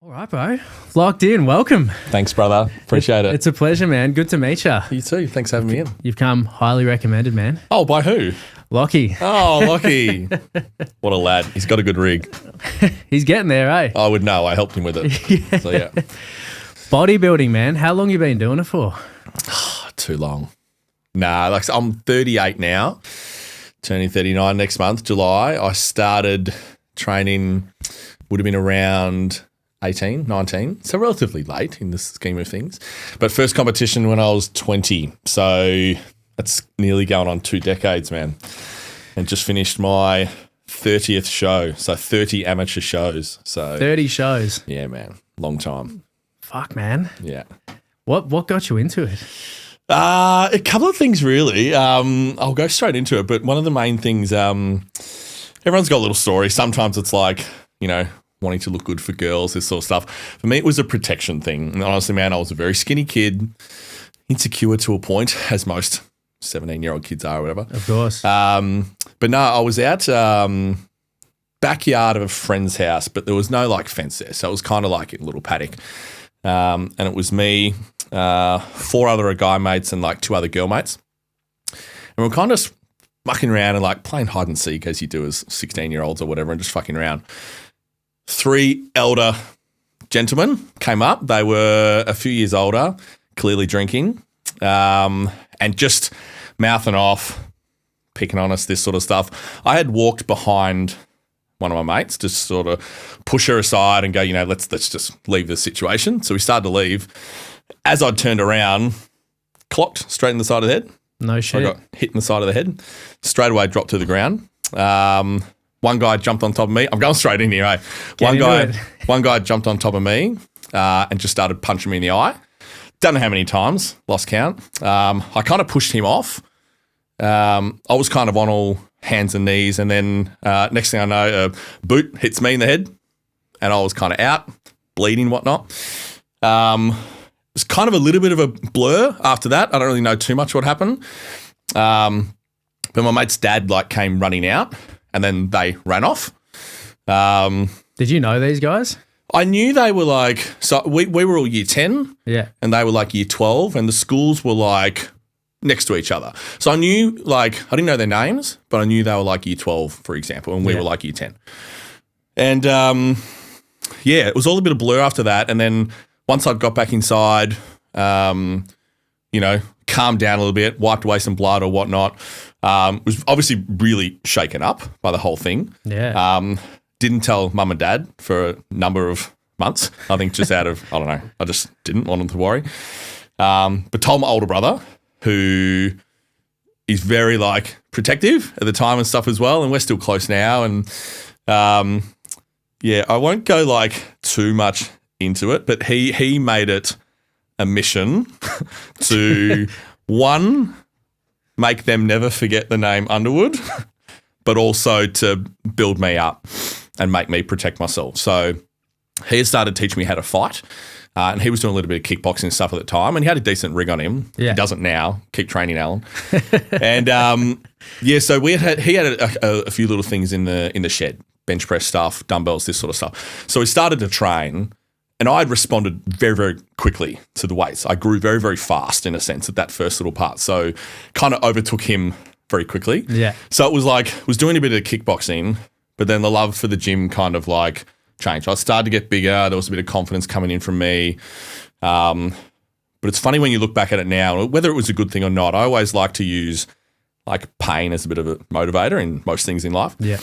All right, bro. Locked in. Welcome. Thanks, brother. Appreciate it. It's a pleasure, man. Good to meet you. You too. Thanks for having me in. You've come highly recommended, man. Oh, by who? Lockie. Oh, Lockie. What a lad. He's got a good rig. He's getting there, eh? I would know. I helped him with it. Yeah. So, yeah. Bodybuilding, man. How long you been doing it for? Too long. Nah, like I'm 38 now, turning 39 next month, July. I started training, would have been around 18, 19, so relatively late in the scheme of things. But first competition when I was 20, so that's nearly going on 2 decades, man. And just finished my 30th show, so 30 amateur shows. So 30 shows. Yeah, man, long time. Fuck, man. Yeah. What got you into it? A couple of things, really. I'll go straight into it, but one of the main things, everyone's got a little story. Sometimes it's like, you know, wanting to look good for girls, this sort of stuff. For me, it was a protection thing. And honestly, man, I was a very skinny kid, insecure to a point, as most 17-year-old kids are or whatever. Of course. But no, I was out backyard of a friend's house, but there was no like fence there. So it was kind of like a little paddock. And it was me, 4 other guy mates and like 2 other girl mates. And we're kind of just mucking around and like playing hide and seek as you do as 16-year-olds or whatever and just fucking around. 3 elder gentlemen came up. They were a few years older, clearly drinking, and just mouthing off, picking on us, this sort of stuff. I had walked behind one of my mates, just sort of push her aside and go, you know, let's just leave the situation. So we started to leave. As I turned around, clocked straight in the side of the head. No shit. So I got hit in the side of the head. Straight away dropped to the ground. One guy jumped on top of me. I'm going straight in here, eh? One guy jumped on top of me and just started punching me in the eye. Don't know how many times, lost count. I kind of pushed him off. I was kind of on all hands and knees, and then next thing I know, a boot hits me in the head, and I was kind of out, bleeding, whatnot. It was kind of a little bit of a blur after that. I don't really know too much what happened. But my mate's dad like came running out, and then they ran off. Did you know these guys? I knew they were like, so we were all year 10. Yeah. And they were like year 12, and the schools were like next to each other. So I knew like, I didn't know their names, but I knew they were like year 12, for example, and we were like year 10. And yeah, it was all a bit of blur after that. And then once I'd got back inside, you know, calmed down a little bit, wiped away some blood or whatnot, was obviously really shaken up by the whole thing. Yeah. Didn't tell mum and dad for a number of months. I think just out of, I don't know, I just didn't want them to worry. But told my older brother, who is very like protective at the time and stuff as well. And we're still close now. And yeah, I won't go like too much into it, but he made it a mission to one, make them never forget the name Underwood, but also to build me up and make me protect myself. So he had started teaching me how to fight, and he was doing a little bit of kickboxing stuff at the time, and he had a decent rig on him. Yeah. He doesn't now. Keep training, Alan. And yeah, so he had a few little things in the shed, bench press stuff, dumbbells, this sort of stuff. So we started to train, and I had responded very, very quickly to the weights. I grew very, very fast in a sense at that first little part. So kind of overtook him very quickly. Yeah. So it was like, was doing a bit of kickboxing, but then the love for the gym kind of like changed. I started to get bigger. There was a bit of confidence coming in from me. But it's funny when you look back at it now, whether it was a good thing or not, I always like to use like pain as a bit of a motivator in most things in life. Yeah.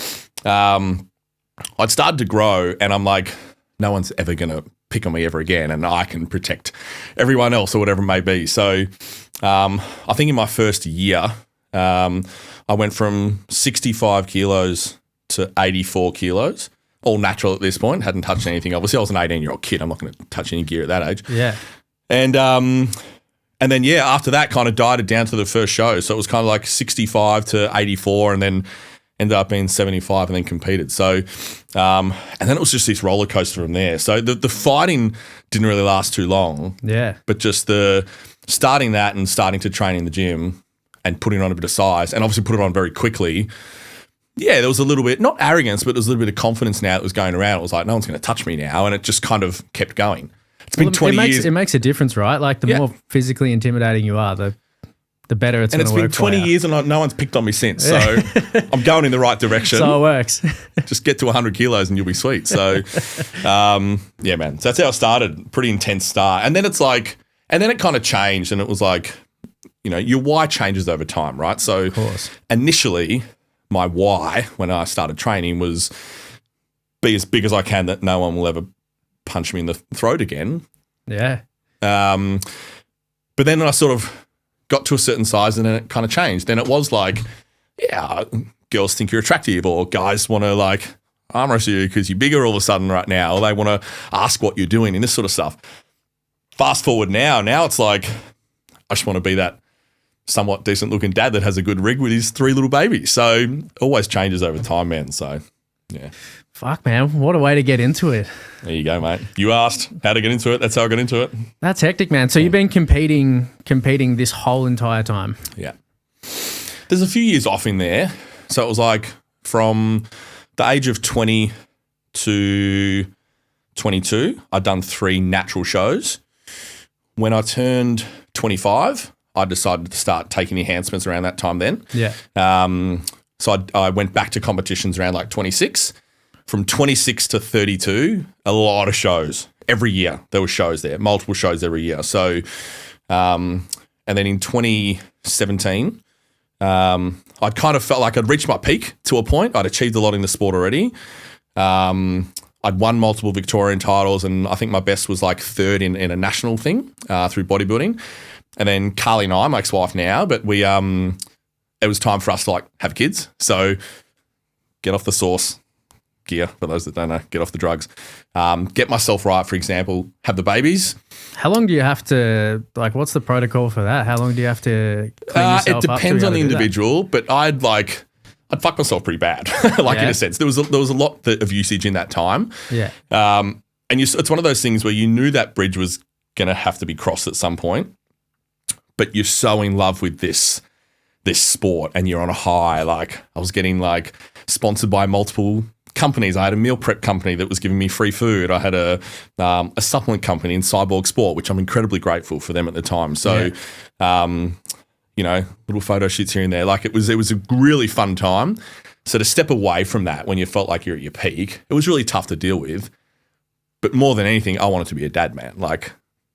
I'd started to grow, and I'm like, no one's ever going to pick on me ever again, and I can protect everyone else or whatever it may be. So I think in my first year, I went from 65 kilos to 84 kilos, all natural at this point, hadn't touched anything. Obviously, I was an 18-year-old kid. I'm not going to touch any gear at that age. Yeah. And then, yeah, after that kind of dieted down to the first show. So it was kind of like 65 to 84, and then ended up being 75 and then competed. So, and then it was just this roller coaster from there. So the fighting didn't really last too long. Yeah. But just the starting that and starting to train in the gym and putting on a bit of size, and obviously put it on very quickly, yeah, there was a little bit, not arrogance, but there was a little bit of confidence now that was going around. It was like, no one's going to touch me now. And it just kind of kept going. It's been 20 years. It makes a difference, right? Like the more physically intimidating you are, the better it's going to work. And it's been 20 years and no one's picked on me since. So I'm going in the right direction. So it works. Just get to 100 kilos and you'll be sweet. So, yeah, man. So that's how it started. Pretty intense start. And then it's like, and then it kind of changed and it was like, you know, your why changes over time, right? So of course. Initially, my why when I started training was be as big as I can that no one will ever punch me in the throat again. Yeah. But then I sort of got to a certain size and then it kind of changed. Then it was like, yeah, girls think you're attractive or guys want to like arm wrestle you because you're bigger all of a sudden right now, or they want to ask what you're doing and this sort of stuff. Fast forward now it's like I just want to be that somewhat decent looking dad that has a good rig with his 3 little babies. So always changes over time, man. So yeah. Fuck, man. What a way to get into it. There you go, mate. You asked how to get into it. That's how I got into it. That's hectic, man. So you've been competing this whole entire time. Yeah. There's a few years off in there. So it was like from the age of 20 to 22, I'd done 3 natural shows. When I turned 25, I decided to start taking enhancements around that time then. Yeah. So I went back to competitions around like 26. From 26 to 32, a lot of shows. Every year there were shows there, multiple shows every year. So, and then in 2017, I'd kind of felt like I'd reached my peak to a point. I'd achieved a lot in the sport already. I'd won multiple Victorian titles and I think my best was like 3rd in a national thing through bodybuilding. And then Carly and I, my ex-wife now, but we it was time for us to like have kids. So get off the sauce gear, for those that don't know, get off the drugs, get myself right, for example, have the babies. How long do you have to, like, what's the protocol for that? How long do you have to clean yourself It up depends on the individual, but I'd fuck myself pretty bad, in a sense. There was a lot of usage in that time. Yeah. And it's one of those things where you knew that bridge was going to have to be crossed at some point, but you're so in love with this sport and you're on a high. Like I was getting like sponsored by multiple companies. I had a meal prep company that was giving me free food. I had a supplement company in Cyborg Sport, which I'm incredibly grateful for them at the time. So, you know, little photo shoots here and there. Like it was a really fun time. So to step away from that when you felt like you're at your peak, it was really tough to deal with. But more than anything, I wanted to be a dad, man. Like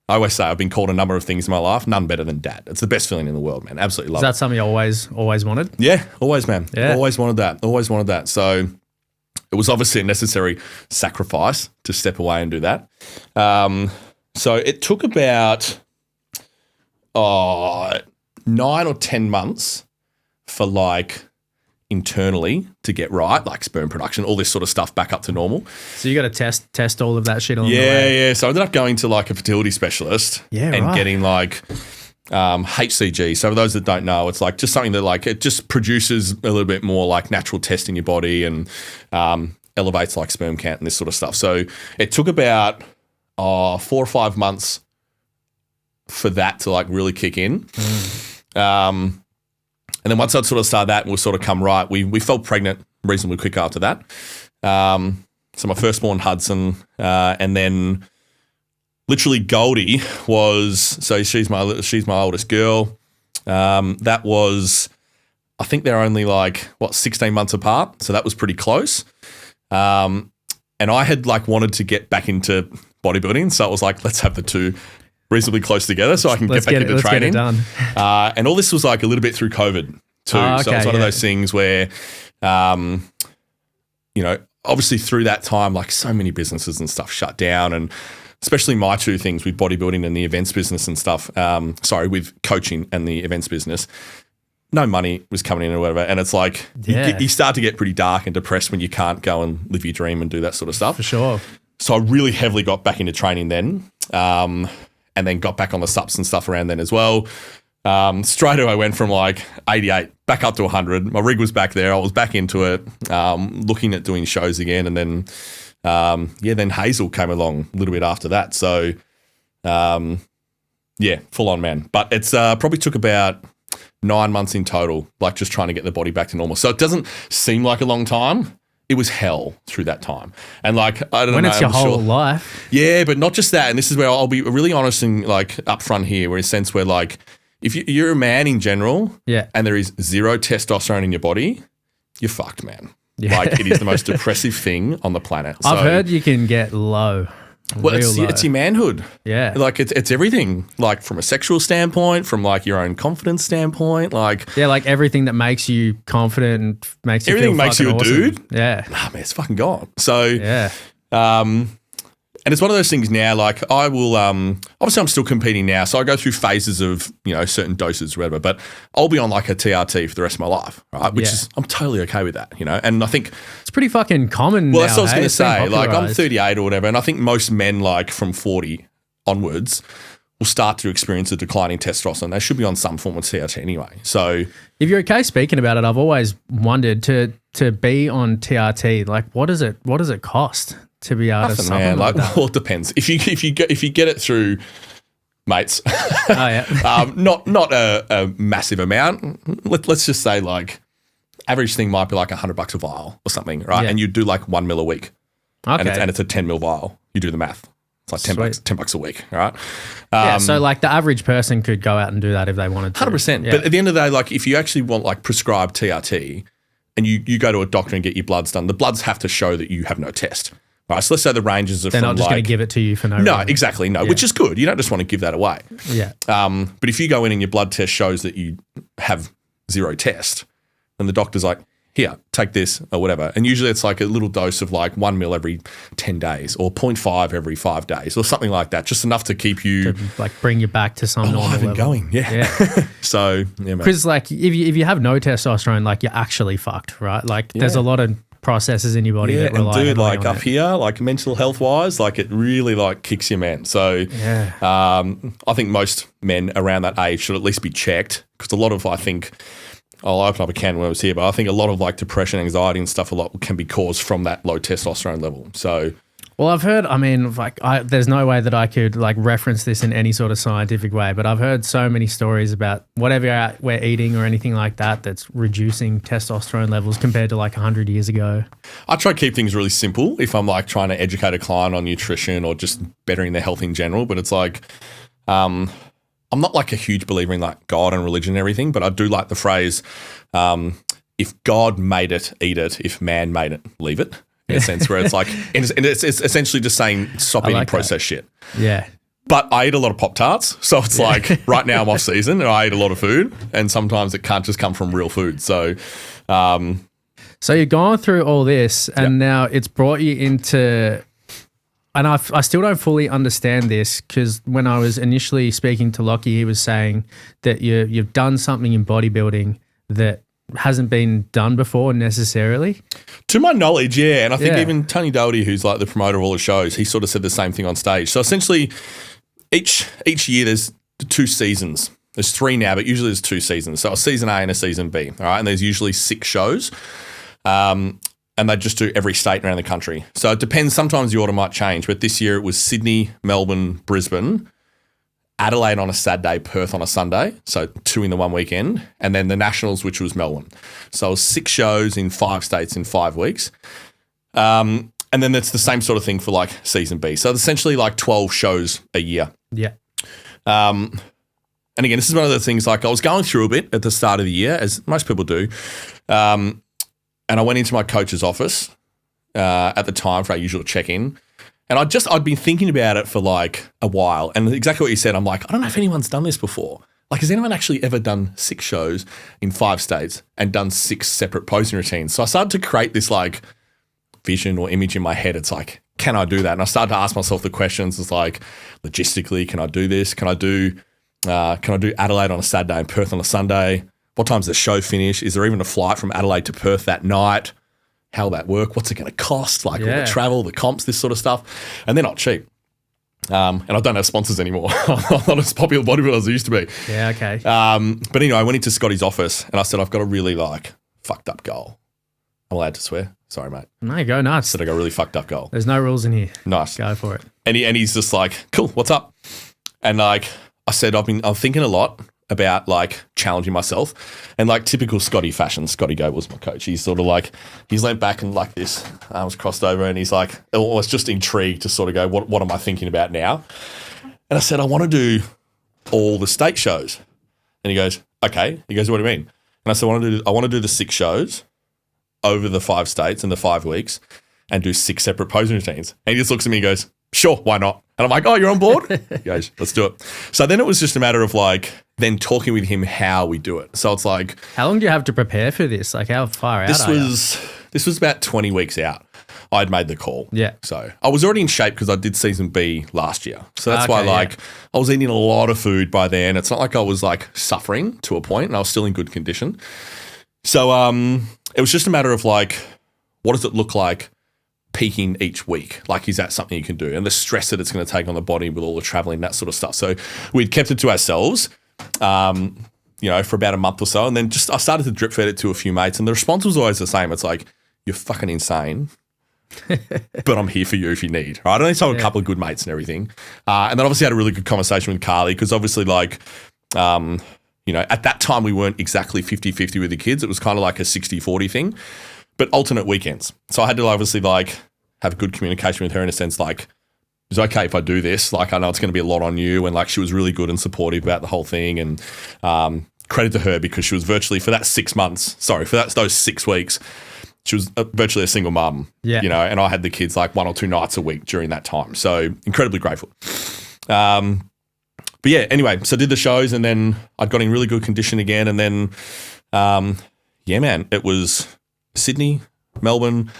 I always say, I've been called a number of things in my life, none better than dad. It's the best feeling in the world, man. Absolutely love it. Is that something you always wanted? Yeah, always, man. Yeah. Always wanted that. So it was obviously a necessary sacrifice to step away and do that. So it took about 9 or 10 months for like internally to get right, like sperm production, all this sort of stuff back up to normal. So you got to test all of that shit along the way. Yeah. So I ended up going to like a fertility specialist and getting like HCG. So for those that don't know, it's like just something that like it just produces a little bit more like natural test in your body and elevates like sperm count and this sort of stuff. So it took about 4 or 5 months for that to like really kick in. And then once I'd sort of started that and we sort of come right, we fell pregnant reasonably quick after that. So my firstborn Hudson, and then literally Goldie was, so she's my oldest girl. That was, I think they're only like 16 months apart, so that was pretty close. And I had like wanted to get back into bodybuilding, so it was like let's have the two reasonably close together so I can get back into training. Get it done. And all this was like a little bit through COVID too. So it was one of those things where, you know, obviously through that time, like so many businesses and stuff shut down, and especially my two things with bodybuilding and the events business and stuff. With coaching and the events business. No money was coming in or whatever. And it's like you start to get pretty dark and depressed when you can't go and live your dream and do that sort of stuff. For sure. So I really heavily got back into training then. And then got back on the subs and stuff around then as well. Straight away I went from like 88 back up to 100. My rig was back there. I was back into it, looking at doing shows again. And then, then Hazel came along a little bit after that. So, full on, man. But it's probably took about 9 months in total, like just trying to get the body back to normal. So it doesn't seem like a long time. It was hell through that time. And like, I don't know. When it's your I'm whole sure. life. Yeah, but not just that. And this is where I'll be really honest and like upfront here, where in a sense where like, if you're a man in general and there is zero testosterone in your body, you're fucked, man. Yeah. Like it is the most depressive thing on the planet. I've heard you can get low. Well, real low. it's your manhood. Yeah. Like it's everything, like from a sexual standpoint, from like your own confidence standpoint, like. Yeah, like everything that makes you confident and makes you everything feel makes you a awesome. dude. Yeah. Nah, man, it's fucking gone. So, Yeah. and it's one of those things now, like I will, obviously I'm still competing now. So I go through phases of, certain doses or whatever, but I'll be on like a TRT for the rest of my life, right? Which is, I'm totally okay with that, And I think. It's pretty fucking common now. Well, that's what I was going to say. Like I'm popularised. 38 or whatever. And I think most men like from 40 onwards will start to experience a decline in testosterone. They should be on some form of TRT anyway. So If you're okay speaking about it, I've always wondered to be on TRT, like what does it cost to be able to nothing, supplement man. Like, that? well, it depends. If you get it through mates, Oh yeah. not a massive amount. Let's just say like average thing might be like $100 a vial or something, right? Yeah. And you do like 1 mil a week, Okay. and it's a 10 mil vial. You do the math. It's like Sweet. $10 a week, all right? Yeah, so like the average person could go out and do that if they wanted to. 100%. Yeah. But at the end of the day, like if you actually want like prescribed TRT and you go to a doctor and get your bloods done, the bloods have to show that you have no test. Right, so let's say the ranges are They're from not just like going to give it to you for no no, reason. exactly no, which is good. You don't just want to give that away. Yeah. But if you go in and your blood test shows that you have zero test, then the doctor's like, here, take this or whatever. And usually it's like a little dose of like 1 mil every 10 days or 0.5 every 5 days or something like that, just enough to keep you Like bring you back to some normal alive and level. going. Yeah. So, yeah, man. Because like if you have no testosterone, like you're actually fucked, right? Like there's a lot of processes in your body Yeah, that rely and dude, heavily like on up it. here, like mental health wise, like it really like kicks you, man. So Yeah. I think most men around that age should at least be checked because a lot of, I think, I'll open up a can when I was here, but I think a lot of like depression, anxiety and stuff can be caused from that low testosterone level. So Well, I've heard, I mean, like, there's no way that I could like reference this in any sort of scientific way, but I've heard so many stories about whatever we're eating or anything like that that's reducing testosterone levels compared to like 100 years ago. I try to keep things really simple if I'm like trying to educate a client on nutrition or just bettering their health in general. But it's like, I'm not like a huge believer in like God and religion and everything, but I do like the phrase, if God made it, eat it. If man made it, leave it. In a sense where it's like, and it's essentially just saying stop eating like processed shit. Yeah. But I eat a lot of Pop-Tarts. So it's like right now I'm off season and I eat a lot of food and sometimes it can't just come from real food. So, So you're going through all this and now it's brought you into, and I still don't fully understand this because when I was initially speaking to Lockie, he was saying that you've done something in bodybuilding that hasn't been done before necessarily. to my knowledge, yeah. And I think Yeah. even Tony Doherty, who's like the promoter of all the shows, he sort of said the same thing on stage. So essentially each year there's 2 seasons. There's 3 now, but usually there's 2 seasons. So a season A and a season B, all right? And there's usually 6 shows. And they just do every state around the country. So it depends. Sometimes the order might change, but this year it was Sydney, Melbourne, Brisbane, Adelaide on a Saturday, Perth on a Sunday. So 2 in the one weekend. And then the Nationals, which was Melbourne. So it was 6 shows in 5 states in 5 weeks. And then it's the same sort of thing for like season B. So essentially like 12 shows a year. Yeah. And again, this is one of the things like I was going through a bit at the start of the year, as most people do. And I went into my coach's office at the time for our usual check-in. And I'd been thinking about it for like a while. And exactly what you said, I'm like, I don't know if anyone's done this before. Like, has anyone actually ever done 6 shows in 5 states and done 6 separate posing routines? So I started to create this like vision or image in my head. It's like, can I do that? And I started to ask myself the questions. It's like, logistically, can I do this? Can I do Adelaide on a Saturday and Perth on a Sunday? What time's the show finish? Is there even a flight from Adelaide to Perth that night? How will that work? What's it going to cost? Like all the travel, the comps, this sort of stuff. And they're not cheap. And I don't have sponsors anymore. I'm not as popular bodybuilder as I used to be. Yeah, okay. But anyway, I went into Scotty's office and I said, I've got a really like fucked up goal. I'm allowed to swear? Sorry, mate. No, go nuts. I said I got a really fucked up goal. There's no rules in here. Nice. Go for it. And he's just like, cool, what's up? And like I said, I'm thinking a lot about like challenging myself. And like typical Scotty fashion, Scotty Go was my coach. He's sort of like, he's leant back and like this, arms crossed over, and he's like almost just intrigued to sort of go, what am I thinking about now? And I said, I want to do all the state shows. And he goes, okay. He goes, what do you mean? And I said, I want to do the 6 shows over the 5 states in the 5 weeks and do 6 separate posing routines. And he just looks at me and goes, sure, why not? And I'm like, oh, you're on board? He goes, let's do it. So then it was just a matter of like then talking with him how we do it. So it's like, how long do you have to prepare for this? Like how far out are you? This was about 20 weeks out. I'd made the call. Yeah. So I was already in shape because I did season B last year. So that's why like I was eating a lot of food by then. It's not like I was like suffering to a point, and I was still in good condition. So it was just a matter of like, what does it look like peaking each week? Like, is that something you can do? And the stress that it's going to take on the body with all the traveling, that sort of stuff. So we'd kept it to ourselves, for about a month or so. And then just I started to drip feed it to a few mates, and the response was always the same. It's like, you're fucking insane. But I'm here for you if you need. Right? I only told a couple of good mates and everything. And then obviously had a really good conversation with Carly, because obviously like, at that time we weren't exactly 50-50 with the kids. It was kind of like a 60-40 thing, but alternate weekends. So I had to obviously like have good communication with her in a sense like, it's okay if I do this. Like, I know it's going to be a lot on you. And like, she was really good and supportive about the whole thing. And credit to her, because she was virtually for those 6 weeks, she was virtually a single mum, and I had the kids like 1 or 2 nights a week during that time. So incredibly grateful. But yeah, anyway, so did the shows, and then I got in really good condition again. And then, it was Sydney, Melbourne,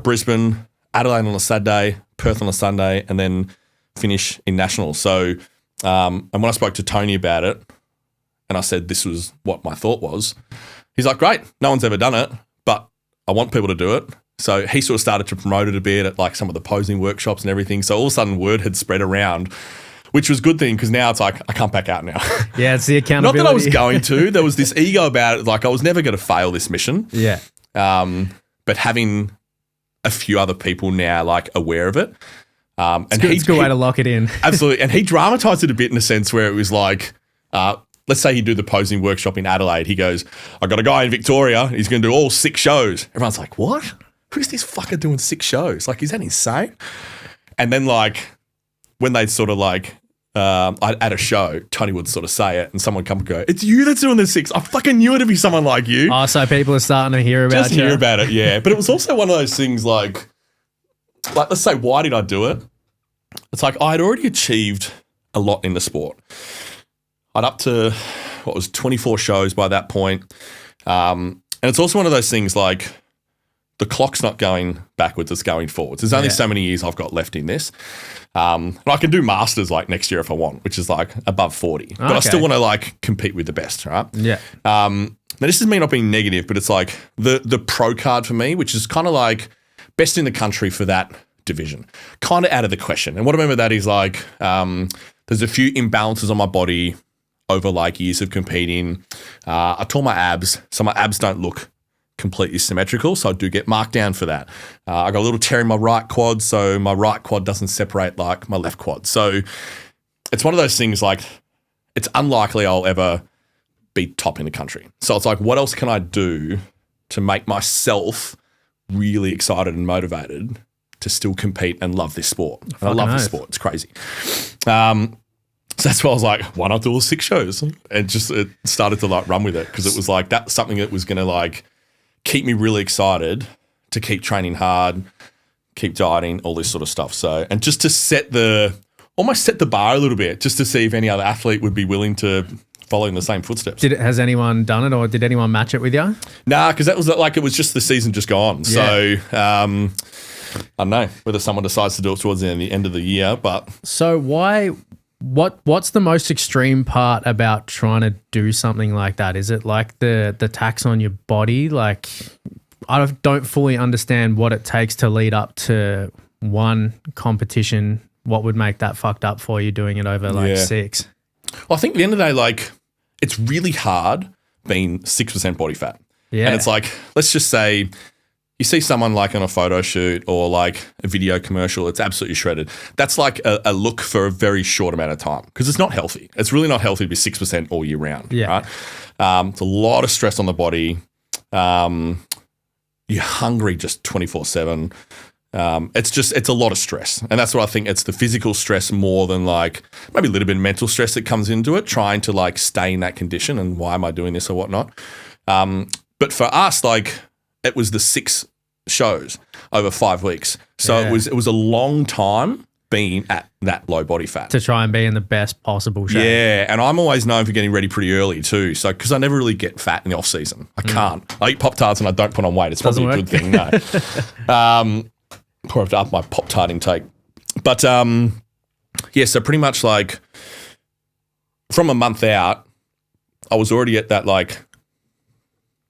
Brisbane, Adelaide on a Saturday, Perth on a Sunday, and then finish in Nationals. So, and when I spoke to Tony about it, and I said this was what my thought was, he's like, great, no one's ever done it, but I want people to do it. So he sort of started to promote it a bit at like some of the posing workshops and everything. So all of a sudden word had spread around, which was a good thing, because now it's like I can't back out now. Yeah, it's the accountability. Not that I was going to. There was this ego about it. Like I was never going to fail this mission. Yeah. But having a few other people now like aware of it. It's a good way to lock it in. Absolutely. And he dramatized it a bit in a sense where it was like, let's say he'd do the posing workshop in Adelaide. He goes, I got a guy in Victoria. He's going to do all 6 shows. Everyone's like, what? Who's this fucker doing 6 shows? Like, is that insane? And then like when they sort of like, at a show, Tony would sort of say it and someone would come and go, it's you that's doing the 6. I fucking knew it'd be someone like you. Oh, so people are starting to hear about Just hear about it, yeah. But it was also one of those things like let's say, why did I do it? It's like I had already achieved a lot in the sport. I'd up to, 24 shows by that point. And it's also one of those things like the clock's not going backwards, it's going forwards. There's only so many years I've got left in this. And I can do masters like next year if I want, which is like above 40. But I still want to like compete with the best, right? Yeah. Now this is me not being negative, but it's like the pro card for me, which is kind of like best in the country for that division, kind of out of the question. And what I mean by that is like there's a few imbalances on my body over like years of competing. I tore my abs, so my abs don't look completely symmetrical, so I do get marked down for that. I got a little tear in my right quad, so my right quad doesn't separate like my left quad. So it's one of those things like it's unlikely I'll ever be top in the country. So it's like, what else can I do to make myself really excited and motivated to still compete and love this sport? I love this sport. It's crazy. So that's why I was like, why not do all 6 shows? And just it started to like run with it, because it was like that's something that was going to like keep me really excited to keep training hard, keep dieting, all this sort of stuff. So, and just to almost set the bar a little bit, just to see if any other athlete would be willing to follow in the same footsteps. Has anyone done it, or did anyone match it with you? Nah, because that was like, it was just the season just gone. Yeah. So, I don't know whether someone decides to do it towards the end of the year, but. So what's the most extreme part about trying to do something like that? Is it like the tax on your body? Like, I don't fully understand what it takes to lead up to one competition. What would make that fucked up for you doing it over like 6? Well, I think at the end of the day, like, it's really hard being 6% body fat. Yeah. And it's like, let's just say you see someone like on a photo shoot or like a video commercial, it's absolutely shredded. That's like a look for a very short amount of time because it's not healthy. It's really not healthy to be 6% all year round, right? It's a lot of stress on the body. You're hungry just 24/7. It's a lot of stress. And that's what I think. It's the physical stress more than like maybe a little bit of mental stress that comes into it, trying to like stay in that condition and why am I doing this or whatnot. But for us, like it was the 6 shows over 5 weeks. So it was a long time being at that low body fat. To try and be in the best possible shape. Yeah, and I'm always known for getting ready pretty early too. So because I never really get fat in the off season. I can't. I eat Pop-Tarts and I don't put on weight. It's probably a good thing, no. Probably have to up my Pop-Tart intake. But yeah, so pretty much like from a month out, I was already at that like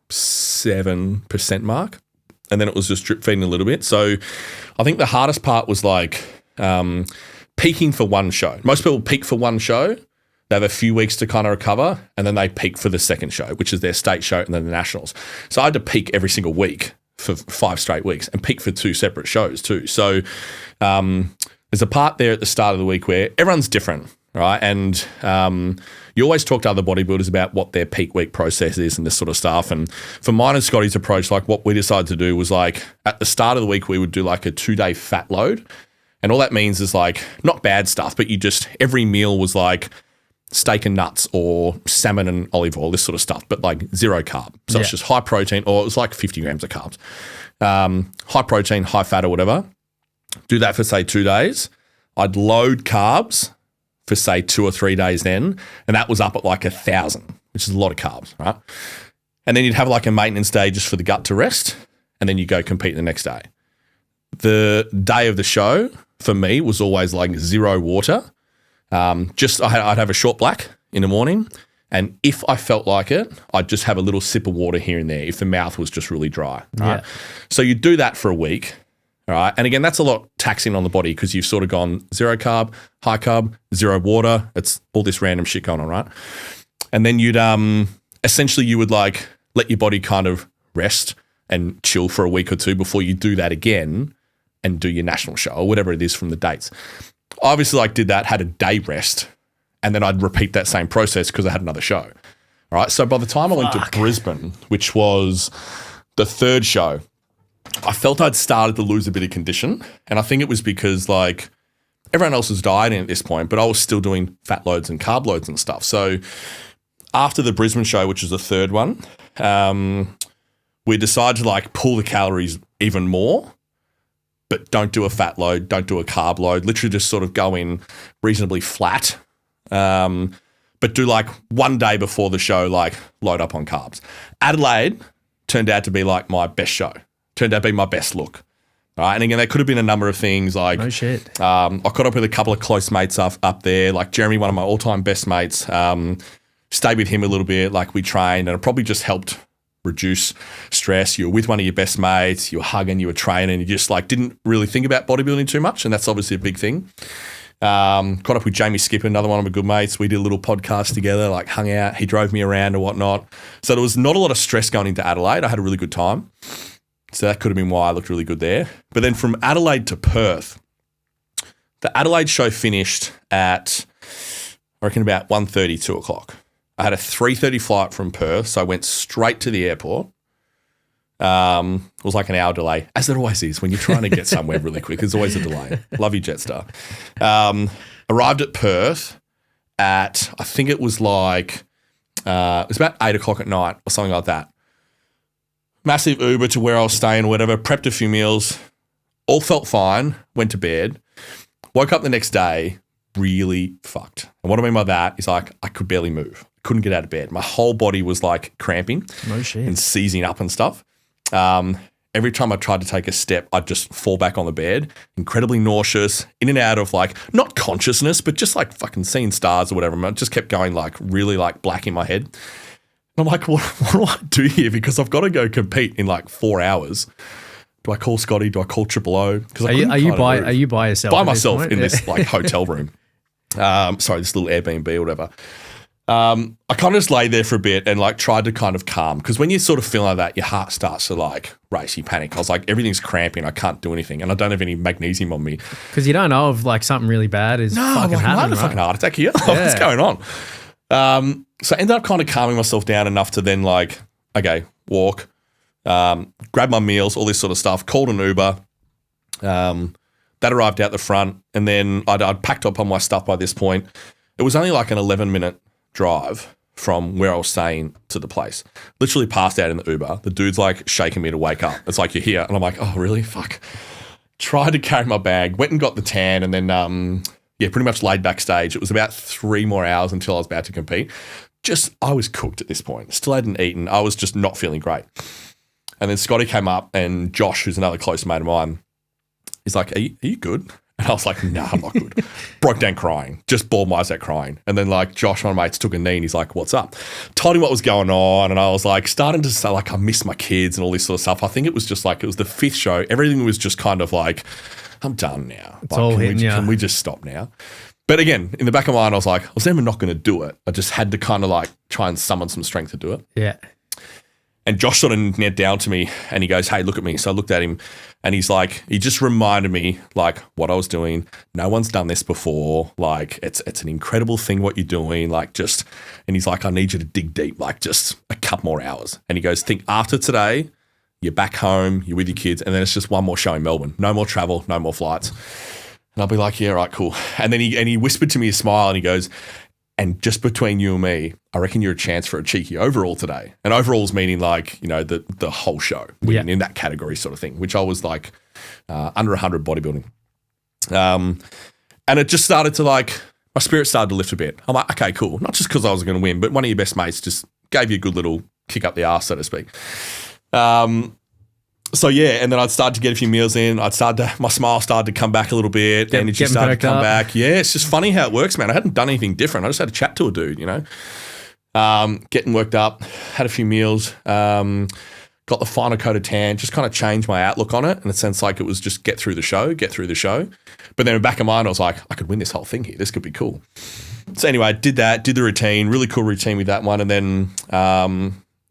7% mark. And then it was just drip feeding a little bit. So I think the hardest part was like peaking for one show. Most people peak for one show. They have a few weeks to kind of recover, and then they peak for the second show, which is their state show and then the nationals. So I had to peak every single week for 5 straight weeks and peak for 2 separate shows too. So there's a part there at the start of the week where everyone's different, right? And you always talk to other bodybuilders about what their peak week process is and this sort of stuff. And for mine and Scotty's approach, like what we decided to do was like at the start of the week, we would do like a 2-day fat load. And all that means is like not bad stuff, but you just, every meal was like steak and nuts or salmon and olive oil, this sort of stuff, but like 0 carb. So it's just high protein, or it was like 50 grams of carbs. High protein, high fat or whatever. Do that for say 2 days. I'd load carbs for say 2 or 3 days then, and that was up at like 1,000, which is a lot of carbs, right? And then you'd have like a maintenance day just for the gut to rest, and then you go compete the next day. The day of the show for me was always like 0 water. I'd have a short black in the morning, and if I felt like it, I'd just have a little sip of water here and there if the mouth was just really dry, right? So you do that for a week. All right. And again, that's a lot taxing on the body because you've sort of gone 0 carb, high carb, 0 water. It's all this random shit going on, right? And then you'd essentially you would like let your body kind of rest and chill for a week or 2 before you do that again and do your national show or whatever it is from the dates. I obviously like did that, had a day rest, and then I'd repeat that same process because I had another show. All right. So by the time I went to Brisbane, which was the 3rd show, I felt I'd started to lose a bit of condition, and I think it was because like everyone else was dieting at this point, but I was still doing fat loads and carb loads and stuff. So after the Brisbane show, which was the 3rd one, we decided to like pull the calories even more, but don't do a fat load, don't do a carb load, literally just sort of go in reasonably flat, but do like one day before the show, like load up on carbs. Adelaide turned out to be like my best show. Turned out to be my best look. All right. And again, there could have been a number of things like no shit. I caught up with a couple of close mates up there, like Jeremy, one of my all-time best mates. Stayed with him a little bit, like we trained, and it probably just helped reduce stress. You were with one of your best mates, you were hugging, you were training, you just like didn't really think about bodybuilding too much, and that's obviously a big thing. Caught up with Jamie Skipper, another one of my good mates. We did a little podcast together, like hung out. He drove me around and whatnot. So there was not a lot of stress going into Adelaide. I had a really good time. So that could have been why I looked really good there. But then from Adelaide to Perth, the Adelaide show finished at, I reckon, about 1:30, 2 o'clock. I had a 3:30 flight from Perth, so I went straight to the airport. It was like an hour delay, as there always is when you're trying to get somewhere really quick. There's always a delay. Love you, Jetstar. Arrived at Perth at, I think it was like, it was about 8 o'clock at night or something like that. Massive Uber to where I was staying or whatever, prepped a few meals, all felt fine, went to bed, woke up the next day, really fucked. And what I mean by that is like I could barely move. Couldn't get out of bed. My whole body was like cramping and seizing up and stuff. Every time I tried to take a step, I'd just fall back on the bed, incredibly nauseous, in and out of like, not consciousness, but just like fucking seeing stars or whatever. I just kept going like really like black in my head. I'm like, what do I do here? Because I've got to go compete in like 4 hours. Do I call Scotty? Do I call Triple O? Are you by yourself? By myself in this like hotel room. Sorry, this little Airbnb or whatever. I kind of just lay there for a bit and like tried to kind of calm, because when you sort of feel like that, your heart starts to like race, you panic. I was like, everything's cramping, I can't do anything, and I don't have any magnesium on me. Because you don't know if like something really bad is fucking I'm happening, a right? fucking heart attack here. What's going on? So I ended up kind of calming myself down enough to then like, okay, walk, grab my meals, all this sort of stuff, called an Uber. That arrived out the front, and then I'd packed up on my stuff by this point. It was only like an 11-minute drive from where I was staying to the place. Literally passed out in the Uber. The dude's like shaking me to wake up. It's like, you're here. And I'm like, oh, really? Fuck. Tried to carry my bag, went and got the tan, and then, pretty much laid backstage. It was about 3 more hours until I was about to compete. I was cooked at this point. Still hadn't eaten. I was just not feeling great. And then Scotty came up, and Josh, who's another close mate of mine, he's like, are you good? And I was like, nah, I'm not good. Broke down crying, just bawled my eyes out crying. And then like Josh, one of my mates, took a knee and he's like, what's up? Told him what was going on. And I was like, starting to say like, I miss my kids and all this sort of stuff. I think it was just like, it was the 5th show. Everything was just kind of like, I'm done now. It's all hitting you. Can we just stop now? But again, in the back of my mind, I was like, I was never not going to do it. I just had to kind of like try and summon some strength to do it. Yeah. And Josh sort of knelt down to me and he goes, hey, look at me. So I looked at him and he's like, he just reminded me like what I was doing. No one's done this before. Like it's an incredible thing what you're doing. Like just, and he's like, I need you to dig deep, like just a couple more hours. And he goes, think after today, you're back home, you're with your kids, and then it's just one more show in Melbourne. No more travel, no more flights. And I'll be like, yeah, right, cool. And then he whispered to me a smile and he goes, and just between you and me, I reckon you're a chance for a cheeky overall today. And overalls meaning like, you know, the whole show, in that category sort of thing, which I was like under 100 bodybuilding. And it just started to like, my spirit started to lift a bit. I'm like, okay, cool. Not just because I was going to win, but one of your best mates just gave you a good little kick up the arse, so to speak. So yeah, and then I'd start to get a few meals in. My smile started to come back a little bit. Energy started to come back. Yeah, it's just funny how it works, man. I hadn't done anything different. I just had to chat to a dude, you know. Getting worked up, had a few meals, got the final coat of tan, just kind of changed my outlook on it in a sense like it was just get through the show. But then in the back of my mind, I was like, I could win this whole thing here. This could be cool. So anyway, I did that, did the routine, really cool routine with that one. And then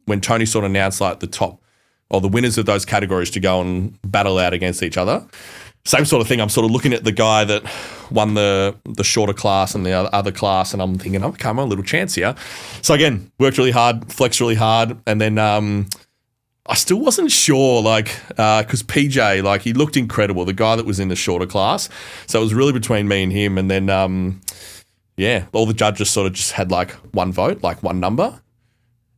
when Tony sort of announced like the winners of those categories to go and battle out against each other. Same sort of thing. I'm sort of looking at the guy that won the shorter class and the other class, and I'm thinking, okay, I'm on a little chance here. So again, worked really hard, flexed really hard, and then I still wasn't sure, like, because PJ, like, he looked incredible, the guy that was in the shorter class. So it was really between me and him, and then, all the judges sort of just had like one vote, like one number.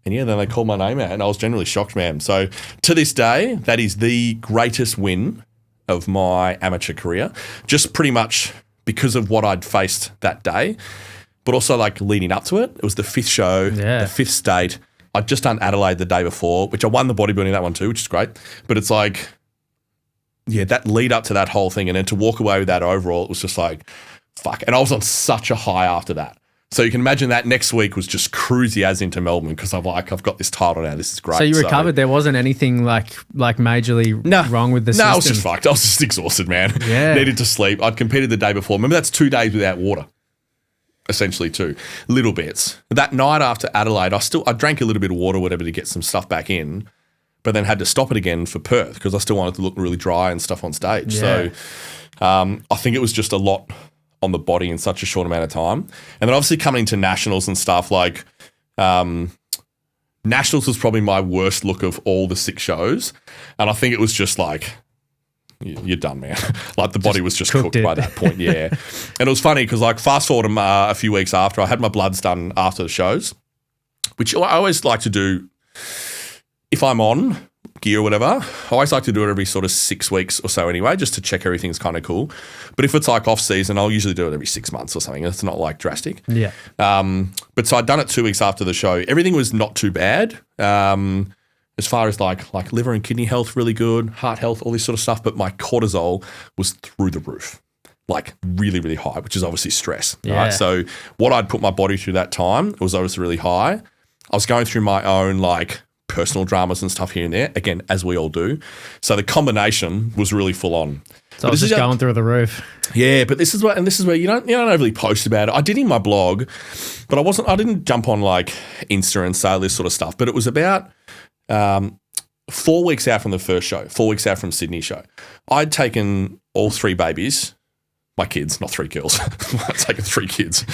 And yeah, then they called my name out and I was genuinely shocked, man. So to this day, that is the greatest win of my amateur career, just pretty much because of what I'd faced that day, but also like leading up to it. It was the 5th show, the 5th state. I'd just done Adelaide the day before, which I won the bodybuilding that one too, which is great. But it's like, yeah, that lead up to that whole thing and then to walk away with that overall, it was just like, fuck. And I was on such a high after that. So you can imagine that next week was just cruisy as into Melbourne because I've got this title now. This is great. So you recovered. There wasn't anything like majorly wrong with the system? No, I was just fucked. I was just exhausted, man. Yeah. Needed to sleep. I'd competed the day before. Remember, that's 2 days without water, essentially too. Little bits. That night after Adelaide, I drank a little bit of water, whatever, to get some stuff back in, but then had to stop it again for Perth because I still wanted to look really dry and stuff on stage. Yeah. So I think it was just a lot on the body in such a short amount of time. And then obviously coming into nationals and stuff, like nationals was probably my worst look of all the 6 shows. And I think it was just like, you're done, man. Like the body was just cooked by that point, yeah. And it was funny because like fast forward a few weeks after, I had my bloods done after the shows, which I always like to do if I'm on gear or whatever. I always like to do it every sort of 6 weeks or so anyway, just to check everything's kind of cool. But if it's like off season, I'll usually do it every 6 months or something. It's not like drastic. Yeah. But so I'd done it 2 weeks after the show. Everything was not too bad. As far as like liver and kidney health, really good, heart health, all this sort of stuff. But my cortisol was through the roof, like really, really high, which is obviously stress. Yeah. Right. So what I'd put my body through that time was obviously really high. I was going through my own like personal dramas and stuff here and there, again, as we all do. So the combination was really full on. So I was just going through the roof. Yeah, but this is where you don't overly post about it. I did in my blog, but I didn't jump on like Insta and say this sort of stuff. But it was about 4 weeks out from the first show, 4 weeks out from Sydney show. I'd taken all 3 babies, my kids, not 3 girls. I'd taken 3 kids.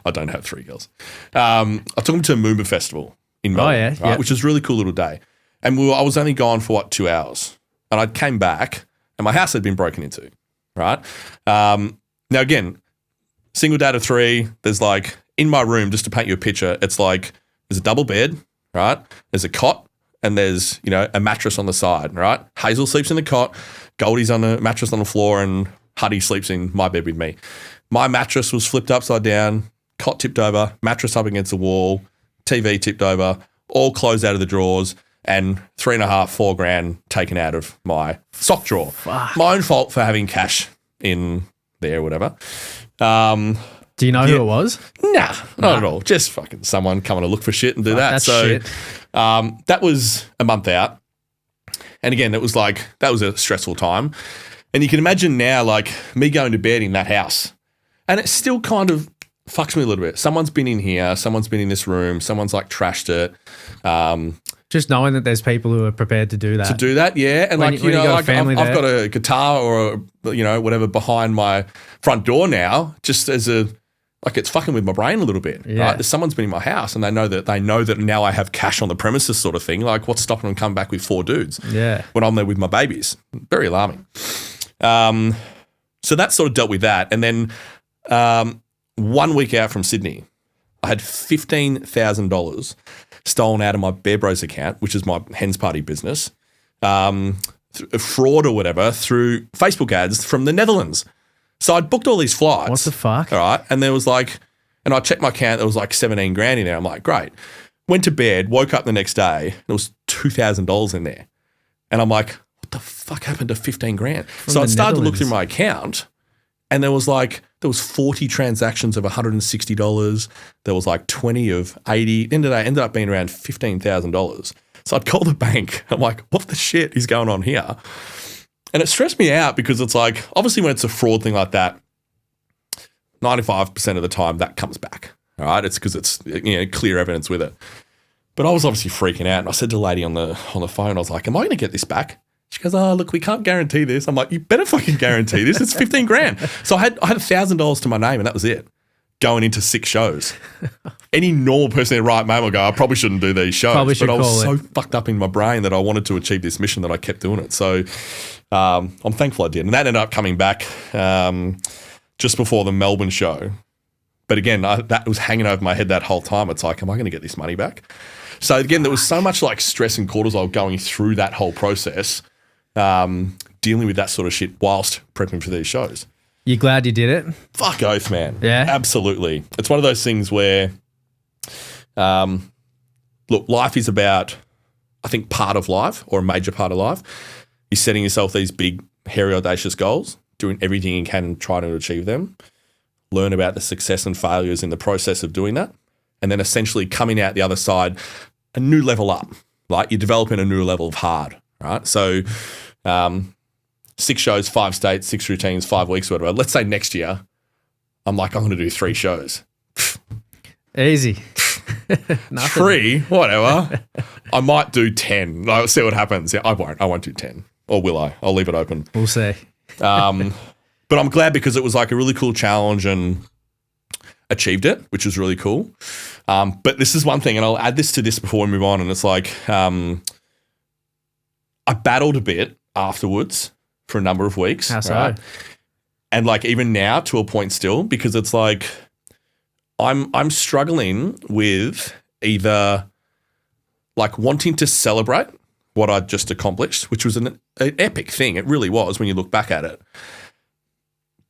I don't have 3 girls. I took them to a Moomba festival in Melbourne, right, which was a really cool little day. And I was only gone for 2 hours, and I came back, and my house had been broken into. Right. Now, again, single dad of 3, there's like in my room, just to paint you a picture, it's like there's a double bed, right? There's a cot and there's, a mattress on the side, right? Hazel sleeps in the cot, Goldie's on a mattress on the floor, and Huddy sleeps in my bed with me. My mattress was flipped upside down, cot tipped over, mattress up against the wall, TV tipped over, all clothes out of the drawers, and $3.5-4 grand taken out of my sock drawer. Fuck. My own fault for having cash in there or whatever. Do you know who it was? Nah, not at all. Just fucking someone coming to look for shit and do that. That's so shit. That was a month out. And again, that was a stressful time. And you can imagine now like me going to bed in that house. And it still kind of fucks me a little bit. Someone's been in here. Someone's been in this room. Someone's like trashed it. Just knowing that there's people who are prepared to do that. To do that, yeah. And When you got a family I've got a guitar or, whatever behind my front door now, just as it's fucking with my brain a little bit, Yeah. right? Someone's been in my house and they know that now I have cash on the premises sort of thing. Like what's stopping them coming back with 4 dudes Yeah. when I'm there with my babies? Very alarming. So that sort of dealt with that. And then 1 week out from Sydney, I had $15,000 stolen out of my Bear Bros account, which is my hens party business, fraud or whatever, through Facebook ads from the Netherlands. So I'd booked all these flights. What the fuck? All right. And there was and I checked my account, there was like 17 grand in there. I'm like, great. Went to bed, woke up the next day, there was $2,000 in there. And I'm like, what the fuck happened to 15 grand? So I started to look through my account, and there was 40 transactions of $160. There was 20 of 80. Ended up being around $15,000. So I'd call the bank. I'm like, what the shit is going on here? And it stressed me out because it's obviously when it's a fraud thing like that, 95% of the time that comes back. All right. It's because it's clear evidence with it. But I was obviously freaking out, and I said to the lady on the phone, I was like, am I going to get this back? She goes, oh, look, we can't guarantee this. I'm like, you better fucking guarantee this. It's 15 grand. So I had $1,000 to my name, and that was it, going into 6 shows. Any normal person in their right mind will go, I probably shouldn't do these shows. But I was so fucked up in my brain that I wanted to achieve this mission that I kept doing it. So I'm thankful I did. And that ended up coming back just before the Melbourne show. But again, that was hanging over my head that whole time. It's like, am I going to get this money back? So again, there was so much stress and cortisol going through that whole process, dealing with that sort of shit whilst prepping for these shows. You glad you did it? Fuck oath, man. Yeah? Absolutely. It's one of those things where, look, life is about, I think part of life, or a major part of life, is setting yourself these big, hairy, audacious goals, doing everything you can to try to achieve them, learn about the success and failures in the process of doing that, and then essentially coming out the other side a new level up. You're developing a new level of hard, right? So 6 shows, 5 states, 6 routines, 5 weeks, whatever. Let's say next year, I'm going to do 3 shows. Easy. 3, whatever. I might do 10. I'll see what happens. Yeah, I won't do 10. Or will I? I'll leave it open. We'll see. But I'm glad because it was a really cool challenge and achieved it, which was really cool. But this is one thing, and I'll add this to this before we move on, and it's I battled a bit afterwards for a number of weeks. How so? Right? And even now to a point still, because it's I'm struggling with either wanting to celebrate what I'd just accomplished, which was an epic thing. It really was when you look back at it.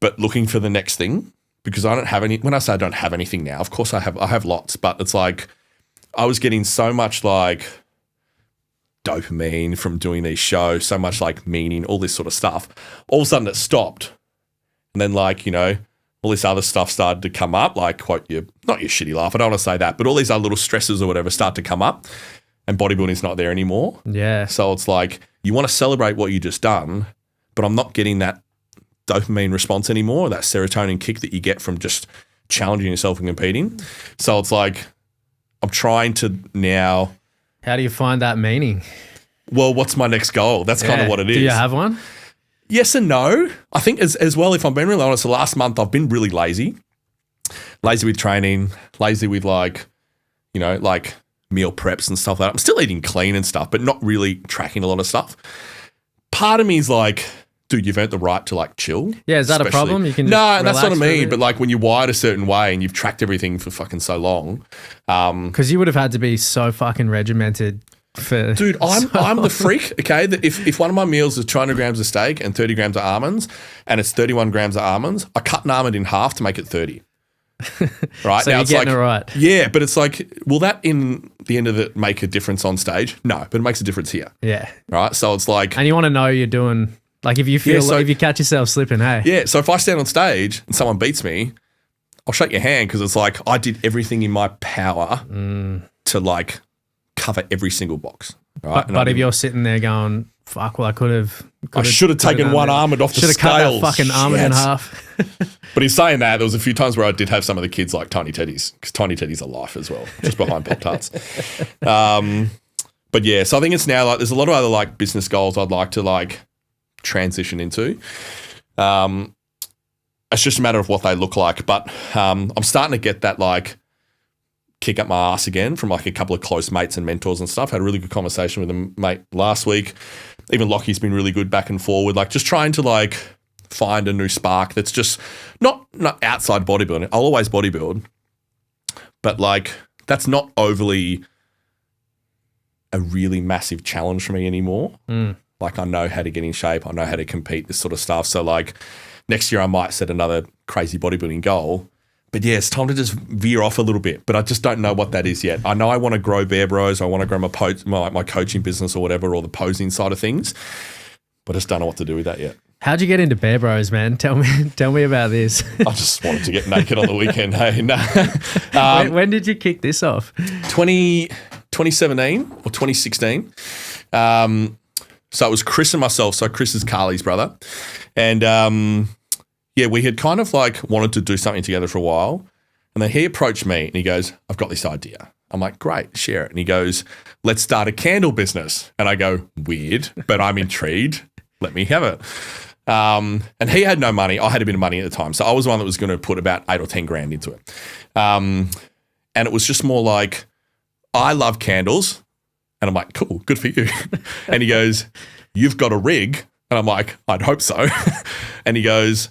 But looking for the next thing, because I don't have any. When I say I don't have anything now, of course I have lots, but it's I was getting so much dopamine from doing these shows, so much meaning, all this sort of stuff. All of a sudden it stopped. And then all this other stuff started to come up, quote your, not your shitty laugh, I don't want to say that, but all these other little stresses or whatever start to come up, and bodybuilding's not there anymore. Yeah. So it's you want to celebrate what you just done, but I'm not getting that dopamine response anymore, that serotonin kick that you get from just challenging yourself and competing. So it's like I'm trying to now. How do you find that meaning? Well, what's my next goal? That's kind of what it is. Do you have one? Yes and no. I think as well, if I'm being really honest, the last month I've been really lazy. Lazy with training, lazy with like meal preps and stuff like that. I'm still eating clean and stuff, but not really tracking a lot of stuff. Part of me is like, dude, you've earned the right to like chill. Yeah, is that a problem? You can no, that's what I mean. But like when you're wired a certain way and you've tracked everything for fucking so long. Because you would have had to be so fucking regimented. Dude, I'm the freak, okay, that if one of my meals is 200 grams of steak and 30 grams of almonds and it's 31 grams of almonds, I cut an almond in half to make it 30. Right? So now you're it's getting like, it right. Yeah, but it's like, will that in the end of it make a difference on stage? No, but it makes a difference here. Yeah. Right? So it's like... And you want to know you're doing... Like if you feel if you catch yourself slipping, hey. Yeah, so if I stand on stage and someone beats me, I'll shake your hand because it's like I did everything in my power to like cover every single box. Right? But if you're sitting there going, fuck, well, I should have taken one almond off the scales. Should have cut that fucking almond in half. But in saying that, there was a few times where I did have some of the kids like Tiny Teddies, because Tiny Teddies are life as well, just behind Pop-Tarts. But yeah, so I think it's now like there's a lot of other like business goals I'd like to like transition into. It's just a matter of what they look like. But I'm starting to get that like kick up my ass again from like a couple of close mates and mentors and stuff. Had a really good conversation with a mate last week. Even Lockie's been really good back and forward, like just trying to like find a new spark that's just not outside bodybuilding. I'll always bodybuild, but like that's not overly a really massive challenge for me anymore. Like I know how to get in shape. I know how to compete, this sort of stuff. So like next year I might set another crazy bodybuilding goal. But yeah, it's time to just veer off a little bit. But I just don't know what that is yet. I know I want to grow Bear Bros. I want to grow my coaching business or whatever, or the posing side of things. But I just don't know what to do with that yet. How'd you get into Bear Bros, man? Tell me about this. I just wanted to get naked on the weekend. Hey, no. When did you kick this off? 2017 or 2016. So it was Chris and myself. So Chris is Carly's brother. And yeah, we had kind of like wanted to do something together for a while. And then he approached me and he goes, I've got this idea. I'm like, great, share it. And he goes, let's start a candle business. And I go, weird, but I'm intrigued. Let me have it. And he had no money. I had a bit of money at the time. So I was the one that was going to put about 8 or 10 grand into it. And it was just more like, I love candles. And I'm like, cool, good for you. And he goes, you've got a rig. And I'm like, I'd hope so. And he goes,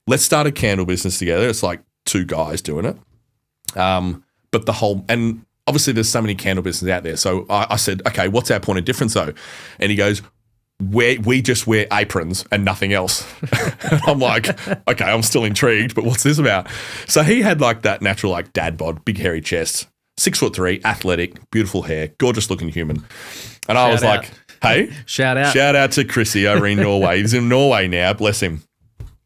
let's start a candle business together. It's like 2 guys doing it. But and obviously there's so many candle businesses out there. So I said, okay, what's our point of difference though? And he goes, we just wear aprons and nothing else. I'm like, okay, I'm still intrigued, but what's this about? So he had like that natural like dad bod, big hairy chest, 6'3", athletic, beautiful hair, gorgeous looking human. And I was like, hey, shout out to Chrissy over in Norway. He's in Norway now, bless him.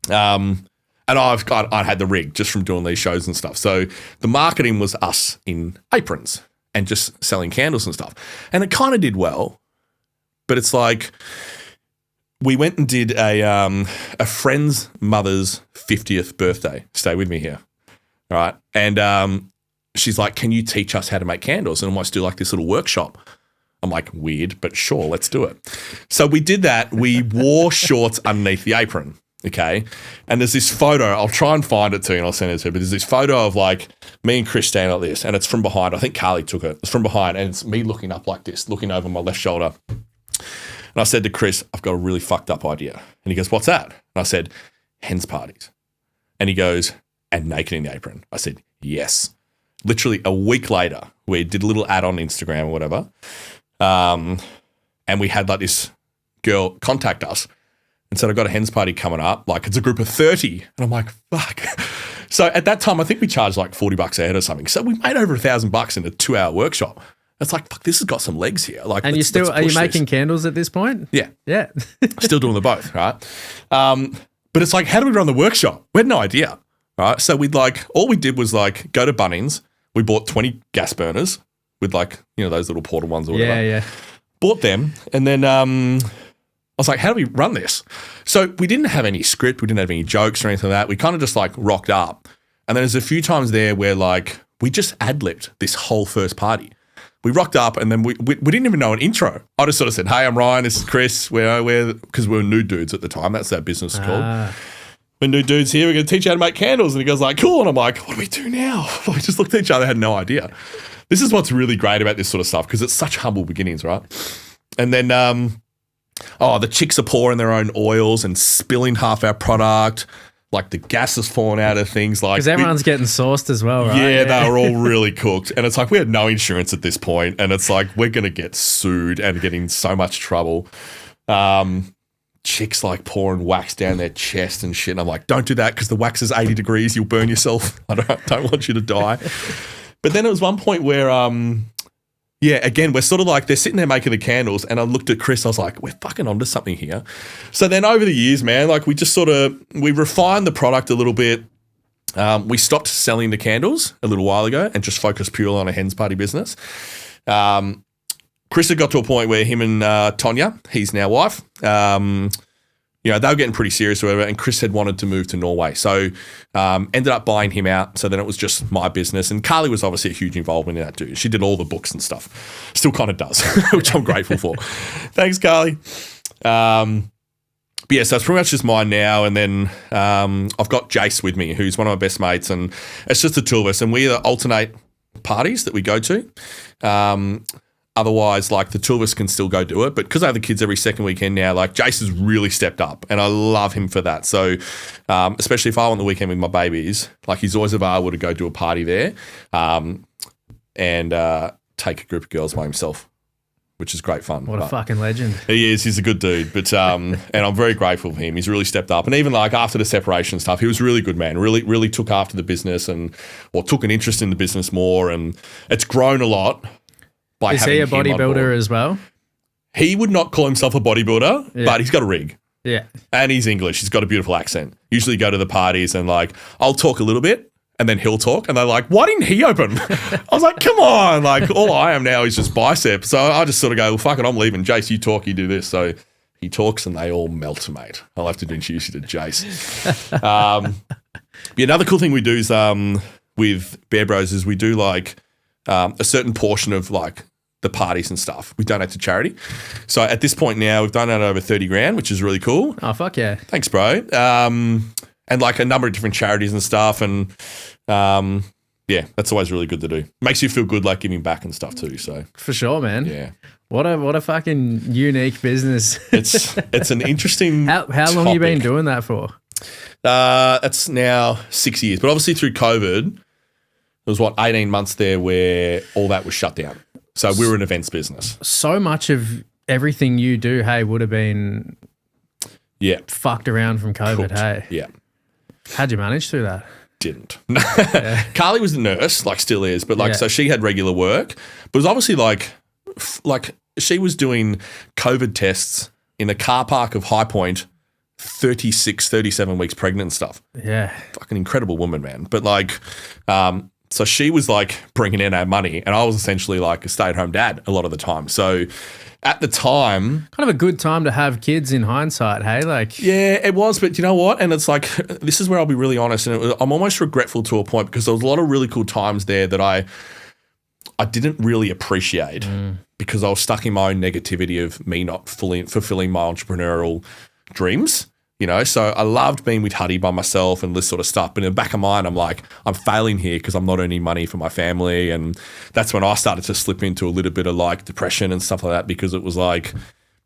And I had the rig just from doing these shows and stuff. So the marketing was us in aprons and just selling candles and stuff. And it kind of did well, but it's like we went and did a friend's mother's 50th birthday. Stay with me here, right? And she's like, can you teach us how to make candles and almost do like this little workshop? I'm like, weird, but sure, let's do it. So we did that. We wore shorts underneath the apron. Okay. And there's this photo, I'll try and find it to you and I'll send it to you, but there's this photo of like me and Chris standing like this and it's from behind. I think Carly took it. It's from behind and it's me looking up like this, looking over my left shoulder. And I said to Chris, I've got a really fucked up idea. And he goes, what's that? And I said, hens parties. And he goes, and naked in the apron. I said, yes. Literally a week later, we did a little ad on Instagram or whatever. And we had like this girl contact us and said, I've got a hens party coming up. Like it's a group of 30. And I'm like, fuck. So at that time, I think we charged like $40 a head or something. So we made over $1,000 in a 2-hour workshop. It's like, fuck, this has got some legs here. Like, and are you making candles at this point? Yeah. Yeah. Still doing the both, right? But it's like, how do we run the workshop? We had no idea, right? So all we did was like go to Bunnings. We bought 20 gas burners with like, those little portable ones or whatever. Yeah. Bought them and then was like, how do we run this? So we didn't have any script. We didn't have any jokes or anything like that. We kind of just like rocked up. And then there's a few times there where like we just ad-libbed this whole first party. We rocked up and then we didn't even know an intro. I just sort of said, hey, I'm Ryan, this is Chris. Because we were Nude Dudes at the time. That's our business is called. We're Nude Dudes here. We're going to teach you how to make candles. And he goes like, cool. And I'm like, what do we do now? We just looked at each other, had no idea. This is what's really great about this sort of stuff because it's such humble beginnings, right? And then, the chicks are pouring their own oils and spilling half our product. Like the gas is falling out of things. Like because everyone's getting sauced as well, right? Yeah, they were all really cooked. And it's like we had no insurance at this point, and it's like we're going to get sued and get in so much trouble. Chicks like pouring wax down their chest and shit. And I'm like, don't do that because the wax is 80 degrees. You'll burn yourself. I don't want you to die. But then there was one point where again, we're sort of like, they're sitting there making the candles and I looked at Chris, I was like, we're fucking onto something here. So then over the years, man, like we just we refined the product a little bit. We stopped selling the candles a little while ago and just focused purely on a hens party business. Chris had got to a point where him and Tonya, his now wife, they were getting pretty serious or whatever, and Chris had wanted to move to Norway. So ended up buying him out. So then it was just my business. And Carly was obviously a huge involvement in that too. She did all the books and stuff. Still kind of does, which I'm grateful for. Thanks, Carly. So it's pretty much just mine now. And then I've got Jace with me, who's one of my best mates. And it's just the two of us. And we either alternate parties that we go to. Otherwise, like the two of us can still go do it. But because I have the kids every second weekend now, like Jace has really stepped up and I love him for that. So especially if I want the weekend with my babies, like he's always available to go do a party there and take a group of girls by himself, which is great fun. What a fucking legend. He is. He's a good dude. But and I'm very grateful for him. He's really stepped up. And even like after the separation stuff, he was a really good man, really took after the business or took an interest in the business more. And it's grown a lot. Is he a bodybuilder as well? He would not call himself a bodybuilder, but he's got a rig. Yeah. And he's English. He's got a beautiful accent. Usually go to the parties and like, I'll talk a little bit and then he'll talk. And they're like, why didn't he open? I was like, come on. Like all I am now is just bicep. So I just sort of go, well, fuck it, I'm leaving. Jace, you talk, you do this. So he talks and they all melt, mate. I'll have to introduce you to Jace. Another cool thing we do is with Bear Bros is we do like a certain portion of like the parties and stuff. We donate to charity. So at this point now, we've donated over 30 grand, which is really cool. Oh, fuck yeah. Thanks, bro. And like a number of different charities and stuff. And that's always really good to do. Makes you feel good like giving back and stuff too. So for sure, man. Yeah. What a fucking unique business. It's an interesting How long have you been doing that for? That's now 6 years. But obviously through COVID, there was 18 months there where all that was shut down. So we were an events business. So much of everything you do, hey, would have been fucked around from COVID, cooked. Hey. Yeah. How'd you manage through that? Didn't. Carly was the nurse, like still is, but like so she had regular work. But it was obviously like she was doing COVID tests in the car park of High Point, 36, 37 weeks pregnant and stuff. Yeah. Fucking incredible woman, man. But like so she was like bringing in our money and I was essentially like a stay-at-home dad a lot of the time. So at the time... Kind of a good time to have kids in hindsight, hey? Like, yeah, it was. But you know what? And it's like, this is where I'll be really honest. And I'm almost regretful to a point because there was a lot of really cool times there that I didn't really appreciate because I was stuck in my own negativity of me not fully fulfilling my entrepreneurial dreams. You know, so I loved being with Huddy by myself and this sort of stuff. But in the back of mind, I'm like, I'm failing here because I'm not earning money for my family. And that's when I started to slip into a little bit of like depression and stuff like that because it was like,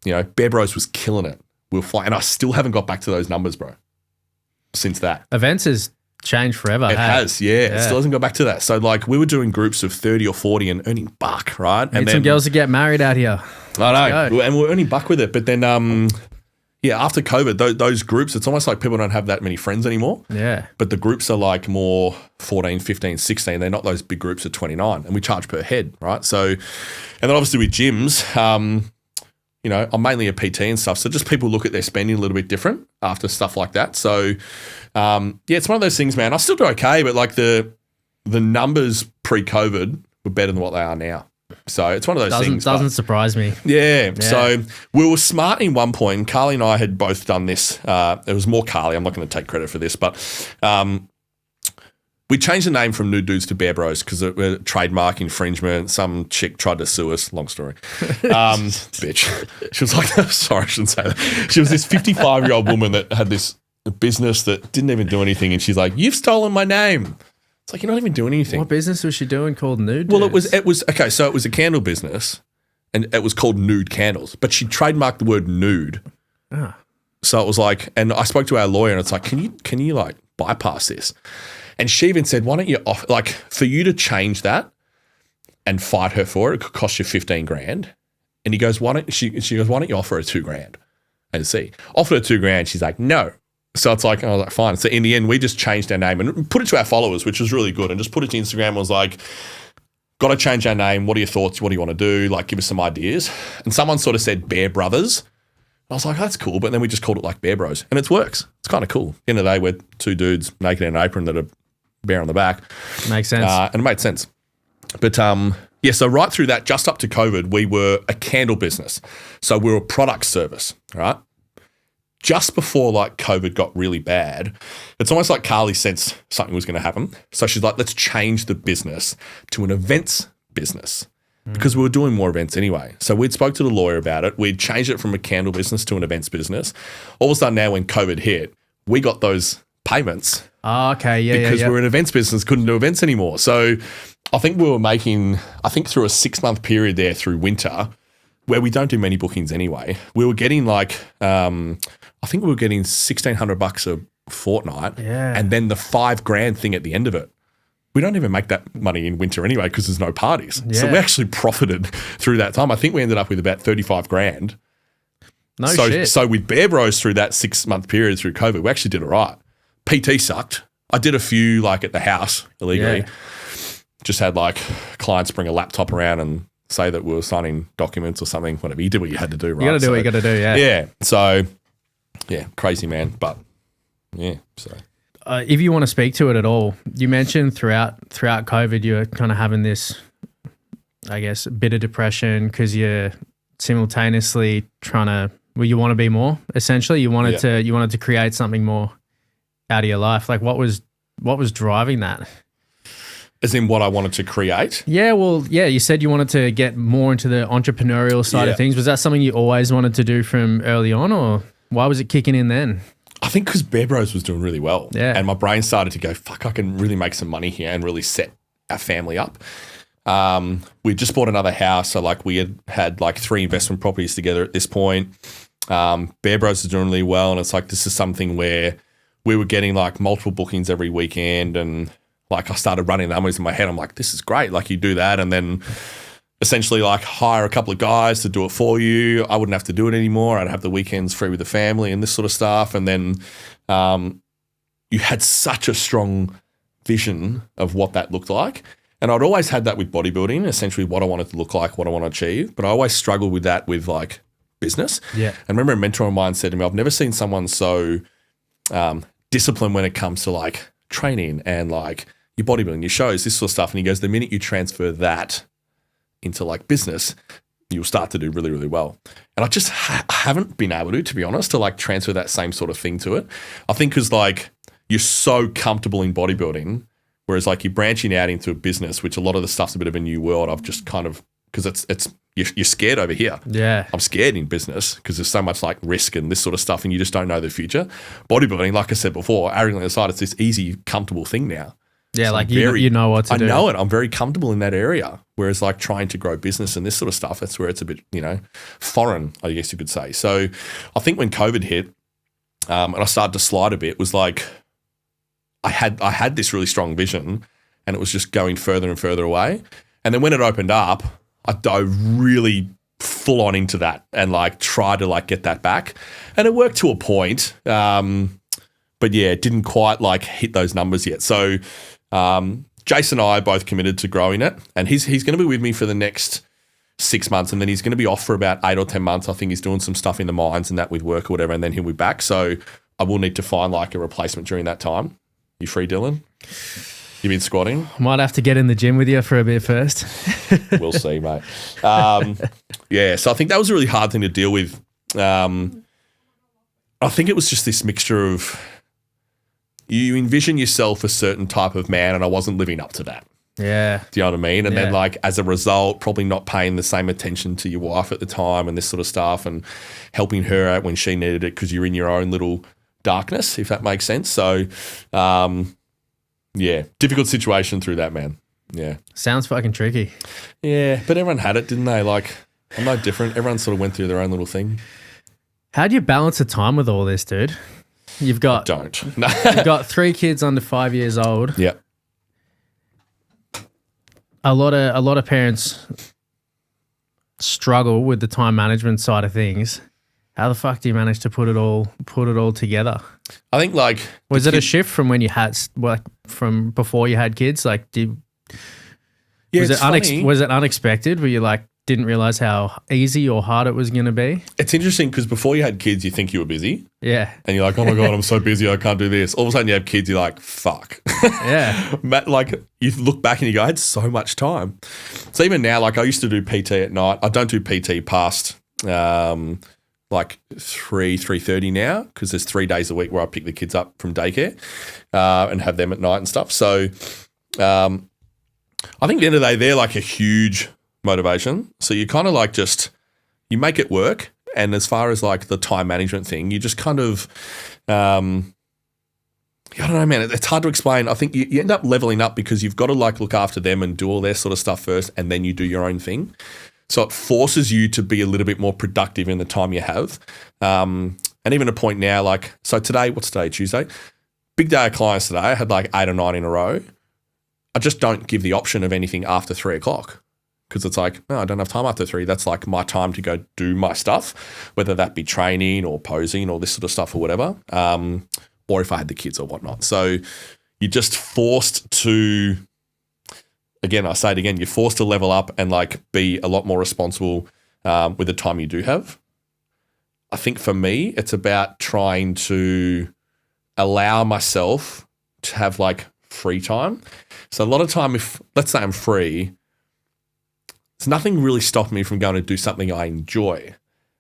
you know, Bear Bros was killing it. We were flying. And I still haven't got back to those numbers, bro, since that. Events has changed forever. It has, yeah. It still hasn't got back to that. So like we were doing groups of 30 or 40 and earning buck, right? Need some girls to get married out here. I know. And we're earning buck with it. But then yeah, after COVID, those groups, it's almost like people don't have that many friends anymore. Yeah. But the groups are like more 14, 15, 16. They're not those big groups of 29. And we charge per head, right? So, and then obviously with gyms, you know, I'm mainly a PT and stuff. So just people look at their spending a little bit different after stuff like that. So, yeah, it's one of those things, man. I still do okay, but like the numbers pre-COVID were better than what they are now. So it's one of those things. Doesn't surprise me. Yeah. So we were smart in one point, and Carly and I had both done this. It was more Carly. I'm not going to take credit for this, but we changed the name from Nude Dudes to Bear Bros because it was trademark infringement. Some chick tried to sue us. Long story. Bitch. She was like, sorry, I shouldn't say that. She was this 55-year-old woman that had this business that didn't even do anything, and she's like, "You've stolen my name." It's like, you're not even doing anything. What business was she doing called Nude? Well, it was okay. So it was a candle business, and it was called Nude Candles, but she trademarked the word nude. Ah. So it was like, and I spoke to our lawyer, and it's like, can you like bypass this? And she even said, why don't you for you to change that and fight her for it? It could cost you $15,000. And he goes, she goes, why don't you offer her $2,000 and see? Offered her $2,000. She's like, no. So it's like, I was like, fine. So in the end, we just changed our name and put it to our followers, which was really good, and just put it to Instagram and was like, got to change our name. What are your thoughts? What do you want to do? Like, give us some ideas. And someone sort of said Bear Brothers. I was like, that's cool. But then we just called it like Bear Bros. And it works. It's kind of cool. At the end of the day, we're two dudes naked in an apron that are bare on the back. Makes sense. And it made sense. But so right through that, just up to COVID, we were a candle business. So we were a product service, right? Just before like COVID got really bad, it's almost like Carly sensed something was going to happen. So she's like, let's change the business to an events business because we were doing more events anyway. So we'd spoke to the lawyer about it. We'd changed it from a candle business to an events business. All of a sudden now when COVID hit, we got those payments. Oh, okay. Yeah. Because we're an events business, couldn't do events anymore. So I think we were making, through a 6-month period there through winter, where we don't do many bookings anyway, we were getting like, I think we were getting $1,600 a fortnight, and then the $5,000 thing at the end of it. We don't even make that money in winter anyway because there's no parties. So we actually profited through that time. I think we ended up with about $35,000. No shit. So with Bear Bros through that 6-month period through COVID, we actually did all right. PT sucked. I did a few like at the house illegally. Yeah. Just had like clients bring a laptop around and say that we were signing documents or something, whatever. You did what you had to do, right? You got to do what you got to do, yeah. Yeah. So, yeah, crazy, man. But, yeah, so. If you want to speak to it at all, you mentioned throughout COVID you're kind of having this, I guess, bit of depression because you're simultaneously trying to, you want to be more, essentially. You wanted to create something more out of your life. Like what was driving that? As in what I wanted to create? Yeah, well, yeah, you said you wanted to get more into the entrepreneurial side of things. Was that something you always wanted to do from early on, or why was it kicking in then? I think because Bear Bros was doing really well. Yeah. And my brain started to go, fuck, I can really make some money here and really set our family up. We just bought another house. So like we had like 3 investment properties together at this point. Bear Bros is doing really well. And it's like, this is something where we were getting like multiple bookings every weekend, and like I started running numbers in my head. I'm like, this is great. Like you do that and then essentially like hire a couple of guys to do it for you. I wouldn't have to do it anymore. I'd have the weekends free with the family and this sort of stuff. And then you had such a strong vision of what that looked like. And I'd always had that with bodybuilding, essentially what I wanted to look like, what I want to achieve. But I always struggled with that with like business. Yeah. And I remember a mentor of mine said to me, I've never seen someone so disciplined when it comes to like training and like your bodybuilding, your shows, this sort of stuff. And he goes, the minute you transfer that into like business, you'll start to do really, really well. And I just haven't been able to be honest, to like transfer that same sort of thing to it. I think because like you're so comfortable in bodybuilding, whereas like you're branching out into a business, which a lot of the stuff's a bit of a new world. I've just kind of, because you're scared over here. Yeah. I'm scared in business because there's so much like risk and this sort of stuff and you just don't know the future. Bodybuilding, like I said before, arrogantly aside, it's this easy, comfortable thing now. Yeah, so like you know what to do. I know it. I'm very comfortable in that area. Whereas like trying to grow business and this sort of stuff, that's where it's a bit, foreign, I guess you could say. So I think when COVID hit and I started to slide a bit, was like I had this really strong vision and it was just going further and further away. And then when it opened up, I dove really full on into that and like tried to like get that back. And it worked to a point. But yeah, it didn't quite like hit those numbers yet. So Jason and I are both committed to growing it, and he's going to be with me for the next 6 months, and then he's going to be off for about 8 or 10 months. I think he's doing some stuff in the mines and that with work or whatever, and then he'll be back. So I will need to find like a replacement during that time. You free, Dylan? You've been squatting? Might have to get in the gym with you for a bit first. We'll see, mate. Yeah, so I think that was a really hard thing to deal with. I think it was just this mixture of you envision yourself a certain type of man, and I wasn't living up to that. Yeah. Do you know what I mean? And Yeah. then, like, as a result, probably not paying the same attention to your wife at the time and this sort of stuff, and helping her out when she needed it because you're in your own little darkness, if that makes sense. So, yeah, difficult situation through that, man. Yeah. Sounds fucking tricky. Yeah, but everyone had it, didn't they? Like, I'm no different. Everyone sort of went through their own little thing. How do you balance the time with all this, dude? You've got Don't. No. you've got 3 kids under 5 years old. Yeah. A lot of parents struggle with the time management side of things. How the fuck do you manage to put it all together? I think, like, Was it a shift from when you had, like, from before you had kids? Like, was it's funny. was it unexpected? Were you like didn't realize how easy or hard it was going to be? It's interesting because before you had kids, you think you were busy. Yeah, And you're like, oh my God, I'm so busy, I can't do this. All of a sudden you have kids, you're like, fuck. yeah, Like, you look back and you go, I had so much time. So even now, like, I used to do PT at night. I don't do PT past like 3:30 now because there's 3 days a week where I pick the kids up from daycare and have them at night and stuff. So I think at the end of the day, they're like a huge motivation. So you kind of like you make it work. And as far as like the time management thing, you just kind of, I don't know, man, it's hard to explain. I think you end up leveling up because you've got to like look after them and do all their sort of stuff first, and then you do your own thing. So it forces you to be a little bit more productive in the time you have. And even a point now, like, so today, what's today, Tuesday? Big day of clients today. I had like 8 or 9 in a row. I just don't give the option of anything after 3 o'clock. Because it's like, no, I don't have time after 3. That's like my time to go do my stuff, whether that be training or posing or this sort of stuff or whatever, or if I had the kids or whatnot. So you're just forced to, again, I say it again, you're forced to level up and like be a lot more responsible with the time you do have. I think for me, it's about trying to allow myself to have like free time. So a lot of time, if let's say I'm free, there's nothing really stopping me from going to do something I enjoy,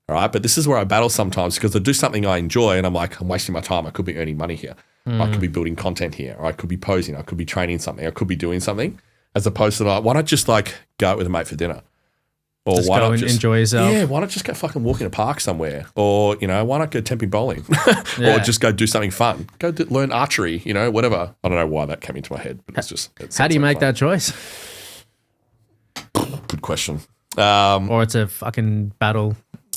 all right? But this is where I battle sometimes because I do something I enjoy and I'm like, I'm wasting my time. I could be earning money here. I could be building content here, or I could be posing. I could be training something. I could be doing something, as opposed to like, why not just like go out with a mate for dinner? Or just why go not and just enjoy yourself. Yeah, why not just go fucking walk in a park somewhere? Or, you know, why not go temping bowling? Yeah. Or just go do something fun. Go learn archery, you know, whatever. I don't know why that came into my head, but it's just. How do you make that choice? Good question. Or it's a fucking battle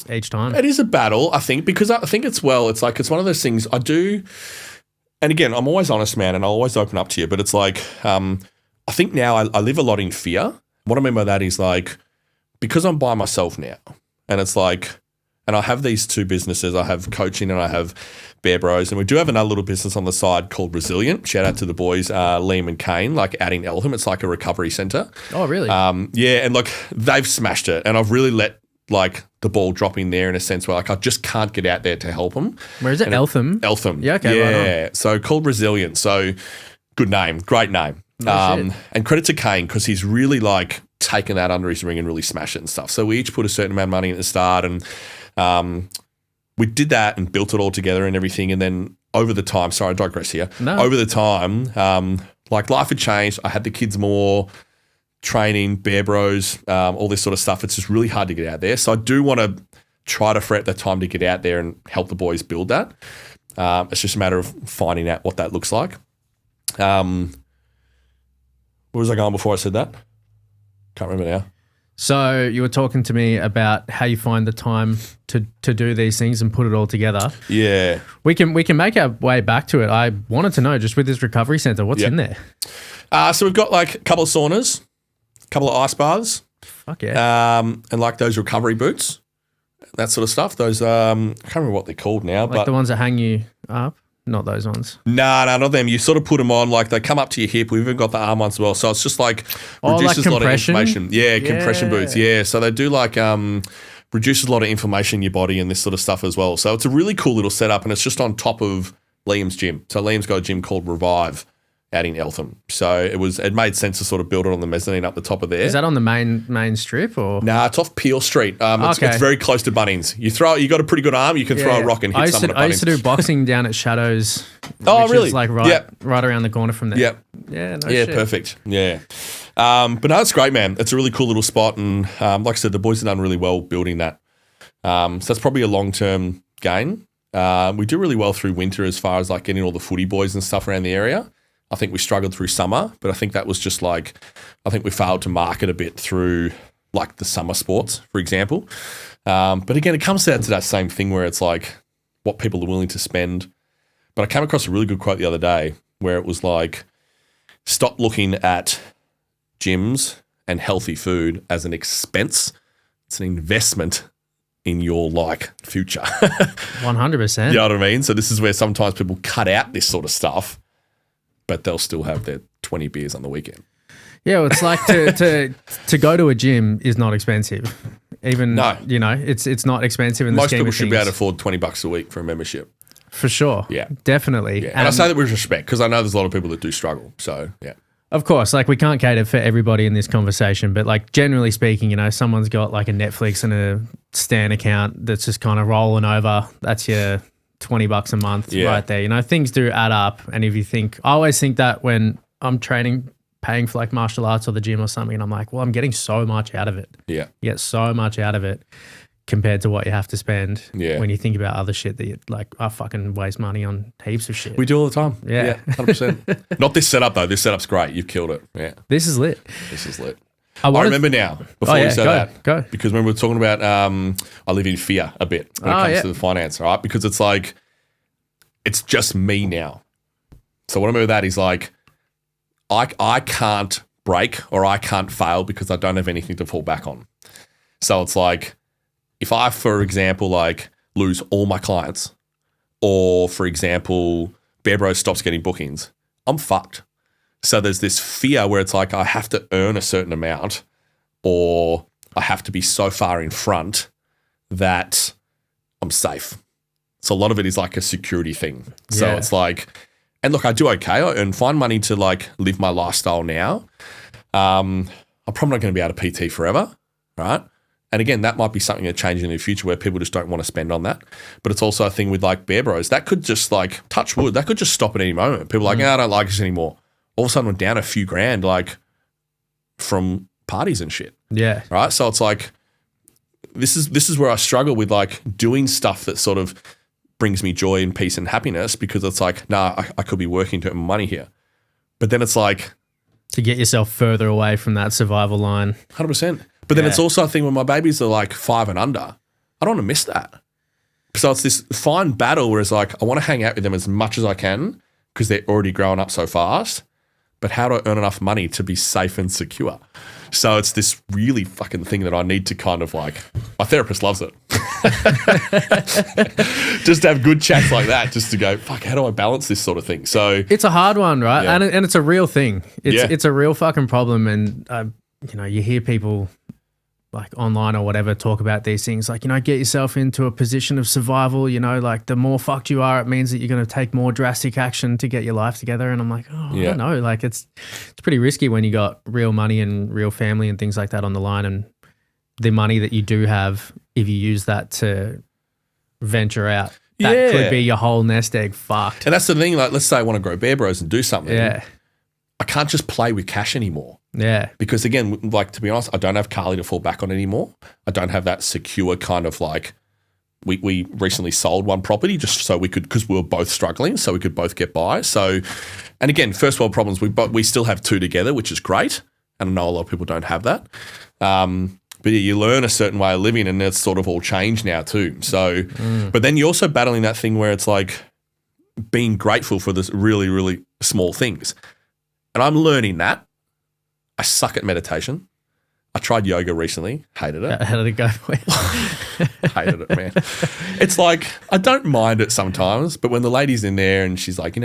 each time? It is a battle, I think, because I think it's one of those things I do. And again, I'm always honest, man, and I'll always open up to you. But it's like, I think now I live a lot in fear. What I mean by that is like, because I'm by myself now, and it's like, and I have these 2 businesses. I have coaching and I have Bear Bros, and we do have another little business on the side called Resilient. Shout out to the boys, Liam and Kane, like out in Eltham. It's like a recovery center. Oh, really? Yeah, and look, they've smashed it, and I've really let like the ball drop in there in a sense where like I just can't get out there to help them. Where is it? Eltham? Eltham. Yeah, okay, yeah. right on. So called Resilient. So good name, great name. No shit. And credit to Kane because he's really like taken that under his ring and really smashed it and stuff. So we each put a certain amount of money at the start, and we did that and built it all together and everything. And then over the time, sorry, I digress here. No. Over the time, like life had changed. I had the kids more, training, Bear Bros, all this sort of stuff. It's just really hard to get out there. So I do want to try to free up the time to get out there and help the boys build that. It's just a matter of finding out what that looks like. Where was I going before I said that? Can't remember now. So you were talking to me about how you find the time to do these things and put it all together. Yeah. We can make our way back to it. I wanted to know, just with this recovery center, what's in there? So we've got like a couple of saunas, a couple of ice baths. Fuck yeah. And like those recovery boots, that sort of stuff. Those, I can't remember what they're called now. Like but the ones that hang you up? Not those ones. No, not them. You sort of put them on, like they come up to your hip. We've even got the arm ones as well. So it's just like reduces like a lot of information. Yeah, Yeah. compression boots. Yeah. So they do like reduces a lot of inflammation in your body and this sort of stuff as well. So it's a really cool little setup, and it's just on top of Liam's gym. So Liam's got a gym called Revive. out in Eltham. So it made sense to sort of build it on the mezzanine up the top of there. Is that on the main strip or? Nah, it's off Peel Street. It's very close to Bunnings. You got a pretty good arm, you can throw a rock and hit someone at Bunnings. I used to do boxing down at Shadows. Oh, really? Is like right around the corner from there. Yep. Yeah, no shit. Perfect. Yeah. But no, it's great, man. It's a really cool little spot. And like I said, the boys have done really well building that. So that's probably a long-term gain. We do really well through winter as far as like getting all the footy boys and stuff around the area. I think we struggled through summer, but I think that was just like, I think we failed to market a bit through like the summer sports, for example. But again, it comes down to that same thing where it's like what people are willing to spend. But I came across a really good quote the other day where it was like, stop looking at gyms and healthy food as an expense. It's an investment in your like future. 100%. You know what I mean? So this is where sometimes people cut out this sort of stuff, but they'll still have their 20 beers on the weekend. Yeah, well, it's like to go to a gym is not expensive. Even, you know, it's not expensive in the scheme of things. Most people should be able to afford $20 a week for a membership. For sure. Yeah. Definitely. Yeah. And I say that with respect because I know there's a lot of people that do struggle. So, yeah. Of course, like we can't cater for everybody in this conversation, but like generally speaking, you know, someone's got like a Netflix and a Stan account that's just kind of rolling over. That's your $20 a month right there. You know, things do add up. And if you think, I always think that when I'm training, paying for like martial arts or the gym or something, and I'm like, well, I'm getting so much out of it. Yeah. You get so much out of it compared to what you have to spend when you think about other shit that you like, I fucking waste money on heaps of shit. We do all the time. Yeah. 100%. Not this setup though. This setup's great. You've killed it. Yeah. This is lit. I remember now, before you say that, go. Because when we were talking about, I live in fear a bit when it comes to the finance, right? Because it's like, it's just me now. So what I mean with that is like, I can't break or I can't fail because I don't have anything to fall back on. So it's like, if I, for example, like lose all my clients or, for example, Bear Bros stops getting bookings, I'm fucked. So there's this fear where it's like I have to earn a certain amount or I have to be so far in front that I'm safe. So a lot of it is like a security thing. So it's like, and look, I do okay. I earn fine money to like live my lifestyle now. I'm probably not going to be out of PT forever, right? And again, that might be something that changes in the future where people just don't want to spend on that. But it's also a thing with like Bear Bros. That could just like, touch wood, that could just stop at any moment. People are like, I don't like this anymore. All of a sudden we're down a few grand like from parties and shit. Yeah. Right? So it's like, this is where I struggle with like doing stuff that sort of brings me joy and peace and happiness because it's like, I could be working to earn money here. But then it's like, to get yourself further away from that survival line. 100%. But then it's also a thing when my babies are like 5 and under, I don't want to miss that. So it's this fine battle where it's like, I want to hang out with them as much as I can because they're already growing up so fast. But how do I earn enough money to be safe and secure? So it's this really fucking thing that I need to kind of like, my therapist loves it. Just to have good chats like that, just to go, fuck, how do I balance this sort of thing? So it's a hard one, right? Yeah. And it's a real thing. It's a real fucking problem. And, you know, you hear people like online or whatever talk about these things like, you know, get yourself into a position of survival, you know, like the more fucked you are, it means that you're going to take more drastic action to get your life together. And I'm like, I don't know, like it's pretty risky when you got real money and real family and things like that on the line, and the money that you do have, if you use that to venture out, that could be your whole nest egg fucked. And that's the thing, like let's say I want to grow Bear Bros and do something. Yeah. I can't just play with cash anymore. Yeah. Because again, like to be honest, I don't have Carly to fall back on anymore. I don't have that secure kind of like, we recently sold one property just so we could, because we were both struggling, so we could both get by. So, and again, first world problems, we still have 2 together, which is great. And I know a lot of people don't have that. But yeah, you learn a certain way of living and it's sort of all changed now too. So, but then you're also battling that thing where it's like being grateful for this really, really small things. And I'm learning that. I suck at meditation. I tried yoga recently. Hated it. How did it go for you? Hated it, man. It's like, I don't mind it sometimes, but when the lady's in there and she's like,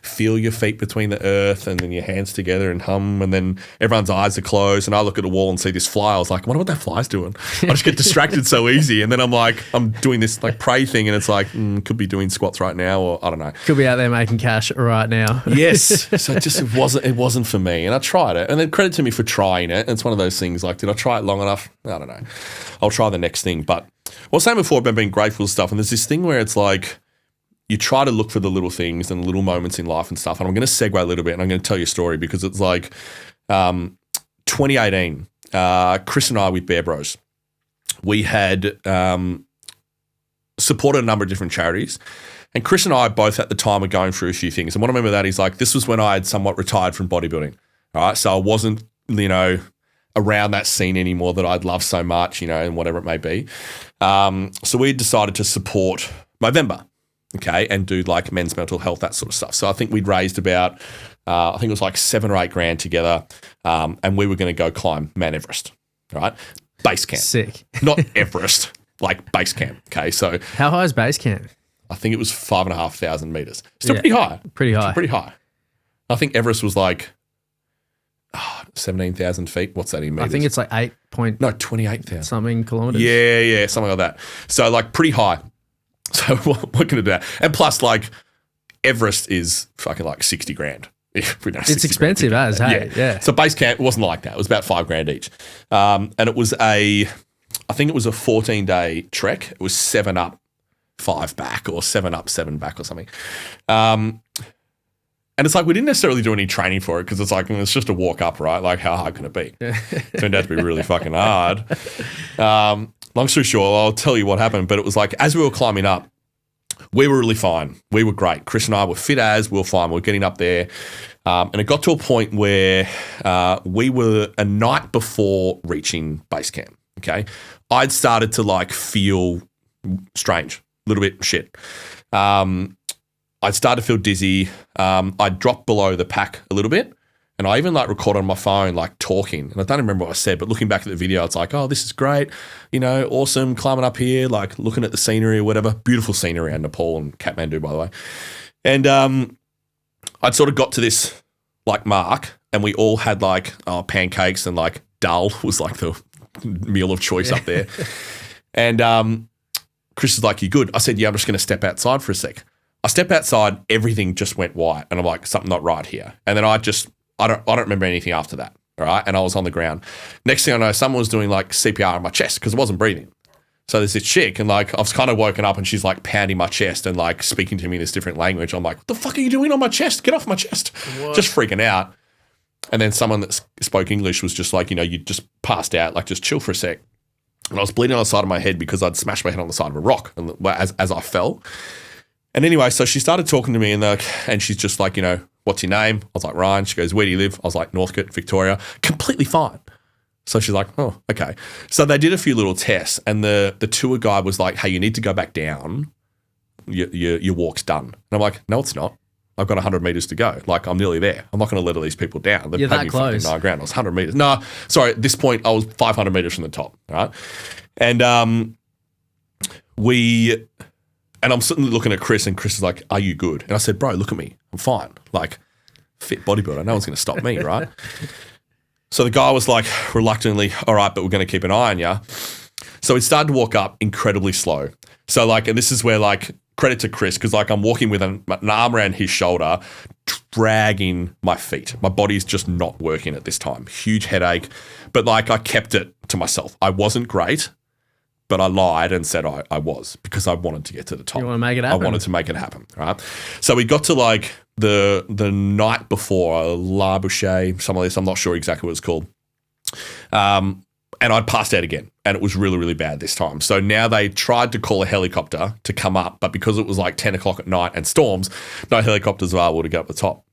feel your feet between the earth and then your hands together and hum, and then everyone's eyes are closed and I look at the wall and see this fly. I was like, I wonder what that fly's doing. I just get distracted so easy. And then I'm like, I'm doing this like pray thing and it's like, could be doing squats right now, or I don't know. Could be out there making cash right now. Yes. So it wasn't for me. And I tried it. And then credit to me for trying it. And it's one of those things like, did I try it long enough? I don't know. I'll try the next thing. But I was saying before about being grateful and stuff. And there's this thing where it's like, you try to look for the little things and little moments in life and stuff. And I'm going to segue a little bit and I'm going to tell you a story because it's like 2018, Chris and I with Bear Bros, we had supported a number of different charities. And Chris and I both at the time were going through a few things. And what I remember that is like, this was when I had somewhat retired from bodybuilding. All right. So I wasn't, around that scene anymore that I'd love so much, and whatever it may be. So we decided to support Movember, okay, and do like men's mental health, that sort of stuff. So I think we'd raised about, I think it was like $7,000 or $8,000 together, and we were going to go climb Mount Everest, right? Base camp. Sick. Not Everest, like base camp, okay? So how high is base camp? I think it was 5,500 meters. Still pretty high. Pretty high. Pretty high. I think Everest was like 17,000 feet. What's that in meters? I think it's like 28,000. Something kilometers. Yeah, something like that. So like pretty high. So what can I do that? And plus like Everest is fucking like $60,000. It's expensive as, hey, yeah. So base camp, it wasn't like that. It was about $5,000 each. And it was I think it was a 14-day trek. It was 7 up, 5 back, or 7 up, 7 back or something. And it's like we didn't necessarily do any training for it because it's like, it's just a walk up, right? Like how hard can it be? Turned out to be really fucking hard. Long story short, I'll tell you what happened. But it was like as we were climbing up, we were really fine. We were great. Chris and I were fit as, we were fine. We were getting up there. And it got to a point where we were a night before reaching base camp, okay? I'd started to like feel strange, a little bit shit. I'd started to feel dizzy. I dropped below the pack a little bit, and I even like recorded on my phone, like talking. And I don't remember what I said, but looking back at the video, it's like, oh, this is great. Awesome. Climbing up here, like looking at the scenery or whatever. Beautiful scenery around Nepal and Kathmandu, by the way. And I'd sort of got to this like mark, and we all had like pancakes, and like dal was like the meal of choice up there. And Chris is like, you good? I said, yeah, I'm just going to step outside for a sec. I step outside, everything just went white, and I'm like, something not right here. And then I don't remember anything after that, all right? And I was on the ground. Next thing I know, someone was doing like CPR on my chest because I wasn't breathing. So there's this chick, and like I was kind of woken up, and she's like pounding my chest and like speaking to me in this different language. I'm like, what the fuck are you doing on my chest? Get off my chest. What? Just freaking out. And then someone that spoke English was just like, you just passed out, like just chill for a sec. And I was bleeding on the side of my head because I'd smashed my head on the side of a rock as I fell. And anyway, so she started talking to me and she's just like, what's your name? I was like, Ryan. She goes, where do you live? I was like, Northcote, Victoria. Completely fine. So she's like, oh, okay. So they did a few little tests, and the tour guide was like, hey, you need to go back down. Your walk's done. And I'm like, no, it's not. I've got 100 meters to go. Like, I'm nearly there. I'm not going to let all these people down. You're that close. $9,000. I was 100 meters. No, sorry. At this point, I was 500 meters from the top. Right. And And I'm sitting looking at Chris, and Chris is like, are you good? And I said, bro, look at me. I'm fine. Like, fit bodybuilder. No one's going to stop me, right? So the guy was like, reluctantly, all right, but we're going to keep an eye on you. So he started to walk up incredibly slow. So like, and this is where like, credit to Chris, because like I'm walking with an arm around his shoulder, dragging my feet. My body's just not working at this time. Huge headache. But like, I kept it to myself. I wasn't great, but I lied and said I was, because I wanted to get to the top. You want to make it happen? I wanted to make it happen, right? So we got to like the night before, La Boucher, some of this, I'm not sure exactly what it's called. And I'd passed out again, and it was really, really bad this time. So now they tried to call a helicopter to come up, but because it was like 10 o'clock at night and storms, no helicopters were able to get up the top.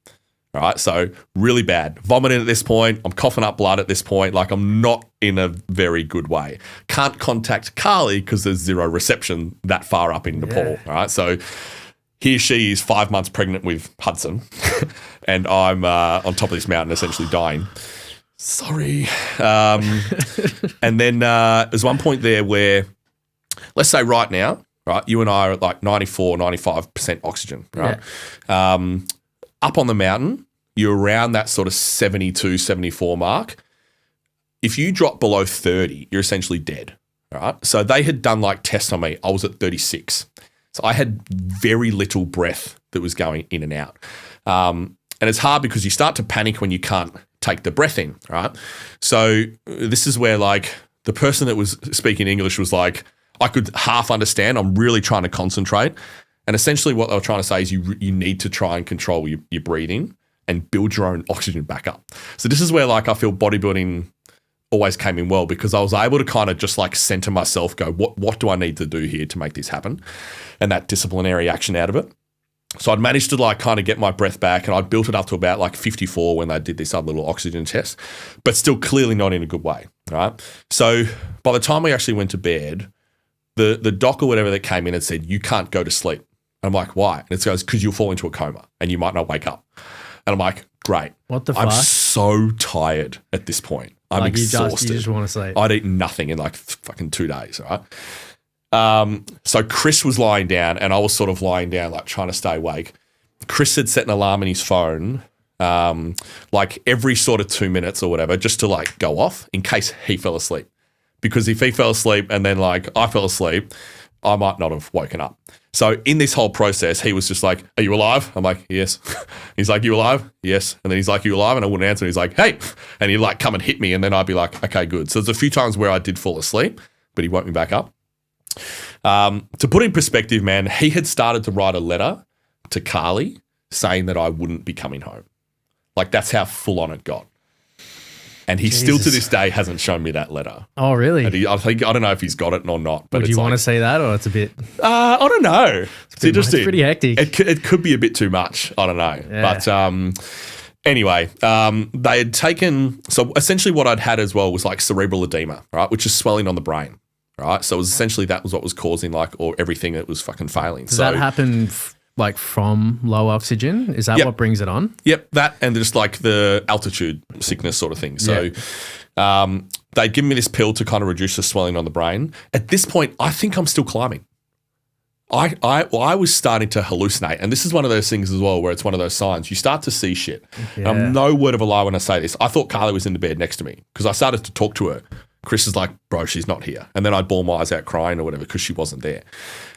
All right, so really bad. Vomiting at this point. I'm coughing up blood at this point. Like, I'm not in a very good way. Can't contact Carly because there's zero reception that far up in Nepal. All right, so here she is 5 months pregnant with Hudson, and I'm on top of this mountain essentially dying. sorry. And then there's one point there where, let's say right now, right, you and I are at like 94, 95% oxygen, right? Yeah. Up on the mountain, you're around that sort of 72, 74 mark. If you drop below 30, you're essentially dead, right? So they had done like tests on me. I was at 36. So I had very little breath that was going in and out. And it's hard because you start to panic when you can't take the breath in, right? So this is where like the person that was speaking English was like, I could half understand. I'm really trying to concentrate. And essentially what they were trying to say is you need to try and control your breathing and build your own oxygen back up. So this is where like I feel bodybuilding always came in well, because I was able to kind of just like center myself, go, what do I need to do here to make this happen? And that disciplinary action out of it. So I'd managed to like kind of get my breath back, and I'd built it up to about like 54 when they did this other little oxygen test, but still clearly not in a good way, right? So by the time we actually went to bed, the doc or whatever that came in and said, you can't go to sleep. And I'm like, why? And it goes, because you'll fall into a coma and you might not wake up. And I'm like, great. What the fuck? I'm so tired at this point. I'm like exhausted. You just want to sleep. I'd eaten nothing in like fucking 2 days, right? So Chris was lying down and I was sort of lying down, like trying to stay awake. Chris had set an alarm in his phone, like every sort of 2 minutes or whatever, just to like go off in case he fell asleep. Because if he fell asleep and then like I fell asleep, I might not have woken up. So in this whole process, he was just like, are you alive? I'm like, yes. He's like, you alive? Yes. And then he's like, you alive? And I wouldn't answer. He's like, hey. And he'd like come and hit me. And then I'd be like, okay, good. So there's a few times where I did fall asleep, but he woke me back up. To put in perspective, man, he had started to write a letter to Carly saying that I wouldn't be coming home. Like that's how full on it got. And he still to this day hasn't shown me that letter. Oh, really? And I don't know if he's got it or not. But would you want to say that, or it's a bit? I don't know. It's interesting. It's pretty hectic. It could be a bit too much. I don't know. Yeah. But anyway, they had taken. So essentially, what I'd had as well was like cerebral edema, right, which is swelling on the brain, right. So it was essentially that was what was causing like or everything that was fucking failing. Does that happen? Like from low oxygen? Is that what brings it on? Yep, that and just like the altitude sickness sort of thing. So they'd given me this pill to kind of reduce the swelling on the brain. At this point, I think I'm still climbing. I was starting to hallucinate. And this is one of those things as well where it's one of those signs. You start to see shit. Yeah. I'm no word of a lie when I say this. I thought Carly was in the bed next to me because I started to talk to her. Chris is like, bro, she's not here. And then I'd bawl my eyes out crying or whatever because she wasn't there.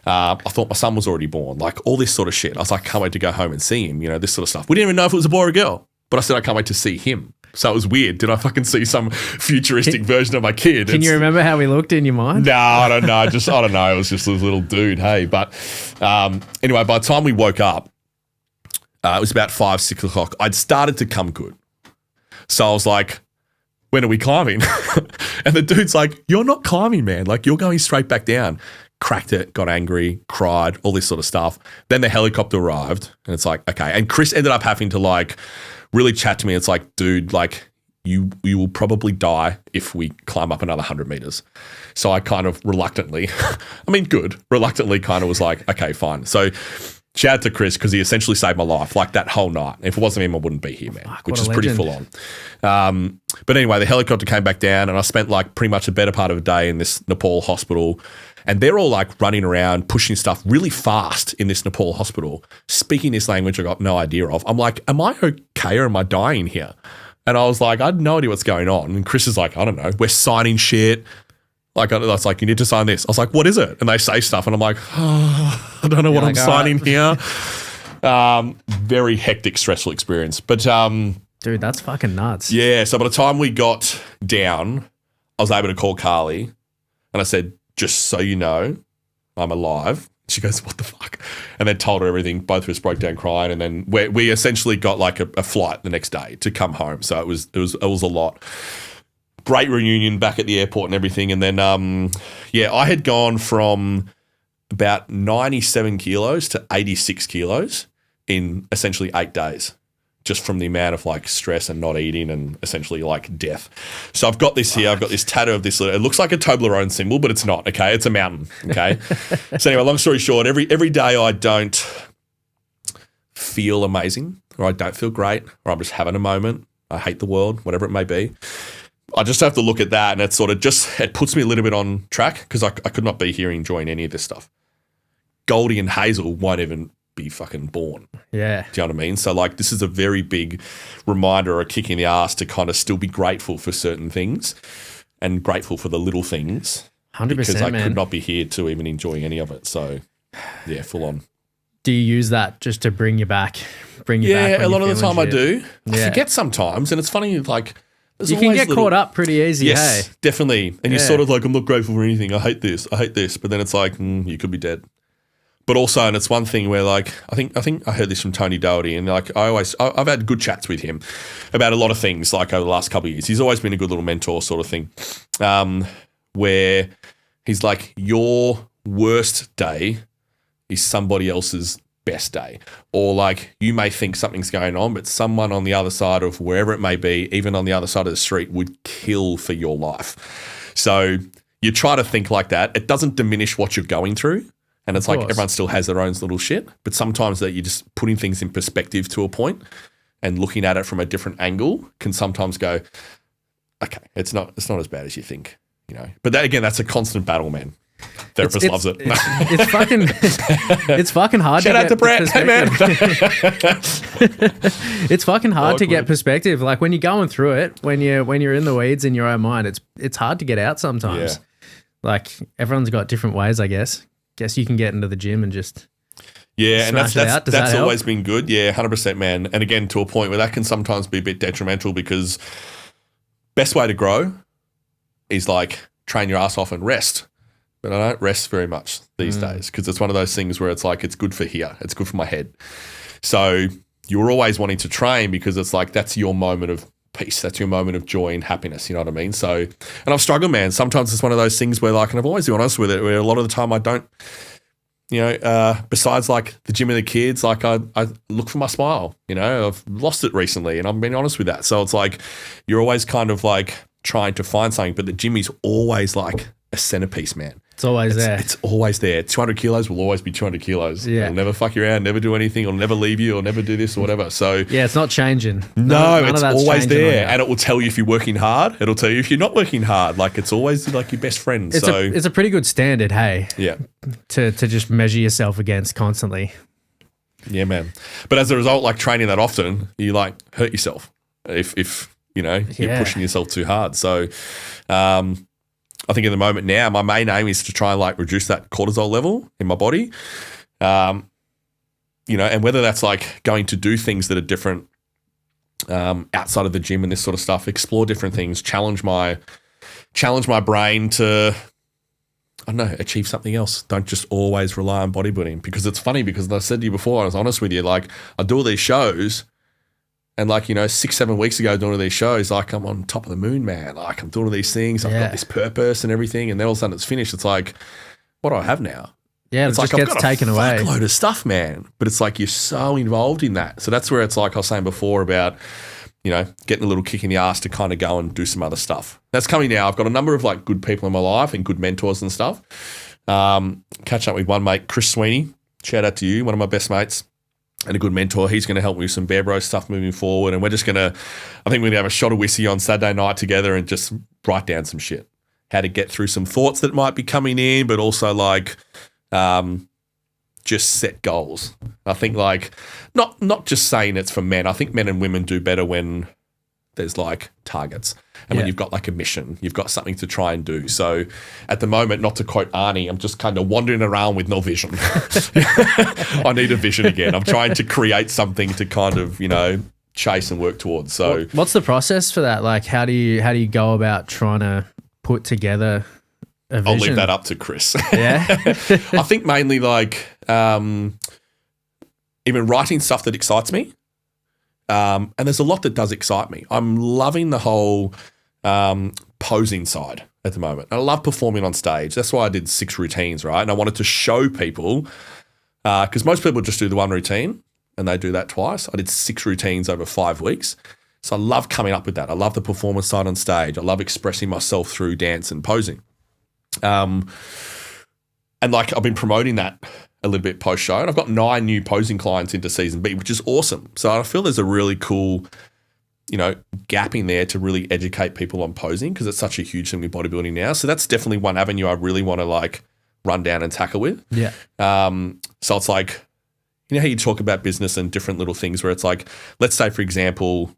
I thought my son was already born, like all this sort of shit. I was like, can't wait to go home and see him, this sort of stuff. We didn't even know if it was a boy or a girl, but I said, I can't wait to see him. So it was weird. Did I fucking see some futuristic version of my kid? Can you remember how he looked in your mind? No, I don't know. I don't know. It was just this little dude, hey. But anyway, by the time we woke up, it was about 5, 6 o'clock. I'd started to come good. So I was like, when are we climbing? And the dude's like, you're not climbing, man. Like, you're going straight back down. Cracked it, got angry, cried, all this sort of stuff. Then the helicopter arrived and it's like, okay. And Chris ended up having to like really chat to me. It's like, dude, like you will probably die if we climb up another 100 meters. So I kind of reluctantly, reluctantly kind of was like, okay, fine. So shout out to Chris because he essentially saved my life like that whole night. If it wasn't him, I wouldn't be here, man, which is pretty full on. But anyway, the helicopter came back down and I spent like pretty much a better part of a day in this Nepal hospital. And they're all like running around, pushing stuff really fast in this Nepal hospital, speaking this language I got no idea of. I'm like, am I okay or am I dying here? And I was like, I had no idea what's going on. And Chris is like, I don't know, we're signing shit. Like, I was like, you need to sign this. I was like, what is it? And they say stuff and I'm like, oh, I don't know what I'm signing here. Very hectic, stressful experience. But dude, that's fucking nuts. Yeah. So by the time we got down, I was able to call Carly and I said, just so you know, I'm alive. She goes, what the fuck? And then told her everything. Both of us broke down crying. And then we essentially got like a flight the next day to come home. So it was a lot. Great reunion back at the airport and everything. And then, I had gone from about 97 kilos to 86 kilos in essentially 8 days, just from the amount of like stress and not eating and essentially like death. So I've got this here. I've got this tattoo of this. It looks like a Toblerone symbol, but it's not. Okay, it's a mountain. Okay. So anyway, long story short, every day I don't feel amazing, or I don't feel great, or I'm just having a moment. I hate the world, whatever it may be. I just have to look at that, and it sort of it puts me a little bit on track because I could not be here enjoying any of this stuff. Goldie and Hazel won't even be fucking born. Yeah. Do you know what I mean? So like this is a very big reminder or a kick in the ass to kind of still be grateful for certain things and grateful for the little things. 100%, because I man. could not be here to even enjoy any of it. So yeah, full on. Do you use that just to bring you back? Back Yeah, when a lot you're of the time feeling I do. I Yeah. forget sometimes, and it's funny, like there's You can always get caught up pretty easy, Yes, hey? definitely. And you're Yeah. sort of like, I'm not grateful for anything. I hate this. But then it's like, you could be dead. But also, and it's one thing where like I think I heard this from Tony Doherty, and like I've had good chats with him about a lot of things like over the last couple of years. He's always been a good little mentor sort of thing, where he's like, your worst day is somebody else's best day, or like you may think something's going on, but someone on the other side of wherever it may be, even on the other side of the street, would kill for your life. So you try to think like that. It doesn't diminish what you're going through. And it's like everyone still has their own little shit, but sometimes that you're just putting things in perspective to a point and looking at it from a different angle can sometimes go, okay, it's not as bad as you think, you know. But that, again, that's a constant battle, man. Therapist loves it. It's fucking hard Shout to out get to Brett. Hey, man. It's fucking hard to get Awkward. perspective. Like when you're going through it, when you're in the weeds in your own mind, it's hard to get out sometimes. Yeah. Like everyone's got different ways, I guess. Guess you can get into the gym and just Yeah, and smash it out. Does that's that help? always been good. Yeah, 100%, man. And again, to a point where that can sometimes be a bit detrimental because best way to grow is like train your ass off and rest. But I don't rest very much these days because it's one of those things where it's like it's good for here. It's good for my head. So you're always wanting to train because it's like that's your moment of peace. That's your moment of joy and happiness. You know what I mean? So, and I've struggled, man. Sometimes it's one of those things where like, and I've always been honest with it, where a lot of the time I don't, you know, besides like the gym and the kids, like I look for my smile, you know, I've lost it recently and I'm being honest with that. So it's like, you're always kind of like trying to find something, but the gym is always like a centerpiece, man. it's always there. It's always there. 200 kilos will always be 200 kilos. Yeah. It'll never fuck you around, never do anything, it'll never leave you, or never do this or whatever. So Yeah, it's not changing. no, None of it's that's always changing on there. you. And it will tell you if you're working hard. It'll tell you if you're not working hard. Like it's always like your best friend. It's a pretty good standard, hey, yeah. to just measure yourself against constantly. Yeah, man. But as a result, like training that often, you like hurt yourself if you know, you're Yeah. pushing yourself too hard. So I think in the moment now, my main aim is to try and like reduce that cortisol level in my body. You know, and whether that's like going to do things that are different outside of the gym and this sort of stuff, explore different things, challenge my brain to, I don't know, achieve something else. Don't just always rely on bodybuilding, because it's funny because I said to you before, I was honest with you, like I do all these shows and like, you know, 6-7 weeks ago doing all these shows, like I'm on top of the moon, man. Like I'm doing all these things. I've got this purpose and everything. And then all of a sudden it's finished. It's like, what do I have now? Yeah, It's it like just I've gets got taken a away. fuckload of stuff, man. But it's like you're so involved in that. So that's where it's like I was saying before about, you know, getting a little kick in the ass to kind of go and do some other stuff. That's coming now. I've got a number of like good people in my life and good mentors and stuff. Catch up with one mate, Chris Sweeney. Shout out to you, one of my best mates and a good mentor. He's going to help me with some Bear Bros stuff moving forward. And we're just going to, I think we're going to have a shot of whiskey on Saturday night together and just write down some shit. How to get through some thoughts that might be coming in, but also like just set goals. I think like not just saying it's for men. I think men and women do better when there's like targets and when you've got like a mission, you've got something to try and do. So at the moment, not to quote Arnie, I'm just kind of wandering around with no vision. I need a vision again. I'm trying to create something to kind of, you know, chase and work towards. So What's the process for that? Like how do you go about trying to put together a vision? I'll leave that up to Chris. Yeah. I think mainly like even writing stuff that excites me. And there's a lot that does excite me. I'm loving the whole posing side at the moment. I love performing on stage. That's why I did 6 routines, right? And I wanted to show people, because most people just do the 1 routine and they do that twice. I did 6 routines over 5 weeks. So I love coming up with that. I love the performance side on stage. I love expressing myself through dance and posing. And like I've been promoting that a little bit post-show, and I've got 9 new posing clients into season B, which is awesome. So I feel there's a really cool gap in there to really educate people on posing because it's such a huge thing with bodybuilding now. So that's definitely one avenue I really want to like run down and tackle with. Yeah. So it's like, how you talk about business and different little things where it's like, let's say, for example,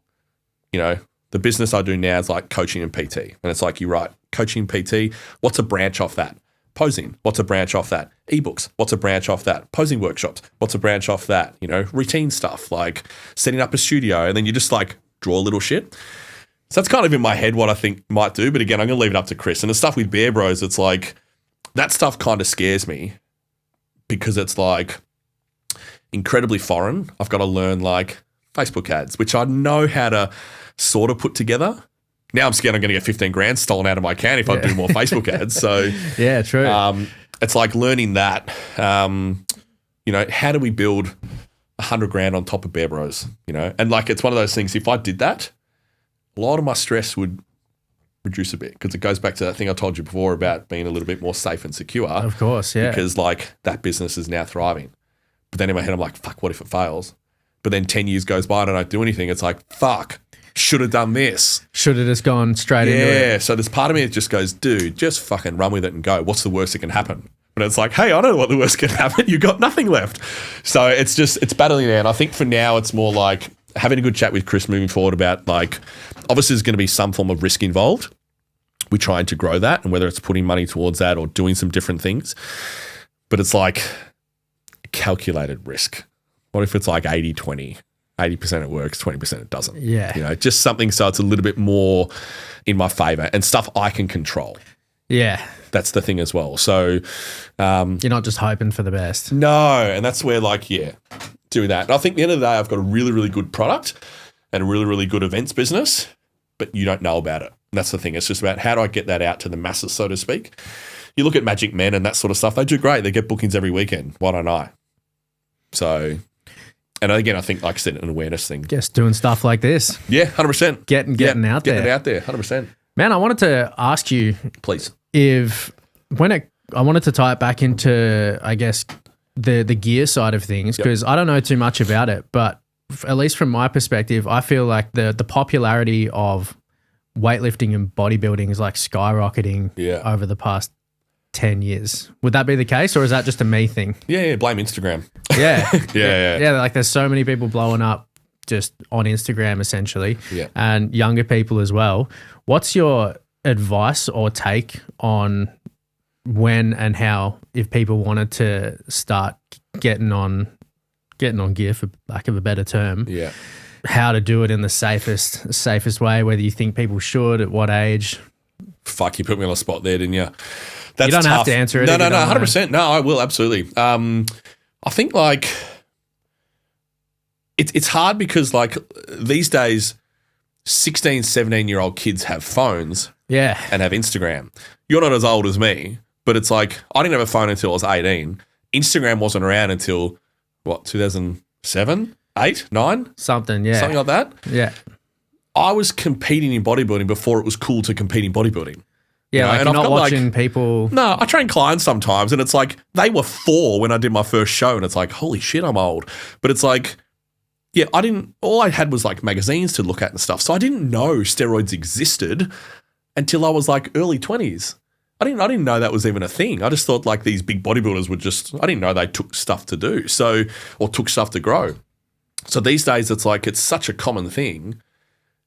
the business I do now is like coaching and PT. And it's like, you're right, coaching and PT, what's a branch off that? Posing, what's a branch off that? Ebooks, what's a branch off that? Posing workshops, what's a branch off that? Routine stuff like setting up a studio, and then you just like draw a little shit. So that's kind of in my head what I think might do. But again, I'm going to leave it up to Chris. And the stuff with Bear Bros, it's like that stuff kind of scares me because it's like incredibly foreign. I've got to learn like Facebook ads, which I know how to sort of put together. Now I'm scared I'm going to get 15 grand stolen out of my account if I do more Facebook ads. So yeah, true. It's like learning that, how do we build 100 grand on top of Bear Bros, And like, it's one of those things, if I did that, a lot of my stress would reduce a bit because it goes back to that thing I told you before about being a little bit more safe and secure. Of course, yeah. Because like that business is now thriving. But then in my head, I'm like, fuck, what if it fails? But then 10 years goes by and I don't do anything. It's like, fuck. Should have done this. Should have just gone straight into it. Yeah. So there's part of me that just goes, dude, just fucking run with it and go. What's the worst that can happen? But it's like, hey, I don't know what the worst can happen. You got nothing left. So it's battling there. And I think for now it's more like having a good chat with Chris moving forward about like, obviously there's going to be some form of risk involved. We're trying to grow that, and whether it's putting money towards that or doing some different things. But it's like calculated risk. What if it's like 80-20? 80% it works, 20% it doesn't. Yeah. Just something so it's a little bit more in my favor and stuff I can control. Yeah. That's the thing as well. So you're not just hoping for the best. No. And that's where do that. And I think at the end of the day, I've got a really, really good product and a really, really good events business, but you don't know about it. And that's the thing. It's just about how do I get that out to the masses, so to speak. You look at Magic Men and that sort of stuff. They do great. They get bookings every weekend. Why don't I? So... And again, I think, like I said, an awareness thing. Just doing stuff like this. Yeah, 100%. Getting out there. Getting it out there, 100%. Man, I wanted to ask you, please, I wanted to tie it back into, I guess, the gear side of things, because I don't know too much about it, but at least from my perspective, I feel like the popularity of weightlifting and bodybuilding is like skyrocketing over the past 10 years. Would that be the case, or is that just a me thing? Yeah, blame Instagram. Yeah. Yeah. Like there's so many people blowing up just on Instagram essentially, and younger people as well. What's your advice or take on when and how, if people wanted to start getting on gear, for lack of a better term, how to do it in the safest way, whether you think people should, at what age? Fuck, you put me on the spot there, didn't you? That's you don't tough. have to answer it. No, 100%. No, I will, absolutely. I think like it's hard because like these days 16, 17-year-old kids have phones and have Instagram. You're not as old as me, but it's like I didn't have a phone until I was 18. Instagram wasn't around until, 2007, 8, 9? Something like that? Yeah. I was competing in bodybuilding before it was cool to compete in bodybuilding. Yeah, like you're not watching people. No, I train clients sometimes, and it's like they were 4 when I did my first show, and it's like, holy shit, I'm old. But it's like, all I had was like magazines to look at and stuff. So I didn't know steroids existed until I was like early 20s. I didn't know that was even a thing. I just thought like these big bodybuilders would I didn't know they took stuff to do, or took stuff to grow. So these days it's like it's such a common thing,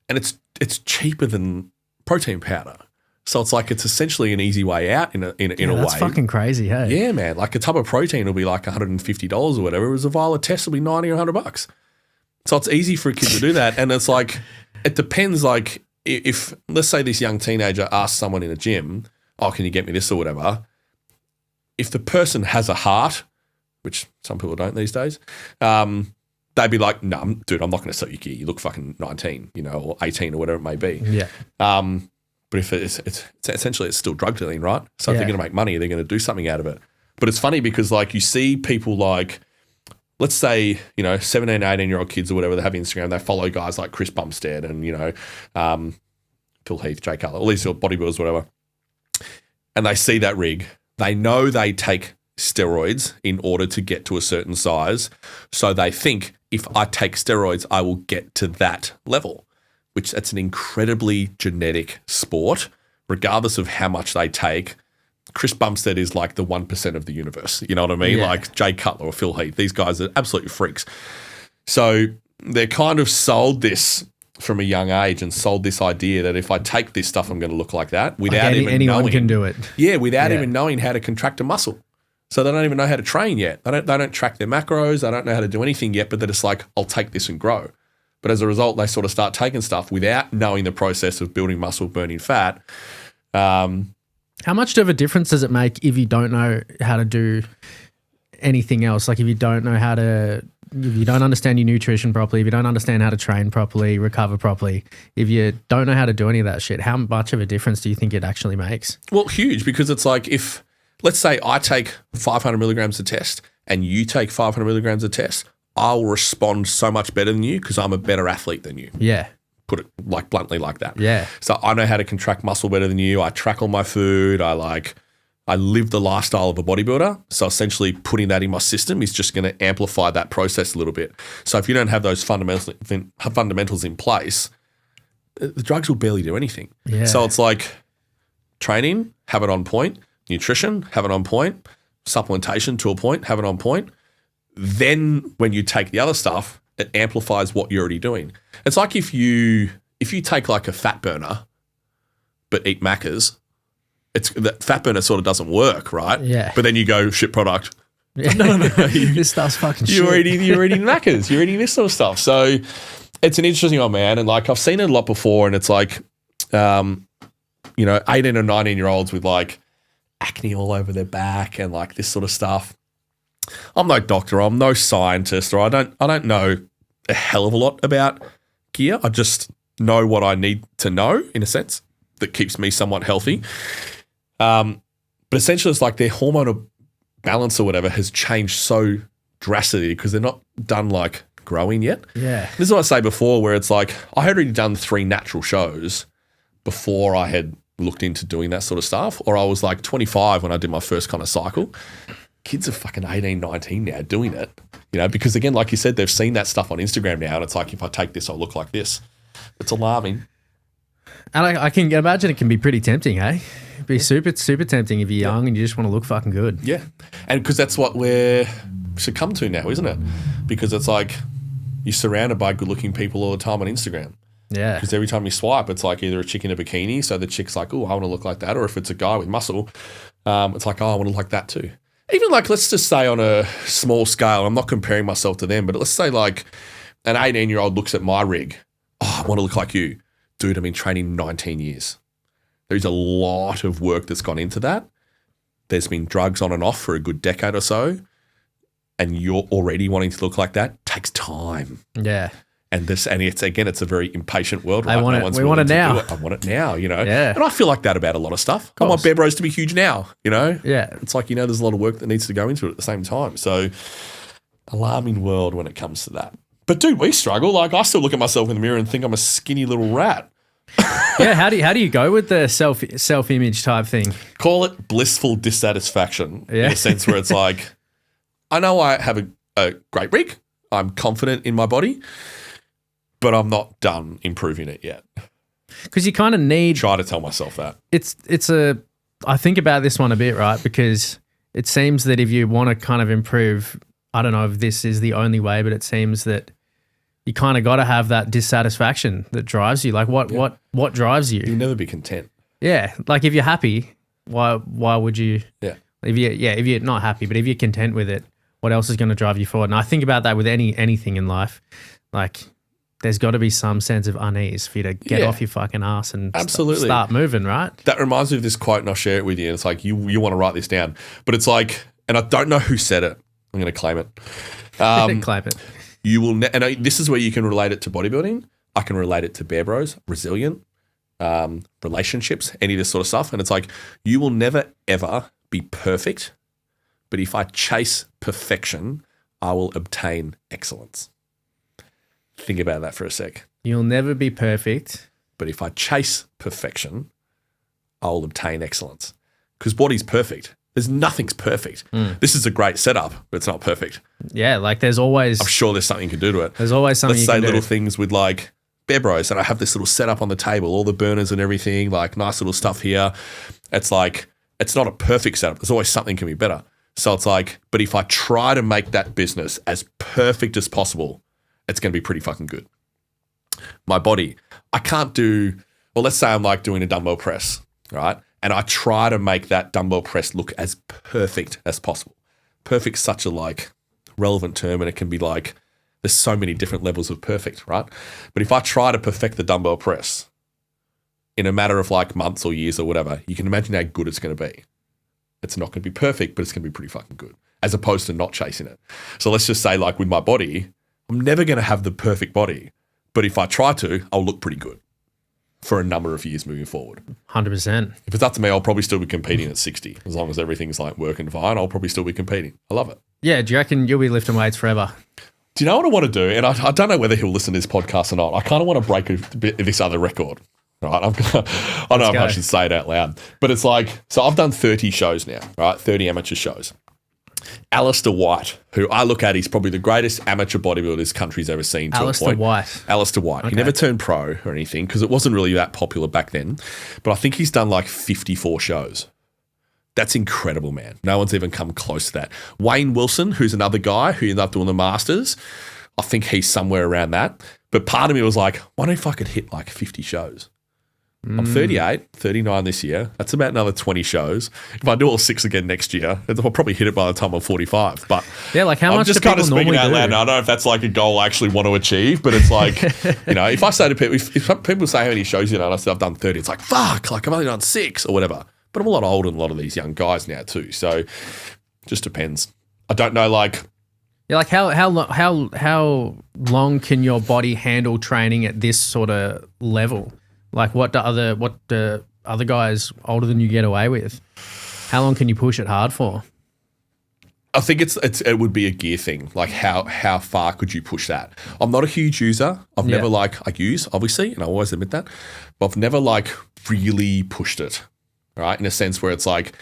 and it's cheaper than protein powder. So it's like it's essentially an easy way out in a way. That's fucking crazy, hey? Yeah, man. Like a tub of protein will be like $150 or whatever. Whereas a vial of tests will be $90 or $100. So it's easy for a kid to do that. And it's like, it depends. Like if let's say this young teenager asks someone in a gym, oh, can you get me this or whatever? If the person has a heart, which some people don't these days, they'd be like, no, dude, I'm not going to sell you gear. You look fucking 19, or 18 or whatever it may be. Yeah. But if it's essentially it's still drug dealing, right? So if they're going to make money, they're going to do something out of it. But it's funny because like you see people like, let's say, 17, 18-year-old kids or whatever, they have Instagram, they follow guys like Chris Bumstead and, Phil Heath, Jay Cutler, all these bodybuilders, whatever. And they see that rig. They know they take steroids in order to get to a certain size. So they think if I take steroids, I will get to that level. which that's an incredibly genetic sport, regardless of how much they take. Chris Bumstead is like the 1% of the universe. You know what I mean? Yeah. Like Jay Cutler or Phil Heath. These guys are absolutely freaks. So they're kind of sold this from a young age and sold this idea that if I take this stuff, I'm going to look like that without Like even anyone knowing. can do it. Yeah, without even knowing how to contract a muscle. So they don't even know how to train yet. They don't track their macros. They don't know how to do anything yet, but they're just like, I'll take this and grow. But as a result, they sort of start taking stuff without knowing the process of building muscle, burning fat. How much of a difference does it make if you don't know how to do anything else? Like if you don't know how to, if you don't understand your nutrition properly, if you don't understand how to train properly, recover properly, if you don't know how to do any of that shit, how much of a difference do you think it actually makes? Well, huge, because it's like if, let's say I take 500 milligrams a test and you take 500 milligrams a test, I'll respond so much better than you because I'm a better athlete than you. Yeah. Put it like bluntly like that. Yeah. So I know how to contract muscle better than you. I track all my food. I live the lifestyle of a bodybuilder. So essentially putting that in my system is just going to amplify that process a little bit. So if you don't have those fundamentals in place, the drugs will barely do anything. Yeah. So it's like training, have it on point. Nutrition, have it on point. Supplementation to a point, have it on point. Then when you take the other stuff, it amplifies what you're already doing. It's like if you take like a fat burner but eat Maccas, that fat burner sort of doesn't work, right? Yeah. But then you go, shit product. Yeah. No. This stuff's fucking shit. You're eating Maccas. You're eating this sort of stuff. So it's an interesting one, man. And like I've seen it a lot before, and it's like, 18 or 19-year-olds with like acne all over their back and like this sort of stuff. I'm no doctor. I'm no scientist, or I don't know a hell of a lot about gear. I just know what I need to know in a sense that keeps me somewhat healthy. But essentially, it's like their hormonal balance or whatever has changed so drastically because they're not done like growing yet. Yeah. This is what I say before, where it's like I had already done 3 natural shows before I had looked into doing that sort of stuff, or I was like 25 when I did my first kind of cycle. Kids are fucking 18, 19 now doing it, because again, like you said, they've seen that stuff on Instagram now, and it's like, if I take this, I'll look like this. It's alarming. And I can imagine it can be pretty tempting, hey? It'd be super, super tempting if you're young and you just want to look fucking good. Yeah. And because that's what we're succumb to now, isn't it? Because it's like you're surrounded by good-looking people all the time on Instagram. Yeah. Because every time you swipe, it's like either a chick in a bikini, so the chick's like, oh, I want to look like that. Or if it's a guy with muscle, it's like, oh, I want to look like that too. Even like, let's just say on a small scale, I'm not comparing myself to them, but let's say like an 18-year-old looks at my rig. Oh, I want to look like you. Dude, I've been training 19 years. There's a lot of work that's gone into that. There's been drugs on and off for a good decade or so. And you're already wanting to look like that. It takes time. Yeah. And it's a very impatient world, right? We want it now. I want it now, Yeah. And I feel like that about a lot of stuff. I want Bear Bros to be huge now, Yeah. It's like, there's a lot of work that needs to go into it at the same time. So alarming world when it comes to that. But dude, we struggle. Like I still look at myself in the mirror and think I'm a skinny little rat. Yeah. How do you go with the self-image type thing? Call it blissful dissatisfaction in a sense where it's like, I know I have a great rig. I'm confident in my body, but I'm not done improving it yet. Because you kind of need. Try to tell myself that. I think about this one a bit, right? Because it seems that if you want to kind of improve, I don't know if this is the only way, but it seems that you kind of got to have that dissatisfaction that drives you. Like what drives you? You'll never be content. Yeah. Like if you're happy, why would you? Yeah. If you're not happy, but if you're content with it, what else is going to drive you forward? And I think about that with anything in life. Like there's got to be some sense of unease for you to get off your fucking ass and absolutely start moving, right? That reminds me of this quote, and I'll share it with you. It's like, you want to write this down. But it's like, and I don't know who said it. I'm going to claim it. Claim it. You will, this is where you can relate it to bodybuilding. I can relate it to Bear Bros, resilient, relationships, any of this sort of stuff. And it's like, you will never, ever be perfect. But if I chase perfection, I will obtain excellence. Think about that for a sec. You'll never be perfect. But if I chase perfection, I'll obtain excellence. Because body's perfect. Nothing's perfect. This is a great setup, but it's not perfect. Yeah, like there's always. I'm sure there's something you can do to it. There's always something Let's you say can do. little things with like Bear Bros, and I have this little setup on the table, all the burners and everything, like nice little stuff here. It's like, it's not a perfect setup. There's always something can be better. So it's like, but if I try to make that business as perfect as possible, it's going to be pretty fucking good. My body, I can't do, well, let's say I'm like doing a dumbbell press, right? And I try to make that dumbbell press look as perfect as possible. Perfect's such a like relevant term, and it can be like, there's so many different levels of perfect, right? But if I try to perfect the dumbbell press in a matter of like months or years or whatever, you can imagine how good it's going to be. It's not going to be perfect, but it's going to be pretty fucking good, as opposed to not chasing it. So let's just say like with my body, I'm never going to have the perfect body, but if I try to, I'll look pretty good for a number of years moving forward. 100%. If it's up to me, I'll probably still be competing at 60. As long as everything's like working fine, I'll probably still be competing. I love it. Yeah, do you reckon you'll be lifting weights forever? Do you know what I want to do? And I don't know whether he'll listen to this podcast or not. I kind of want to break this other record. Right? I don't know if I should say it out loud. But it's like, so I've done 30 shows now, right? 30 amateur shows. Alistair White, who I look at, he's probably the greatest amateur bodybuilder this country's ever seen to Alistair a point. White. Alistair White. Okay. He never turned pro or anything because it wasn't really that popular back then. But I think he's done like 54 shows. That's incredible, man. No one's even come close to that. Wayne Wilson, who's another guy who ended up doing the Masters, I think he's somewhere around that. But part of me was like, what if I could hit like 50 shows? I'm 38, 39 this year. That's about another 20 shows. If I do all 6 again next year, I'll probably hit it by the time I'm 45. But yeah, like how much I'm just kind of speaking out loud now. I don't know if that's like a goal I actually want to achieve, but it's like, you know, if I say to people, if people say how many shows you know, and I say I've done 30, it's like, fuck, like I've only done 6 or whatever. But I'm a lot older than a lot of these young guys now too. So just depends. I don't know, like. Yeah, like how long can your body handle training at this sort of level? Like what the other guys older than you get away with? How long can you push it hard for? I think it would be a gear thing. Like how far could you push that? I'm not a huge user. I've never I use obviously, and I always admit that, but I've never like really pushed it. Right, in a sense where it's like,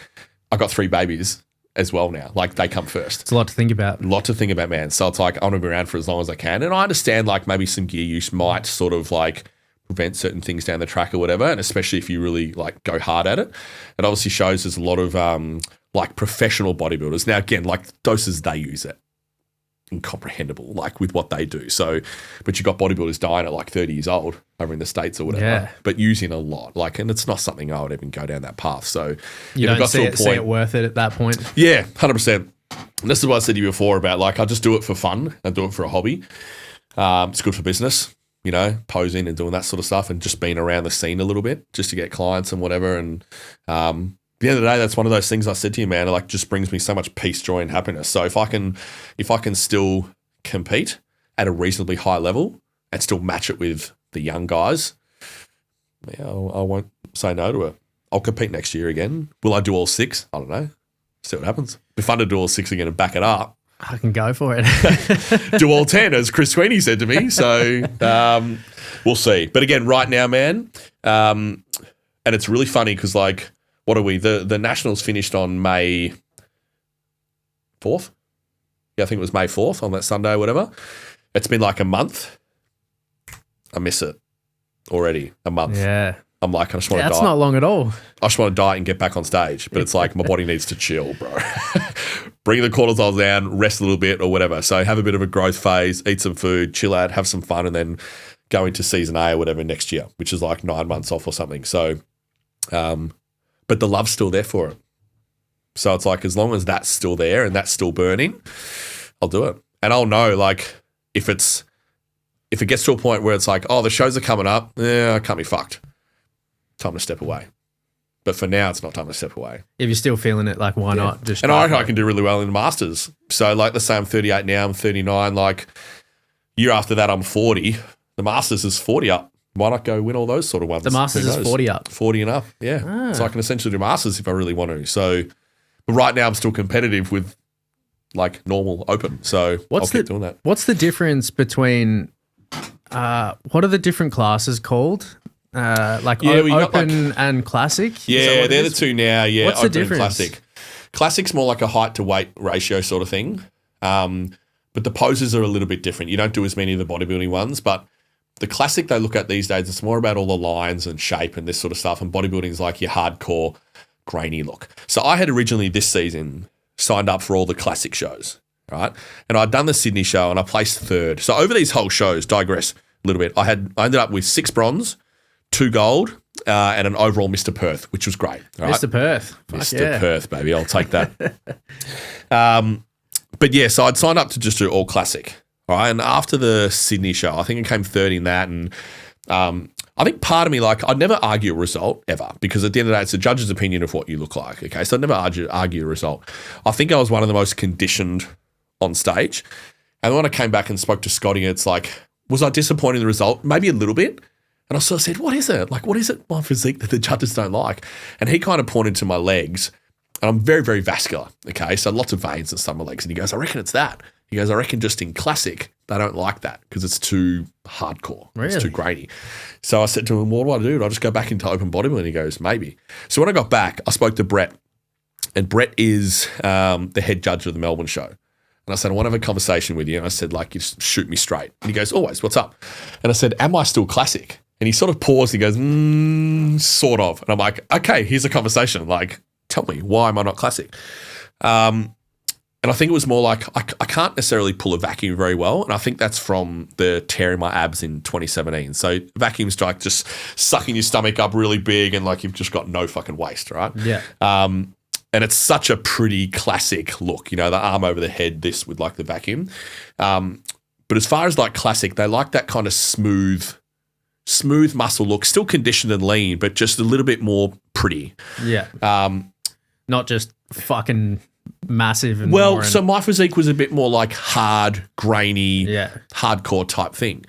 I got 3 babies as well now. Like they come first. It's a lot to think about. A lot to think about, man. So it's like, I want to be around for as long as I can. And I understand like maybe some gear use might sort of like prevent certain things down the track or whatever. And especially if you really like go hard at it. It obviously shows there's a lot of like professional bodybuilders. Now again, like doses they use it. Incomprehensible, like with what they do. So, but you got bodybuilders dying at like 30 years old over in the States or whatever, but using a lot. Like, and it's not something I would even go down that path. So you don't see it worth it at that point. Yeah, 100%. And this is what I said to you before about like, I just do it for fun. I do it for a hobby. It's good for business, you know, posing and doing that sort of stuff and just being around the scene a little bit just to get clients and whatever. And, at the end of the day, that's one of those things I said to you, man, it like just brings me so much peace, joy, and happiness. So if I can still compete at a reasonably high level and still match it with the young guys, yeah, I won't say no to it. I'll compete next year again. Will I do all 6? I don't know. See what happens. It'd be fun to do all 6 again and back it up. I can go for it. Do all 10, as Chris Sweeney said to me. So we'll see. But again, right now, man, and it's really funny because like, what are we? The Nationals finished on May 4th. Yeah, I think it was May 4th on that Sunday or whatever. It's been like a month. I miss it already. A month. Yeah. I'm like, I just want to die. That's not long at all. I just want to die and get back on stage. But it's like my body needs to chill, bro. Bring the cortisol down, rest a little bit or whatever. So have a bit of a growth phase, eat some food, chill out, have some fun, and then go into season A or whatever next year, which is like 9 months off or something. So, but the love's still there for it. So it's like, as long as that's still there and that's still burning, I'll do it. And I'll know, like, if it gets to a point where it's like, oh, the shows are coming up, I can't be fucked. Time to step away. But for now, it's not time to step away. If you're still feeling it, like, why not? Just and I reckon I can do really well in the Masters. So, like, let's say I'm 38 now, I'm 39. Like, year after that, I'm 40. The Masters is 40 up. Why not go win all those sort of ones? The Masters is 40 up. 40 and up, yeah. So I can essentially do Masters if I really want to. So, but right now I'm still competitive with like normal open. So I'll keep doing that. What's the difference between, what are the different classes called? Open and classic? Yeah, they're the two now. Yeah, what's open the difference? And classic. Classic's more like a height to weight ratio sort of thing. But the poses are a little bit different. You don't do as many of the bodybuilding ones, but the classic they look at these days, it's more about all the lines and shape and this sort of stuff. And bodybuilding is like your hardcore, grainy look. So I had originally this season signed up for all the classic shows, right? And I'd done the Sydney show and I placed third. So over these whole shows, digress a little bit, I ended up with 6 bronze, 2 gold, and an overall Mr. Perth, which was great. Right? Mr. Perth. Mr. Perth, baby. I'll take that. But yeah, so I'd signed up to just do all classic. All right. And after the Sydney show, I think I came third in that. And I think part of me, like, I'd never argue a result ever, because at the end of the day, it's the judge's opinion of what you look like. Okay. So I'd never argue a result. I think I was one of the most conditioned on stage. And when I came back and spoke to Scotty, it's like, was I disappointed in the result? Maybe a little bit. And I sort of said, what is it? Like, what is it, my physique, that the judges don't like? And he kind of pointed to my legs. And I'm very, very vascular, okay? So lots of veins and stuff in my legs. And he goes, I reckon it's that. He goes, I reckon just in classic, they don't like that because it's too hardcore. Really? It's too grainy. So I said to him, what do I do? Do I just go back into open bodybuilding? He goes, maybe. So when I got back, I spoke to Brett. And Brett is the head judge of the Melbourne show. And I said, I want to have a conversation with you. And I said, like, you just shoot me straight. And he goes, always, what's up? And I said, am I still classic? And he sort of paused. He goes, sort of. And I'm like, okay, here's a conversation. Like, tell me, why am I not classic? And I think it was more like I can't necessarily pull a vacuum very well. And I think that's from the tear in my abs in 2017. So vacuum's like just sucking your stomach up really big and like you've just got no fucking waist, right? Yeah. And it's such a pretty classic look, you know, the arm over the head, this with like the vacuum. But as far as like classic, they like that kind of smooth muscle look, still conditioned and lean, but just a little bit more pretty. Yeah. Not just fucking massive. And well, so my physique was a bit more like hard, grainy, hardcore type thing.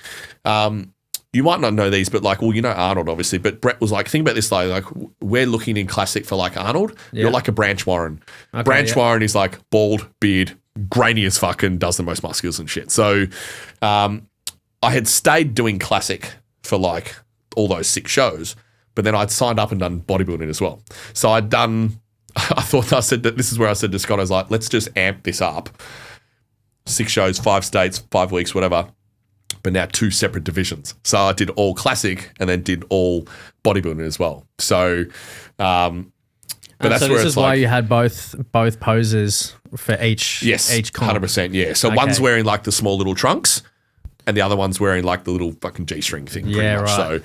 You might not know these, but like, well, you know Arnold obviously, but Brett was like, think about this like we're looking in classic for like Arnold. Yeah. You're like a Branch Warren. Okay, Branch Warren is like bald, beard, grainy as fuck and does the most muscles and shit. So I had stayed doing classic for like all those 6 shows, but then I'd signed up and done bodybuilding as well. So I said that this is where I said to Scott, I was like, let's just amp this up. 6 shows, 5 states, 5 weeks, whatever. But now 2 separate divisions. So I did all classic and then did all bodybuilding as well. So, but that's so where this it's is why like, you had both poses for each comp. 100%, yeah. So one's wearing like the small little trunks and the other one's wearing like the little fucking G-string thing pretty much. Right. So,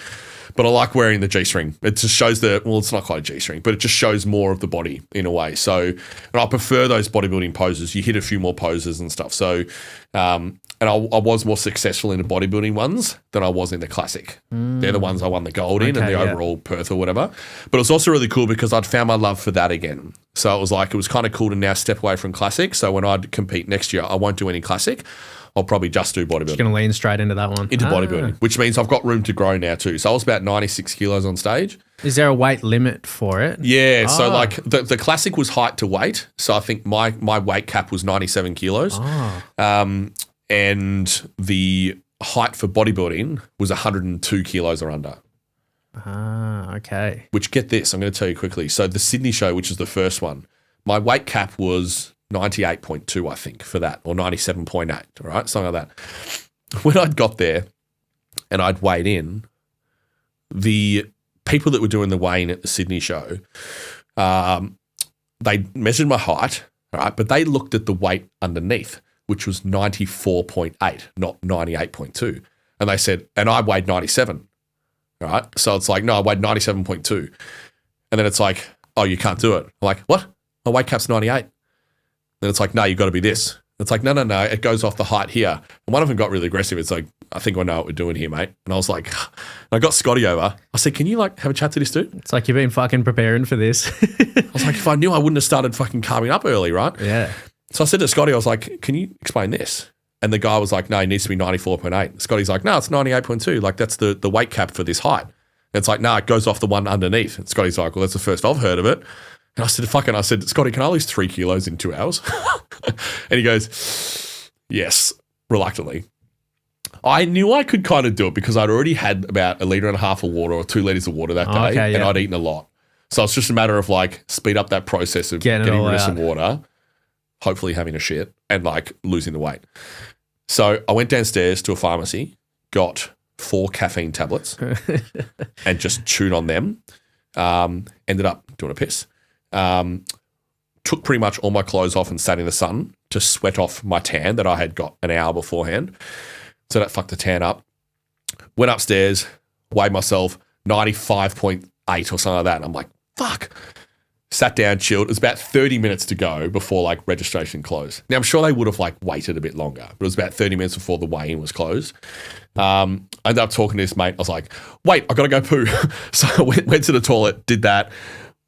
but I like wearing the G-string. It just shows it's not quite a G-string, but it just shows more of the body in a way. So, and I prefer those bodybuilding poses. You hit a few more poses and stuff. So, and I was more successful in the bodybuilding ones than I was in the classic. They're the ones I won the gold in and the overall Perth or whatever. But it was also really cool because I'd found my love for that again. So it was kind of cool to now step away from classic. So when I'd compete next year, I won't do any classic. I'll probably just do bodybuilding. Just going to lean straight into that one. Into bodybuilding, which means I've got room to grow now too. So I was about 96 kilos on stage. Is there a weight limit for it? Yeah. So like the classic was height to weight. So I think my weight cap was 97 kilos. And the height for bodybuilding was 102 kilos or under. Okay. Which, get this, I'm going to tell you quickly. So the Sydney show, which is the first one, my weight cap was 98.2, I think, for that, or 97.8, all right, something like that. When I'd got there and I'd weighed in, the people that were doing the weighing at the Sydney show, they measured my height, all right, but they looked at the weight underneath, which was 94.8, not 98.2. And they said, and I weighed 97, all right? So it's like, no, I weighed 97.2. And then it's like, oh, you can't do it. I'm like, what? My weight cap's 98. Then it's like, no, you've got to be this. It's like, no, it goes off the height here. And one of them got really aggressive. It's like, I think I know what we're doing here, mate. And I was like, I got Scotty over. I said, can you like have a chat to this dude? It's like you've been fucking preparing for this. I was like, if I knew, I wouldn't have started fucking carving up early, right? Yeah. So I said to Scotty, I was like, can you explain this? And the guy was like, no, it needs to be 94.8. Scotty's like, no, it's 98.2. Like, that's the weight cap for this height. And it's like, no, it goes off the one underneath. And Scotty's like, well, that's the first I've heard of it. And I said, Scotty, can I lose 3 kilos in 2 hours? And he goes, yes, reluctantly. I knew I could kind of do it because I'd already had about 1.5 litres of water or 2 litres of water that day, and I'd eaten a lot. So it's just a matter of like speed up that process of getting rid of some water, hopefully having a shit, and like losing the weight. So I went downstairs to a pharmacy, got 4 caffeine tablets and just chewed on them. Ended up doing a piss. Took pretty much all my clothes off and sat in the sun to sweat off my tan that I had got an hour beforehand. So that fucked the tan up. Went upstairs, weighed myself 95.8 or something like that. And I'm like, fuck. Sat down, chilled. It was about 30 minutes to go before like registration closed. Now I'm sure they would have like waited a bit longer, but it was about 30 minutes before the weigh-in was closed. I ended up talking to this mate. I was like, wait, I got to go poo. So I went to the toilet, did that,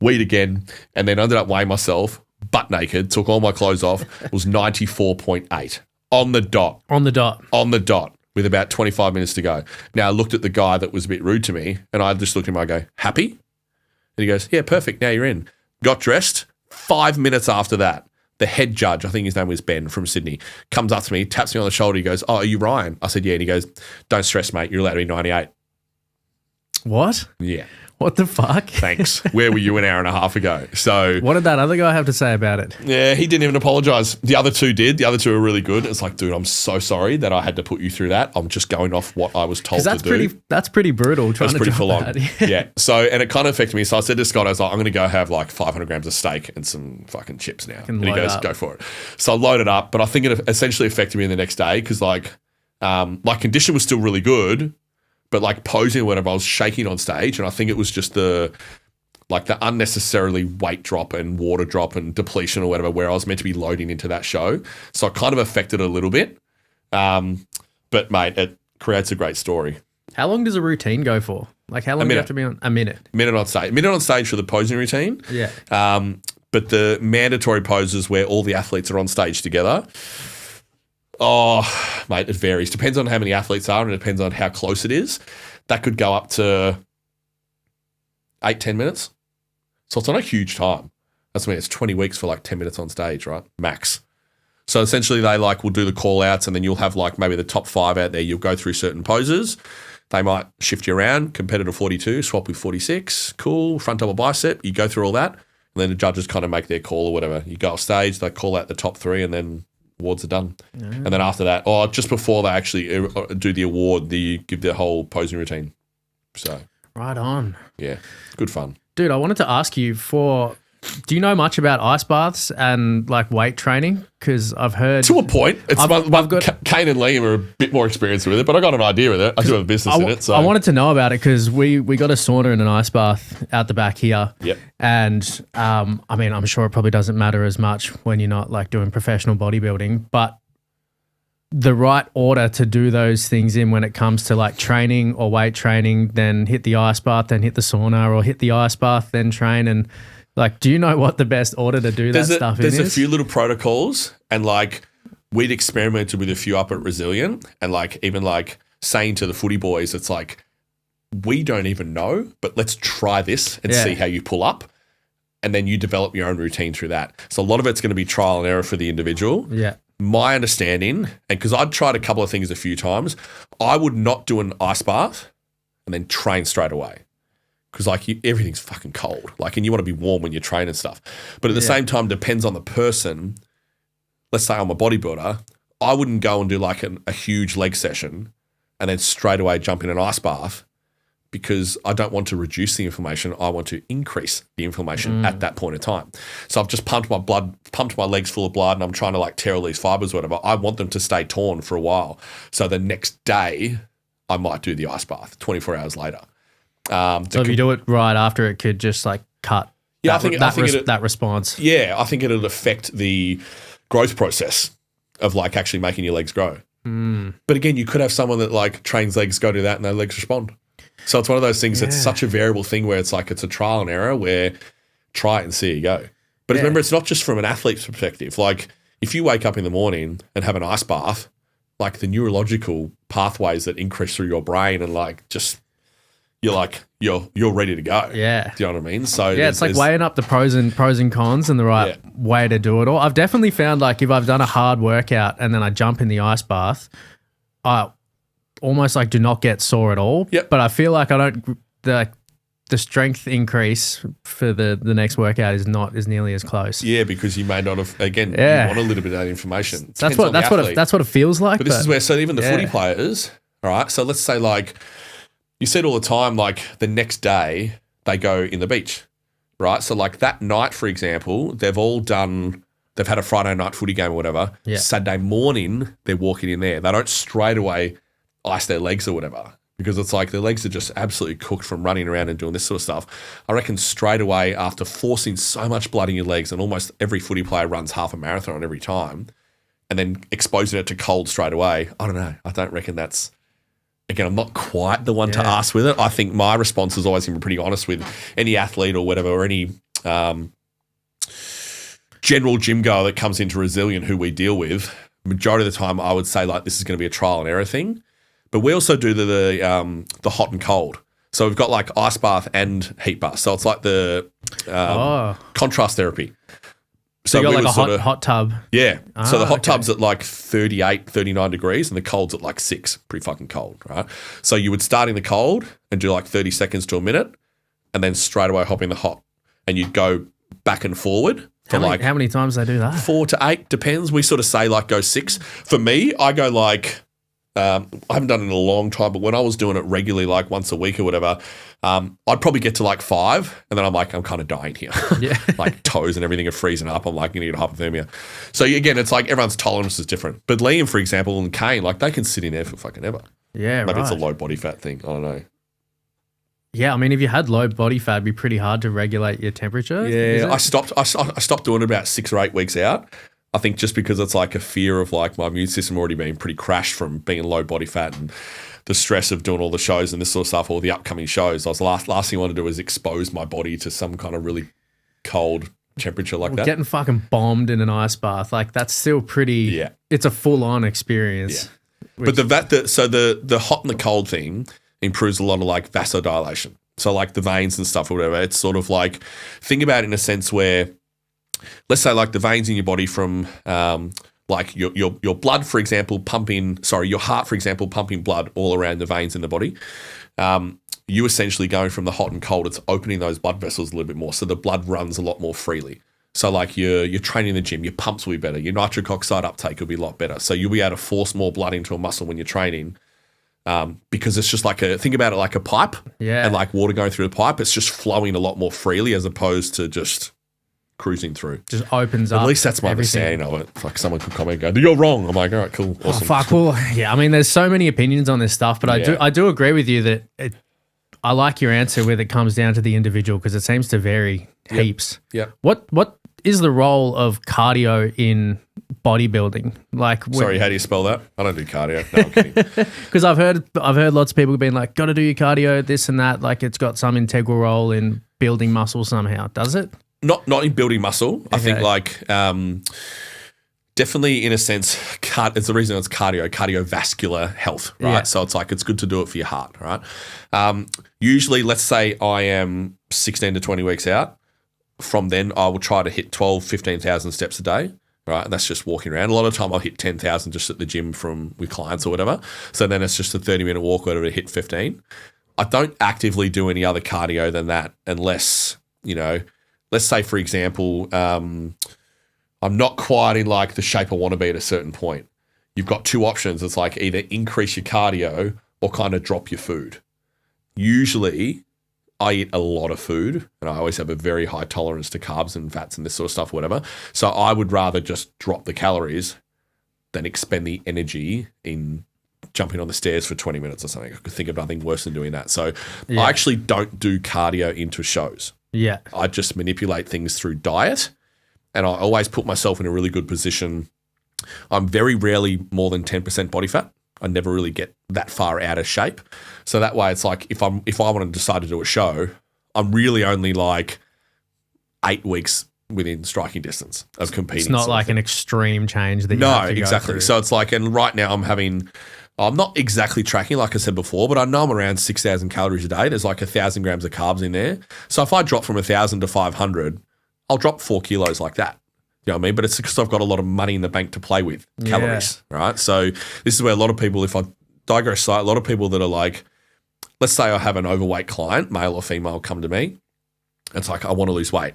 weed again, and then ended up weighing myself butt naked, took all my clothes off. It was 94.8 on the dot. On the dot. On the dot with about 25 minutes to go. Now I looked at the guy that was a bit rude to me and I just looked at him and I go, happy? And he goes, yeah, perfect. Now you're in. Got dressed. 5 minutes after that, the head judge, I think his name was Ben from Sydney, comes up to me, taps me on the shoulder. He goes, oh, are you Ryan? I said, yeah. And he goes, don't stress, mate. You're allowed to be 98. What? Yeah. What the fuck? Thanks. Where were you an hour and a half ago? So what did that other guy have to say about it? yeah, he didn't even apologise. The other two did. The other two were really good. It's like, dude, I'm so sorry that I had to put you through that. I'm just going off what I was told to do. That's pretty brutal. That's pretty full on. Yeah. So, and it kind of affected me. So I said to Scott, I was like, I'm going to go have like 500 grams of steak and some fucking chips now. And he goes, go for it. So I loaded up, but I think it essentially affected me the next day because like my condition was still really good. But like posing or whatever, I was shaking on stage, and I think it was just the unnecessarily weight drop and water drop and depletion or whatever, where I was meant to be loading into that show. So it kind of affected it a little bit. But mate, it creates a great story. How long does a routine go for? Like how long do you have to be on? A minute. Minute on stage. Minute on stage for the posing routine. Yeah. But the mandatory poses where all the athletes are on stage together. Oh, mate, it varies. Depends on how many athletes are and it depends on how close it is. That could go up to 8-10 minutes. So it's not a huge time. That's it's 20 weeks for like 10 minutes on stage, right? Max. So essentially they like will do the call outs and then you'll have like maybe the top 5 out there. You'll go through certain poses. They might shift you around, competitor 42, swap with 46. Cool, front double bicep. You go through all that. And then the judges kind of make their call or whatever. You go off stage, they call out the top 3 and then awards are done. And then after that, just before they actually do the award, you give the whole posing routine. So right on. Yeah, good fun. Dude, I wanted to ask you do you know much about ice baths and like weight training? Because I've heard to a point. It's Kane and Liam are a bit more experienced with it, but I got an idea with it. I do have a business in it. So I wanted to know about it because we got a sauna and an ice bath out the back here. Yep. And I mean, I'm sure it probably doesn't matter as much when you're not like doing professional bodybuilding, but the right order to do those things in when it comes to like training or weight training, then hit the ice bath, then hit the sauna, or hit the ice bath, then train. And like, do you know what the best order to do that stuff is? There's a few little protocols, and like we'd experimented with a few up at Resilient, and like even like saying to the footy boys, it's like, we don't even know, but let's try this and see how you pull up. And then you develop your own routine through that. So a lot of it's going to be trial and error for the individual. Yeah. My understanding, and because I'd tried a couple of things a few times, I would not do an ice bath and then train straight away. Because like everything's fucking cold, like, and you want to be warm when you train and stuff. But at the same time, depends on the person. Let's say I'm a bodybuilder, I wouldn't go and do like a huge leg session and then straight away jump in an ice bath because I don't want to reduce the inflammation. I want to increase the inflammation at that point in time. So I've just pumped my legs full of blood, and I'm trying to like tear all these fibers, or whatever. I want them to stay torn for a while. So the next day, I might do the ice bath 24 hours later. So if you do it right after, it could just like cut that response. Yeah, I think it'll affect the growth process of like actually making your legs grow. But again, you could have someone that like trains legs, go do that, and their legs respond. So it's one of those things that's such a variable thing where it's like it's a trial and error where try it and see how you go. But remember, it's not just from an athlete's perspective. Like if you wake up in the morning and have an ice bath, like the neurological pathways that increase through your brain and like just – you're ready to go. Yeah. Do you know what I mean? So it's like weighing up the pros and cons and the right way to do it all. I've definitely found like if I've done a hard workout and then I jump in the ice bath, I almost like do not get sore at all. Yep. But I feel like I don't the strength increase for the next workout is not as nearly as close. Yeah, because you may not have you want a little bit of that information. That's what it feels like. But this is where even the footy players, All right. So let's say like you said all the time, like the next day they go in the beach, right? So like that night, for example, they've had a Friday night footy game or whatever. Yeah. Saturday morning, they're walking in there. They don't straight away ice their legs or whatever, because it's like their legs are just absolutely cooked from running around and doing this sort of stuff. I reckon straight away, after forcing so much blood in your legs, and almost every footy player runs half a marathon every time, and then exposing it to cold straight away, I don't know. I don't reckon that's, again, I'm not quite the one to ask with it. I think my response is always been pretty honest with any athlete or whatever, or any general gym goer that comes into Resilient who we deal with. Majority of the time, I would say like this is going to be a trial and error thing. But we also do the hot and cold. So we've got like ice bath and heat bath. So it's like the contrast therapy. So you got like a hot tub. Yeah. So the hot tub's at like 38, 39 degrees and the cold's at like 6. Pretty fucking cold, right? So you would start in the cold and do like 30 seconds to a minute and then straight away hop in the hot. And you'd go back and forward. How many times they do that? 4 to 8, depends. We sort of say like go 6. For me, I go like, I haven't done it in a long time, but when I was doing it regularly, like once a week or whatever, I'd probably get to like 5 and then I'm like, I'm kind of dying here. Yeah. Like toes and everything are freezing up. I'm like, you need hypothermia. So again, it's like everyone's tolerance is different. But Liam, for example, and Kane, like they can sit in there for fucking ever. Yeah, Maybe it's a low body fat thing. I don't know. Yeah, I mean, if you had low body fat, it'd be pretty hard to regulate your temperature. Yeah, I stopped doing it about 6 or 8 weeks out. I think just because it's like a fear of like my immune system already being pretty crashed from being low body fat and the stress of doing all the shows and this sort of stuff, all the upcoming shows. I was last thing I wanted to do was expose my body to some kind of really cold temperature like that. Getting fucking bombed in an ice bath, like that's still pretty. Yeah, it's a full on experience. Yeah. But the hot and the cold thing improves a lot of like vasodilation. So like the veins and stuff or whatever. It's sort of like, think about it in a sense where, let's say like the veins in your body from like your blood, for example, your heart, for example, pumping blood all around the veins in the body. You essentially going from the hot and cold, it's opening those blood vessels a little bit more. So the blood runs a lot more freely. So like you're training in the gym, your pumps will be better. Your nitric oxide uptake will be a lot better. So you'll be able to force more blood into a muscle when you're training. Because it's just like think about it like a pipe and like water going through the pipe. It's just flowing a lot more freely as opposed to just cruising through. Just opens up. At least that's my understanding of it. Like someone could comment and go, you're wrong. I'm like, all right, cool. Awesome. Oh, fuck. Well, yeah, I mean, there's so many opinions on this stuff, but I do agree with you that I like your answer where it comes down to the individual because it seems to vary heaps. Yeah. What is the role of cardio in bodybuilding? Like, sorry, how do you spell that? I don't do cardio. No, I'm kidding. Because I've heard lots of people being like, got to do your cardio, this and that. Like, it's got some integral role in building muscle somehow. Does it? Not in building muscle. I think like definitely in a sense, it's the reason it's cardiovascular health, right? Yeah. So it's like it's good to do it for your heart, right? Usually, let's say I am 16 to 20 weeks out. From then, I will try to hit 12, 15,000 steps a day, right? And that's just walking around. A lot of the time, I'll hit 10,000 just at the gym with clients or whatever. So then it's just a 30-minute walk or whatever to hit 15. I don't actively do any other cardio than that unless, let's say, for example, I'm not quite in like the shape I want to be at a certain point. You've got 2 options. It's like either increase your cardio or kind of drop your food. Usually, I eat a lot of food and I always have a very high tolerance to carbs and fats and this sort of stuff, whatever. So I would rather just drop the calories than expend the energy in jumping on the stairs for 20 minutes or something. I could think of nothing worse than doing that. So I actually don't do cardio into shows. Yeah. I just manipulate things through diet and I always put myself in a really good position. I'm very rarely more than 10% body fat. I never really get that far out of shape. So that way it's like if I want to decide to do a show, I'm really only like 8 weeks within striking distance of competing. It's not like an extreme change that you have to exactly. go through. So it's like, and right now I'm not exactly tracking like I said before, but I know I'm around 6,000 calories a day. There's like 1,000 grams of carbs in there. So if I drop from 1,000 to 500, I'll drop 4 kilos like that. You know what I mean? But it's because I've got a lot of money in the bank to play with, calories, right? So this is where a lot of people, if I digress slightly, a lot of people that are like, let's say I have an overweight client, male or female, come to me. It's like, I want to lose weight.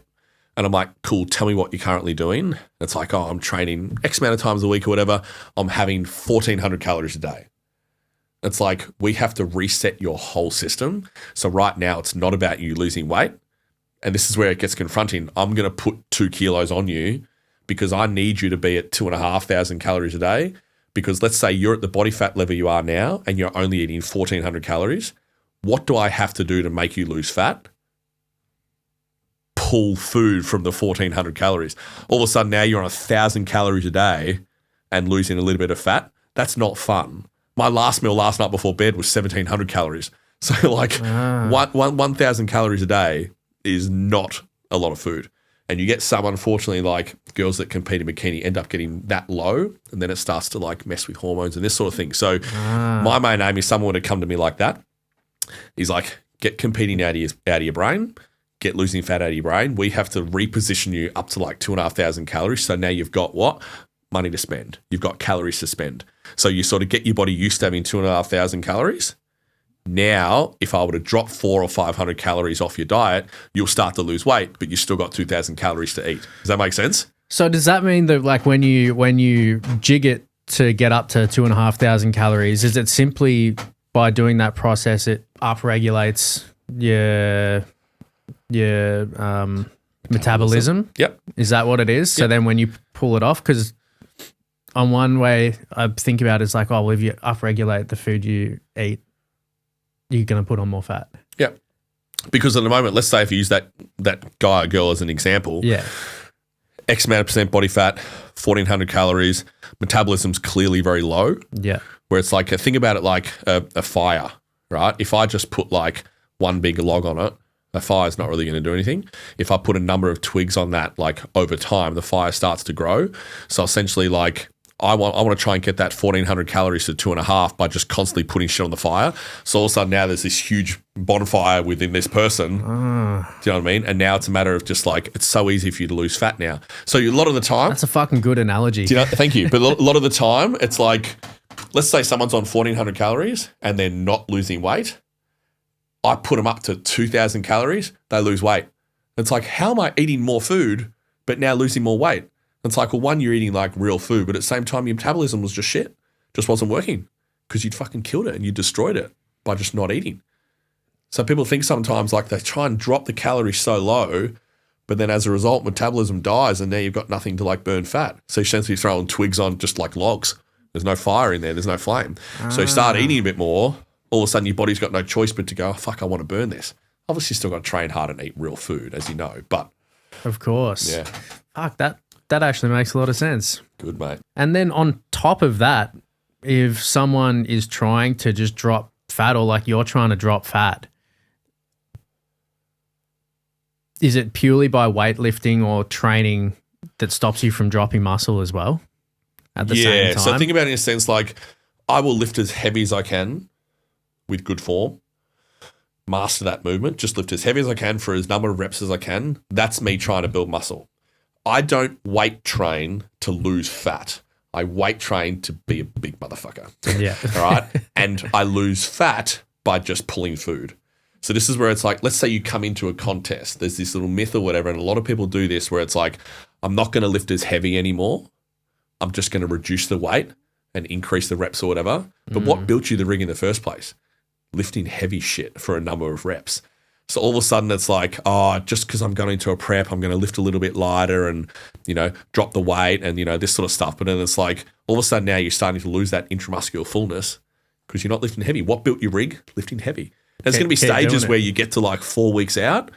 And I'm like, cool, tell me what you're currently doing. It's like, oh, I'm training X amount of times a week or whatever. I'm having 1,400 calories a day. It's like we have to reset your whole system. So right now it's not about you losing weight. And this is where it gets confronting. I'm going to put 2 kilos on you because I need you to be at 2,500 calories a day. Because let's say you're at the body fat level you are now and you're only eating 1,400 calories. What do I have to do to make you lose fat? Pull food from the 1,400 calories. All of a sudden now you're on 1,000 calories a day and losing a little bit of fat. That's not fun. My last meal last night before bed was 1,700 calories. So like 1,000 calories a day is not a lot of food. And you get some, unfortunately, like girls that compete in bikini end up getting that low, and then it starts to like mess with hormones and this sort of thing. So my main aim is someone to come to me like that. He's like, get competing out of your brain, get losing fat out of your brain. We have to reposition you up to like 2,500 calories. So now you've got what? Money to spend. You've got calories to spend. So you sort of get your body used to having 2,500 calories. Now, if I were to drop 400 or 500 calories off your diet, you'll start to lose weight, but you still got 2,000 calories to eat. Does that make sense? So does that mean that like when you jig it to get up to 2,500 calories, is it simply by doing that process it upregulates your metabolism? Yep. Is that what it is? So then when you pull it off, because on one way I think about it is like, oh, well, if you upregulate the food you eat, you're going to put on more fat. Yeah. Because at the moment, let's say if you use that guy or girl as an example, X amount of percent body fat, 1,400 calories, metabolism's clearly very low. Yeah. Where it's like, think about it like a fire, right? If I just put like one big log on it, the fire's not really going to do anything. If I put a number of twigs on that, like over time, the fire starts to grow. So essentially like, I want to try and get that 1,400 calories to 2.5 by just constantly putting shit on the fire. So all of a sudden now there's this huge bonfire within this person. Do you know what I mean? And now it's a matter of just like, it's so easy for you to lose fat now. So a lot of the time. That's a fucking good analogy. Thank you. But a lot of the time it's like, let's say someone's on 1,400 calories and they're not losing weight. I put them up to 2,000 calories, they lose weight. It's like, how am I eating more food but now losing more weight? It's like, well, one, you're eating like real food, but at the same time, your metabolism was just shit. Just wasn't working because you'd fucking killed it and you destroyed it by just not eating. So people think sometimes like they try and drop the calories so low, but then as a result, metabolism dies and now you've got nothing to like burn fat. So you're essentially throwing twigs on just like logs. There's no fire in there. There's no flame. So you start eating a bit more. All of a sudden, your body's got no choice but to go, oh, fuck, I want to burn this. Obviously, still got to train hard and eat real food, as you know, but. Of course. Yeah. Fuck, that actually makes a lot of sense. Good, mate. And then on top of that, if someone is trying to just drop fat or like you're trying to drop fat, is it purely by weightlifting or training that stops you from dropping muscle as well at the same time? So think about it in a sense like I will lift as heavy as I can with good form, master that movement, just lift as heavy as I can for as number of reps as I can. That's me trying to build muscle. I don't weight train to lose fat. I weight train to be a big motherfucker. Yeah. All right. And I lose fat by just pulling food. So this is where it's like, let's say you come into a contest. There's this little myth or whatever, and a lot of people do this where it's like, I'm not going to lift as heavy anymore. I'm just going to reduce the weight and increase the reps or whatever. But what built you the rig in the first place? Lifting heavy shit for a number of reps. So all of a sudden it's like, oh, just because I'm going into a prep, I'm going to lift a little bit lighter and, drop the weight and, this sort of stuff. But then it's like all of a sudden now you're starting to lose that intramuscular fullness because you're not lifting heavy. What built your rig? Lifting heavy. There's going to be stages where you get to like 4 weeks out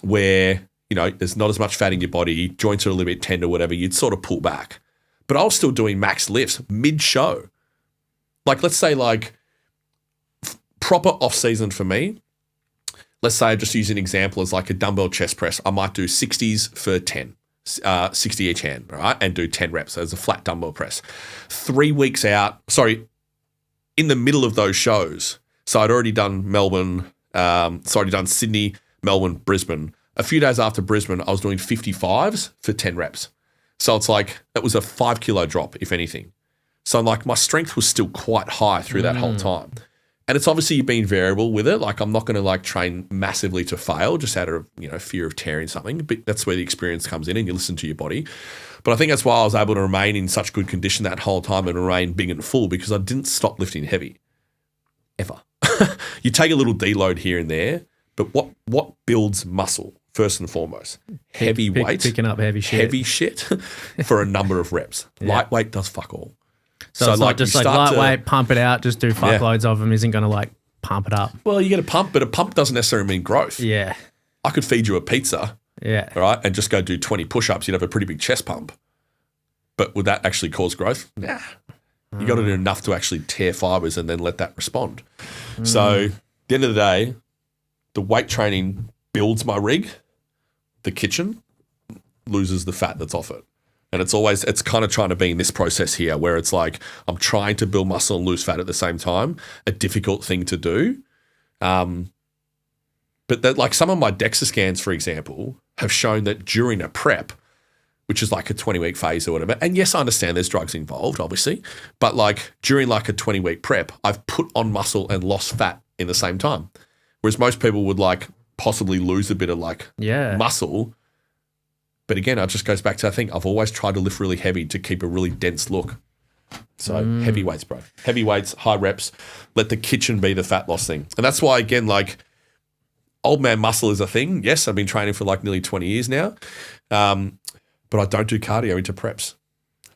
where, there's not as much fat in your body, joints are a little bit tender, whatever, you'd sort of pull back. But I was still doing max lifts mid-show. Like let's say like proper off-season for me, let's say I just use an example as like a dumbbell chest press. I might do 60s for 10, 60 each hand, right? And do 10 reps as a flat dumbbell press. 3 weeks out, in the middle of those shows. So I'd already done Sydney, Melbourne, Brisbane. A few days after Brisbane, I was doing 55s for 10 reps. So it's like, it was a 5 kilo drop, if anything. So like my strength was still quite high through that whole time. And it's obviously been variable with it. Like I'm not going to like train massively to fail just out of, fear of tearing something. But that's where the experience comes in and you listen to your body. But I think that's why I was able to remain in such good condition that whole time and remain big and full because I didn't stop lifting heavy. ever. You take a little deload here and there, but what builds muscle first and foremost? Heavy weight, picking up heavy shit for a number of reps. Yeah. Lightweight does fuck all. So it's like just like lightweight, pump it out, just do fuckloads of them isn't going to like pump it up. Well, you get a pump, but a pump doesn't necessarily mean growth. Yeah. I could feed you a pizza, right, and just go do 20 push-ups. You'd have a pretty big chest pump. But would that actually cause growth? Nah. You got to do enough to actually tear fibers and then let that respond. So at the end of the day, the weight training builds my rig. The kitchen loses the fat that's off it. And it's kind of trying to be in this process here where it's like I'm trying to build muscle and lose fat at the same time, a difficult thing to do. But that, like some of my DEXA scans, for example, have shown that during a prep, which is like a 20-week phase or whatever, and yes, I understand there's drugs involved, obviously, but like during like a 20-week prep, I've put on muscle and lost fat in the same time. Whereas most people would like possibly lose a bit of like muscle. But again, it just goes back to, I think I've always tried to lift really heavy to keep a really dense look. So heavy weights, bro. Heavy weights, high reps, let the kitchen be the fat loss thing. And that's why, again, like old man muscle is a thing. Yes, I've been training for like nearly 20 years now. But I don't do cardio into preps.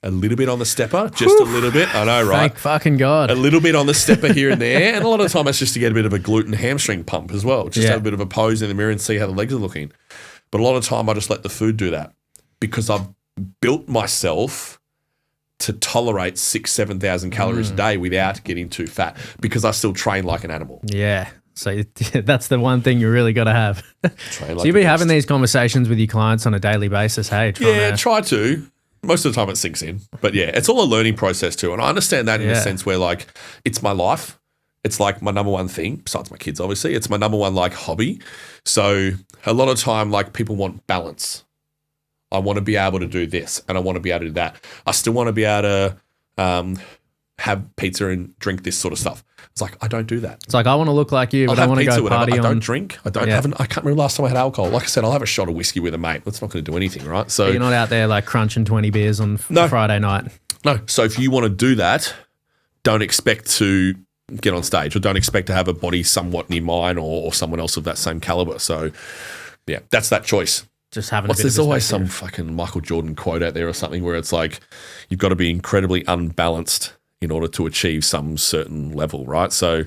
A little bit on the stepper, just a little bit. I know, right? Thank fucking God. A little bit on the stepper here and there. And a lot of the time it's just to get a bit of a glute and hamstring pump as well. Just have a bit of a pose in the mirror and see how the legs are looking. But a lot of the time I just let the food do that because I've built myself to tolerate 6,000, 7,000 calories a day without getting too fat because I still train like an animal. Yeah. So that's the one thing you really got to have. Train like so you be having these conversations with your clients on a daily basis, hey? Try to. Most of the time it sinks in. But yeah, it's all a learning process too. And I understand that in a sense where like it's my life. It's like my number one thing, besides my kids, obviously. It's my number one like hobby. So a lot of time like people want balance. I want to be able to do this and I want to be able to do that. I still want to be able to have pizza and drink this sort of stuff. It's like, I don't do that. It's like, I want to look like you, but I want to go party on. I don't drink. I can't remember last time I had alcohol. Like I said, I'll have a shot of whiskey with a mate. That's not going to do anything, right? So you're not out there like crunching 20 beers on Friday night. No. So if you want to do that, don't expect to get on stage or don't expect to have a body somewhat near mine or someone else of that same caliber. So yeah, that's that choice. Just having there's always some fucking Michael Jordan quote out there or something where it's like, you've got to be incredibly unbalanced in order to achieve some certain level, right? So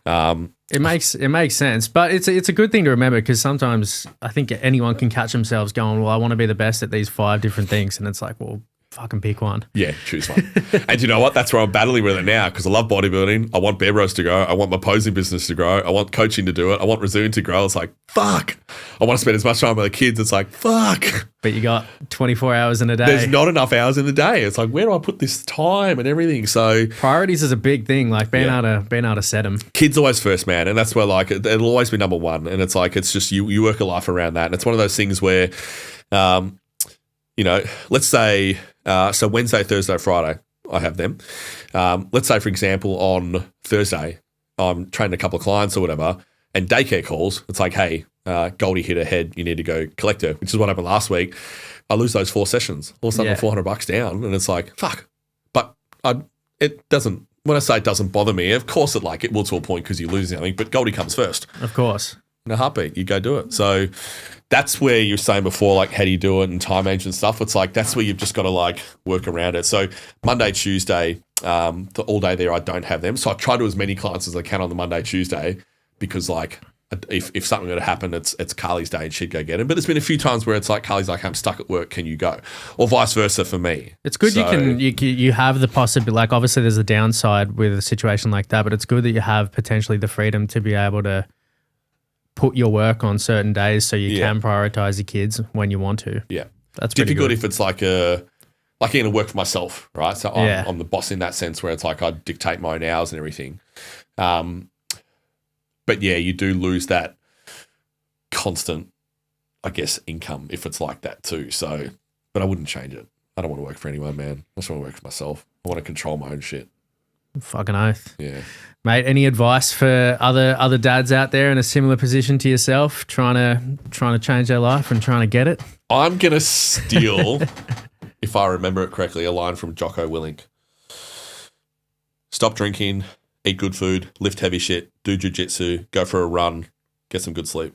it makes sense, but it's a good thing to remember because sometimes I think anyone can catch themselves going, well, I want to be the best at these 5 different things. And it's like, well, fucking pick one. Yeah, choose one. And you know what? That's where I'm battling with it now because I love bodybuilding. I want Bear Bros to grow. I want my posing business to grow. I want coaching to do it. I want Resume to grow. It's like, fuck. I want to spend as much time with the kids. It's like, fuck. But you got 24 hours in a day. There's not enough hours in the day. It's like, where do I put this time and everything? So priorities is a big thing, like being able to set them. Kids always first, man. And that's where like, it'll always be number one. And it's like, it's just, you work a life around that. And it's one of those things where, you know, let's say, so Wednesday, Thursday, Friday, I have them. Let's say, for example, on Thursday, I'm training a couple of clients or whatever, and daycare calls. It's like, hey, Goldie hit her head. You need to go collect her, which is what happened last week. I lose those 4 sessions. All of a sudden, I'm $400 down, and it's like, fuck. But it doesn't. When I say it doesn't bother me, of course it will to a point because you lose something. But Goldie comes first. Of course. In a heartbeat, you go do it. So that's where you're saying before, like, how do you do it and time management and stuff. It's like, that's where you've just got to like work around it. So Monday, Tuesday, all day there, I don't have them. So I try to do as many clients as I can on the Monday, Tuesday, because like if something were to happen, it's Carly's day and she'd go get him. But there's been a few times where it's like, Carly's like, I'm stuck at work. Can you go? Or vice versa for me. It's good. So, you have the possibility, like obviously there's a downside with a situation like that, but it's good that you have potentially the freedom to be able to put your work on certain days so you can prioritize your kids when you want to. Yeah. That's difficult if it's like I'm going to work for myself, right? So I'm the boss in that sense where it's like I dictate my own hours and everything. But yeah, you do lose that constant, I guess, income if it's like that too. So, but I wouldn't change it. I don't want to work for anyone, man. I just want to work for myself. I want to control my own shit. Fucking oath. Yeah. Mate, any advice for other dads out there in a similar position to yourself, trying to change their life and trying to get it? I'm going to steal, if I remember it correctly, a line from Jocko Willink. Stop drinking eat good food, lift heavy shit, do jiu-jitsu, go for a run, get some good sleep.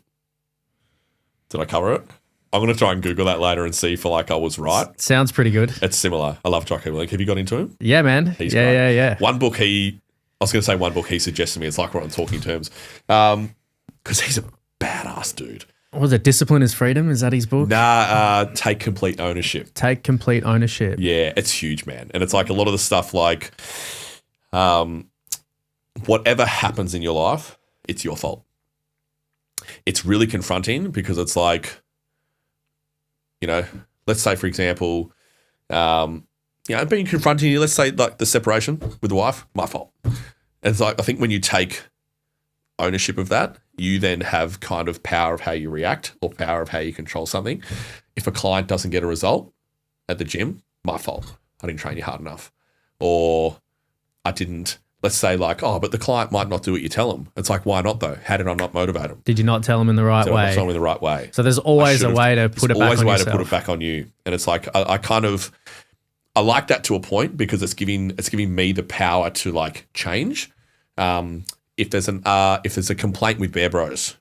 Did I cover it? I'm going to try and Google that later and see if I was right. Sounds pretty good. It's similar. I love Jocko Willink. Have you got into him? Yeah, man. He's yeah, great. yeah. One book he suggested me. It's like we're on talking terms. Because he's a badass dude. What was it? Discipline is Freedom? Is that his book? Nah, Take Complete Ownership. Take Complete Ownership. Yeah, it's huge, man. And it's like a lot of the stuff like whatever happens in your life, it's your fault. It's really confronting because it's like, let's say, for example, being confronting, let's say like the separation with the wife, my fault. And it's like, I think when you take ownership of that, you then have kind of power of how you react or power of how you control something. If a client doesn't get a result at the gym, my fault. I didn't train you hard enough. Or I didn't, let's say like, but the client might not do what you tell them. It's like, why not though? How did I not motivate them? Did you not tell them in the right way? Tell them in the right way. So there's always a way to put it back on yourself. Always a way to put it back on you. And it's like, I like that to a point because it's giving me the power to like change. If there's a complaint with Bear Bros,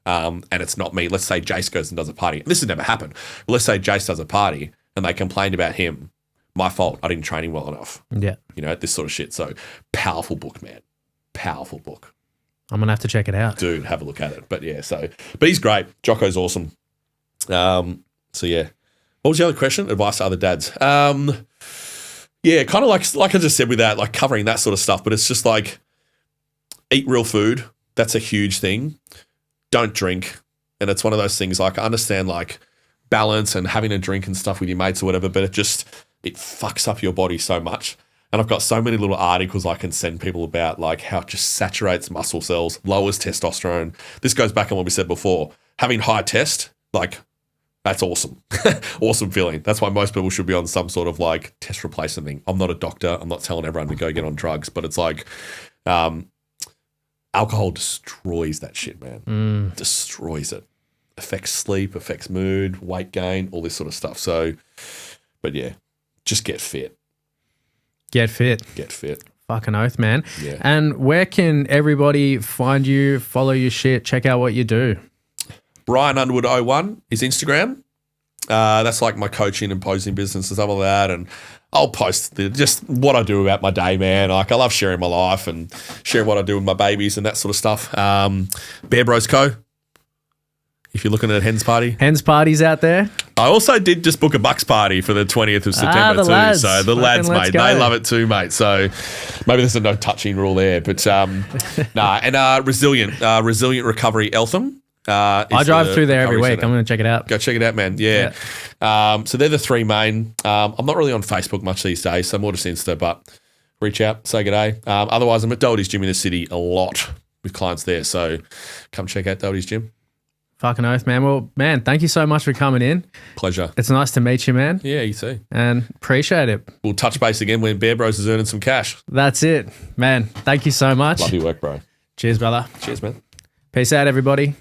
and it's not me, let's say Jace goes and does a party. This has never happened. But let's say Jace does a party and they complained about him. My fault. I didn't train him well enough. Yeah. This sort of shit. So powerful book, man. Powerful book. I'm going to have to check it out. Dude, have a look at it. But yeah, but he's great. Jocko's awesome. So yeah. What was the other question? Advice to other dads. Yeah, kind of like I just said with that, like covering that sort of stuff, but it's just like eat real food. That's a huge thing. Don't drink. And it's one of those things like I understand like balance and having a drink and stuff with your mates or whatever, but it fucks up your body so much. And I've got so many little articles I can send people about like how it just saturates muscle cells, lowers testosterone. This goes back on what we said before. Having high test, like that's awesome. Awesome feeling. That's why most people should be on some sort of like test replacement thing. I'm not a doctor. I'm not telling everyone to go get on drugs, but it's like alcohol destroys that shit, man. Destroys it. Affects sleep, affects mood, weight gain, all this sort of stuff. So, but yeah, just get fit. Get fit. Get fit. Fucking oath, man. Yeah. And where can everybody find you, follow your shit, check out what you do? Ryan Underwood 01 is Instagram. That's like my coaching and posing business and stuff like that. And I'll post just what I do about my day, man. Like I love sharing my life and sharing what I do with my babies and that sort of stuff. Bear Bros Co. If you're looking at Hens Party. Hens Parties out there. I also did just book a Bucks party for the 20th of September too. Lads. So the lads, mate, they love it too, mate. So maybe there's a no touching rule there. But Resilient Recovery Eltham. I drive through there every week. I'm going to check it out. Go check it out, man. Yeah. So they're the three main. I'm not really on Facebook much these days, so more just Insta, but reach out, say good day. Otherwise, I'm at Doherty's Gym in the city a lot with clients there. So come check out Doherty's Gym. Fucking oath, man. Well, man, thank you so much for coming in. Pleasure. It's nice to meet you, man. Yeah, you too. And appreciate it. We'll touch base again when Bear Bros is earning some cash. That's it. Man, thank you so much. Love your work, bro. Cheers, brother. Cheers, man. Peace out, everybody.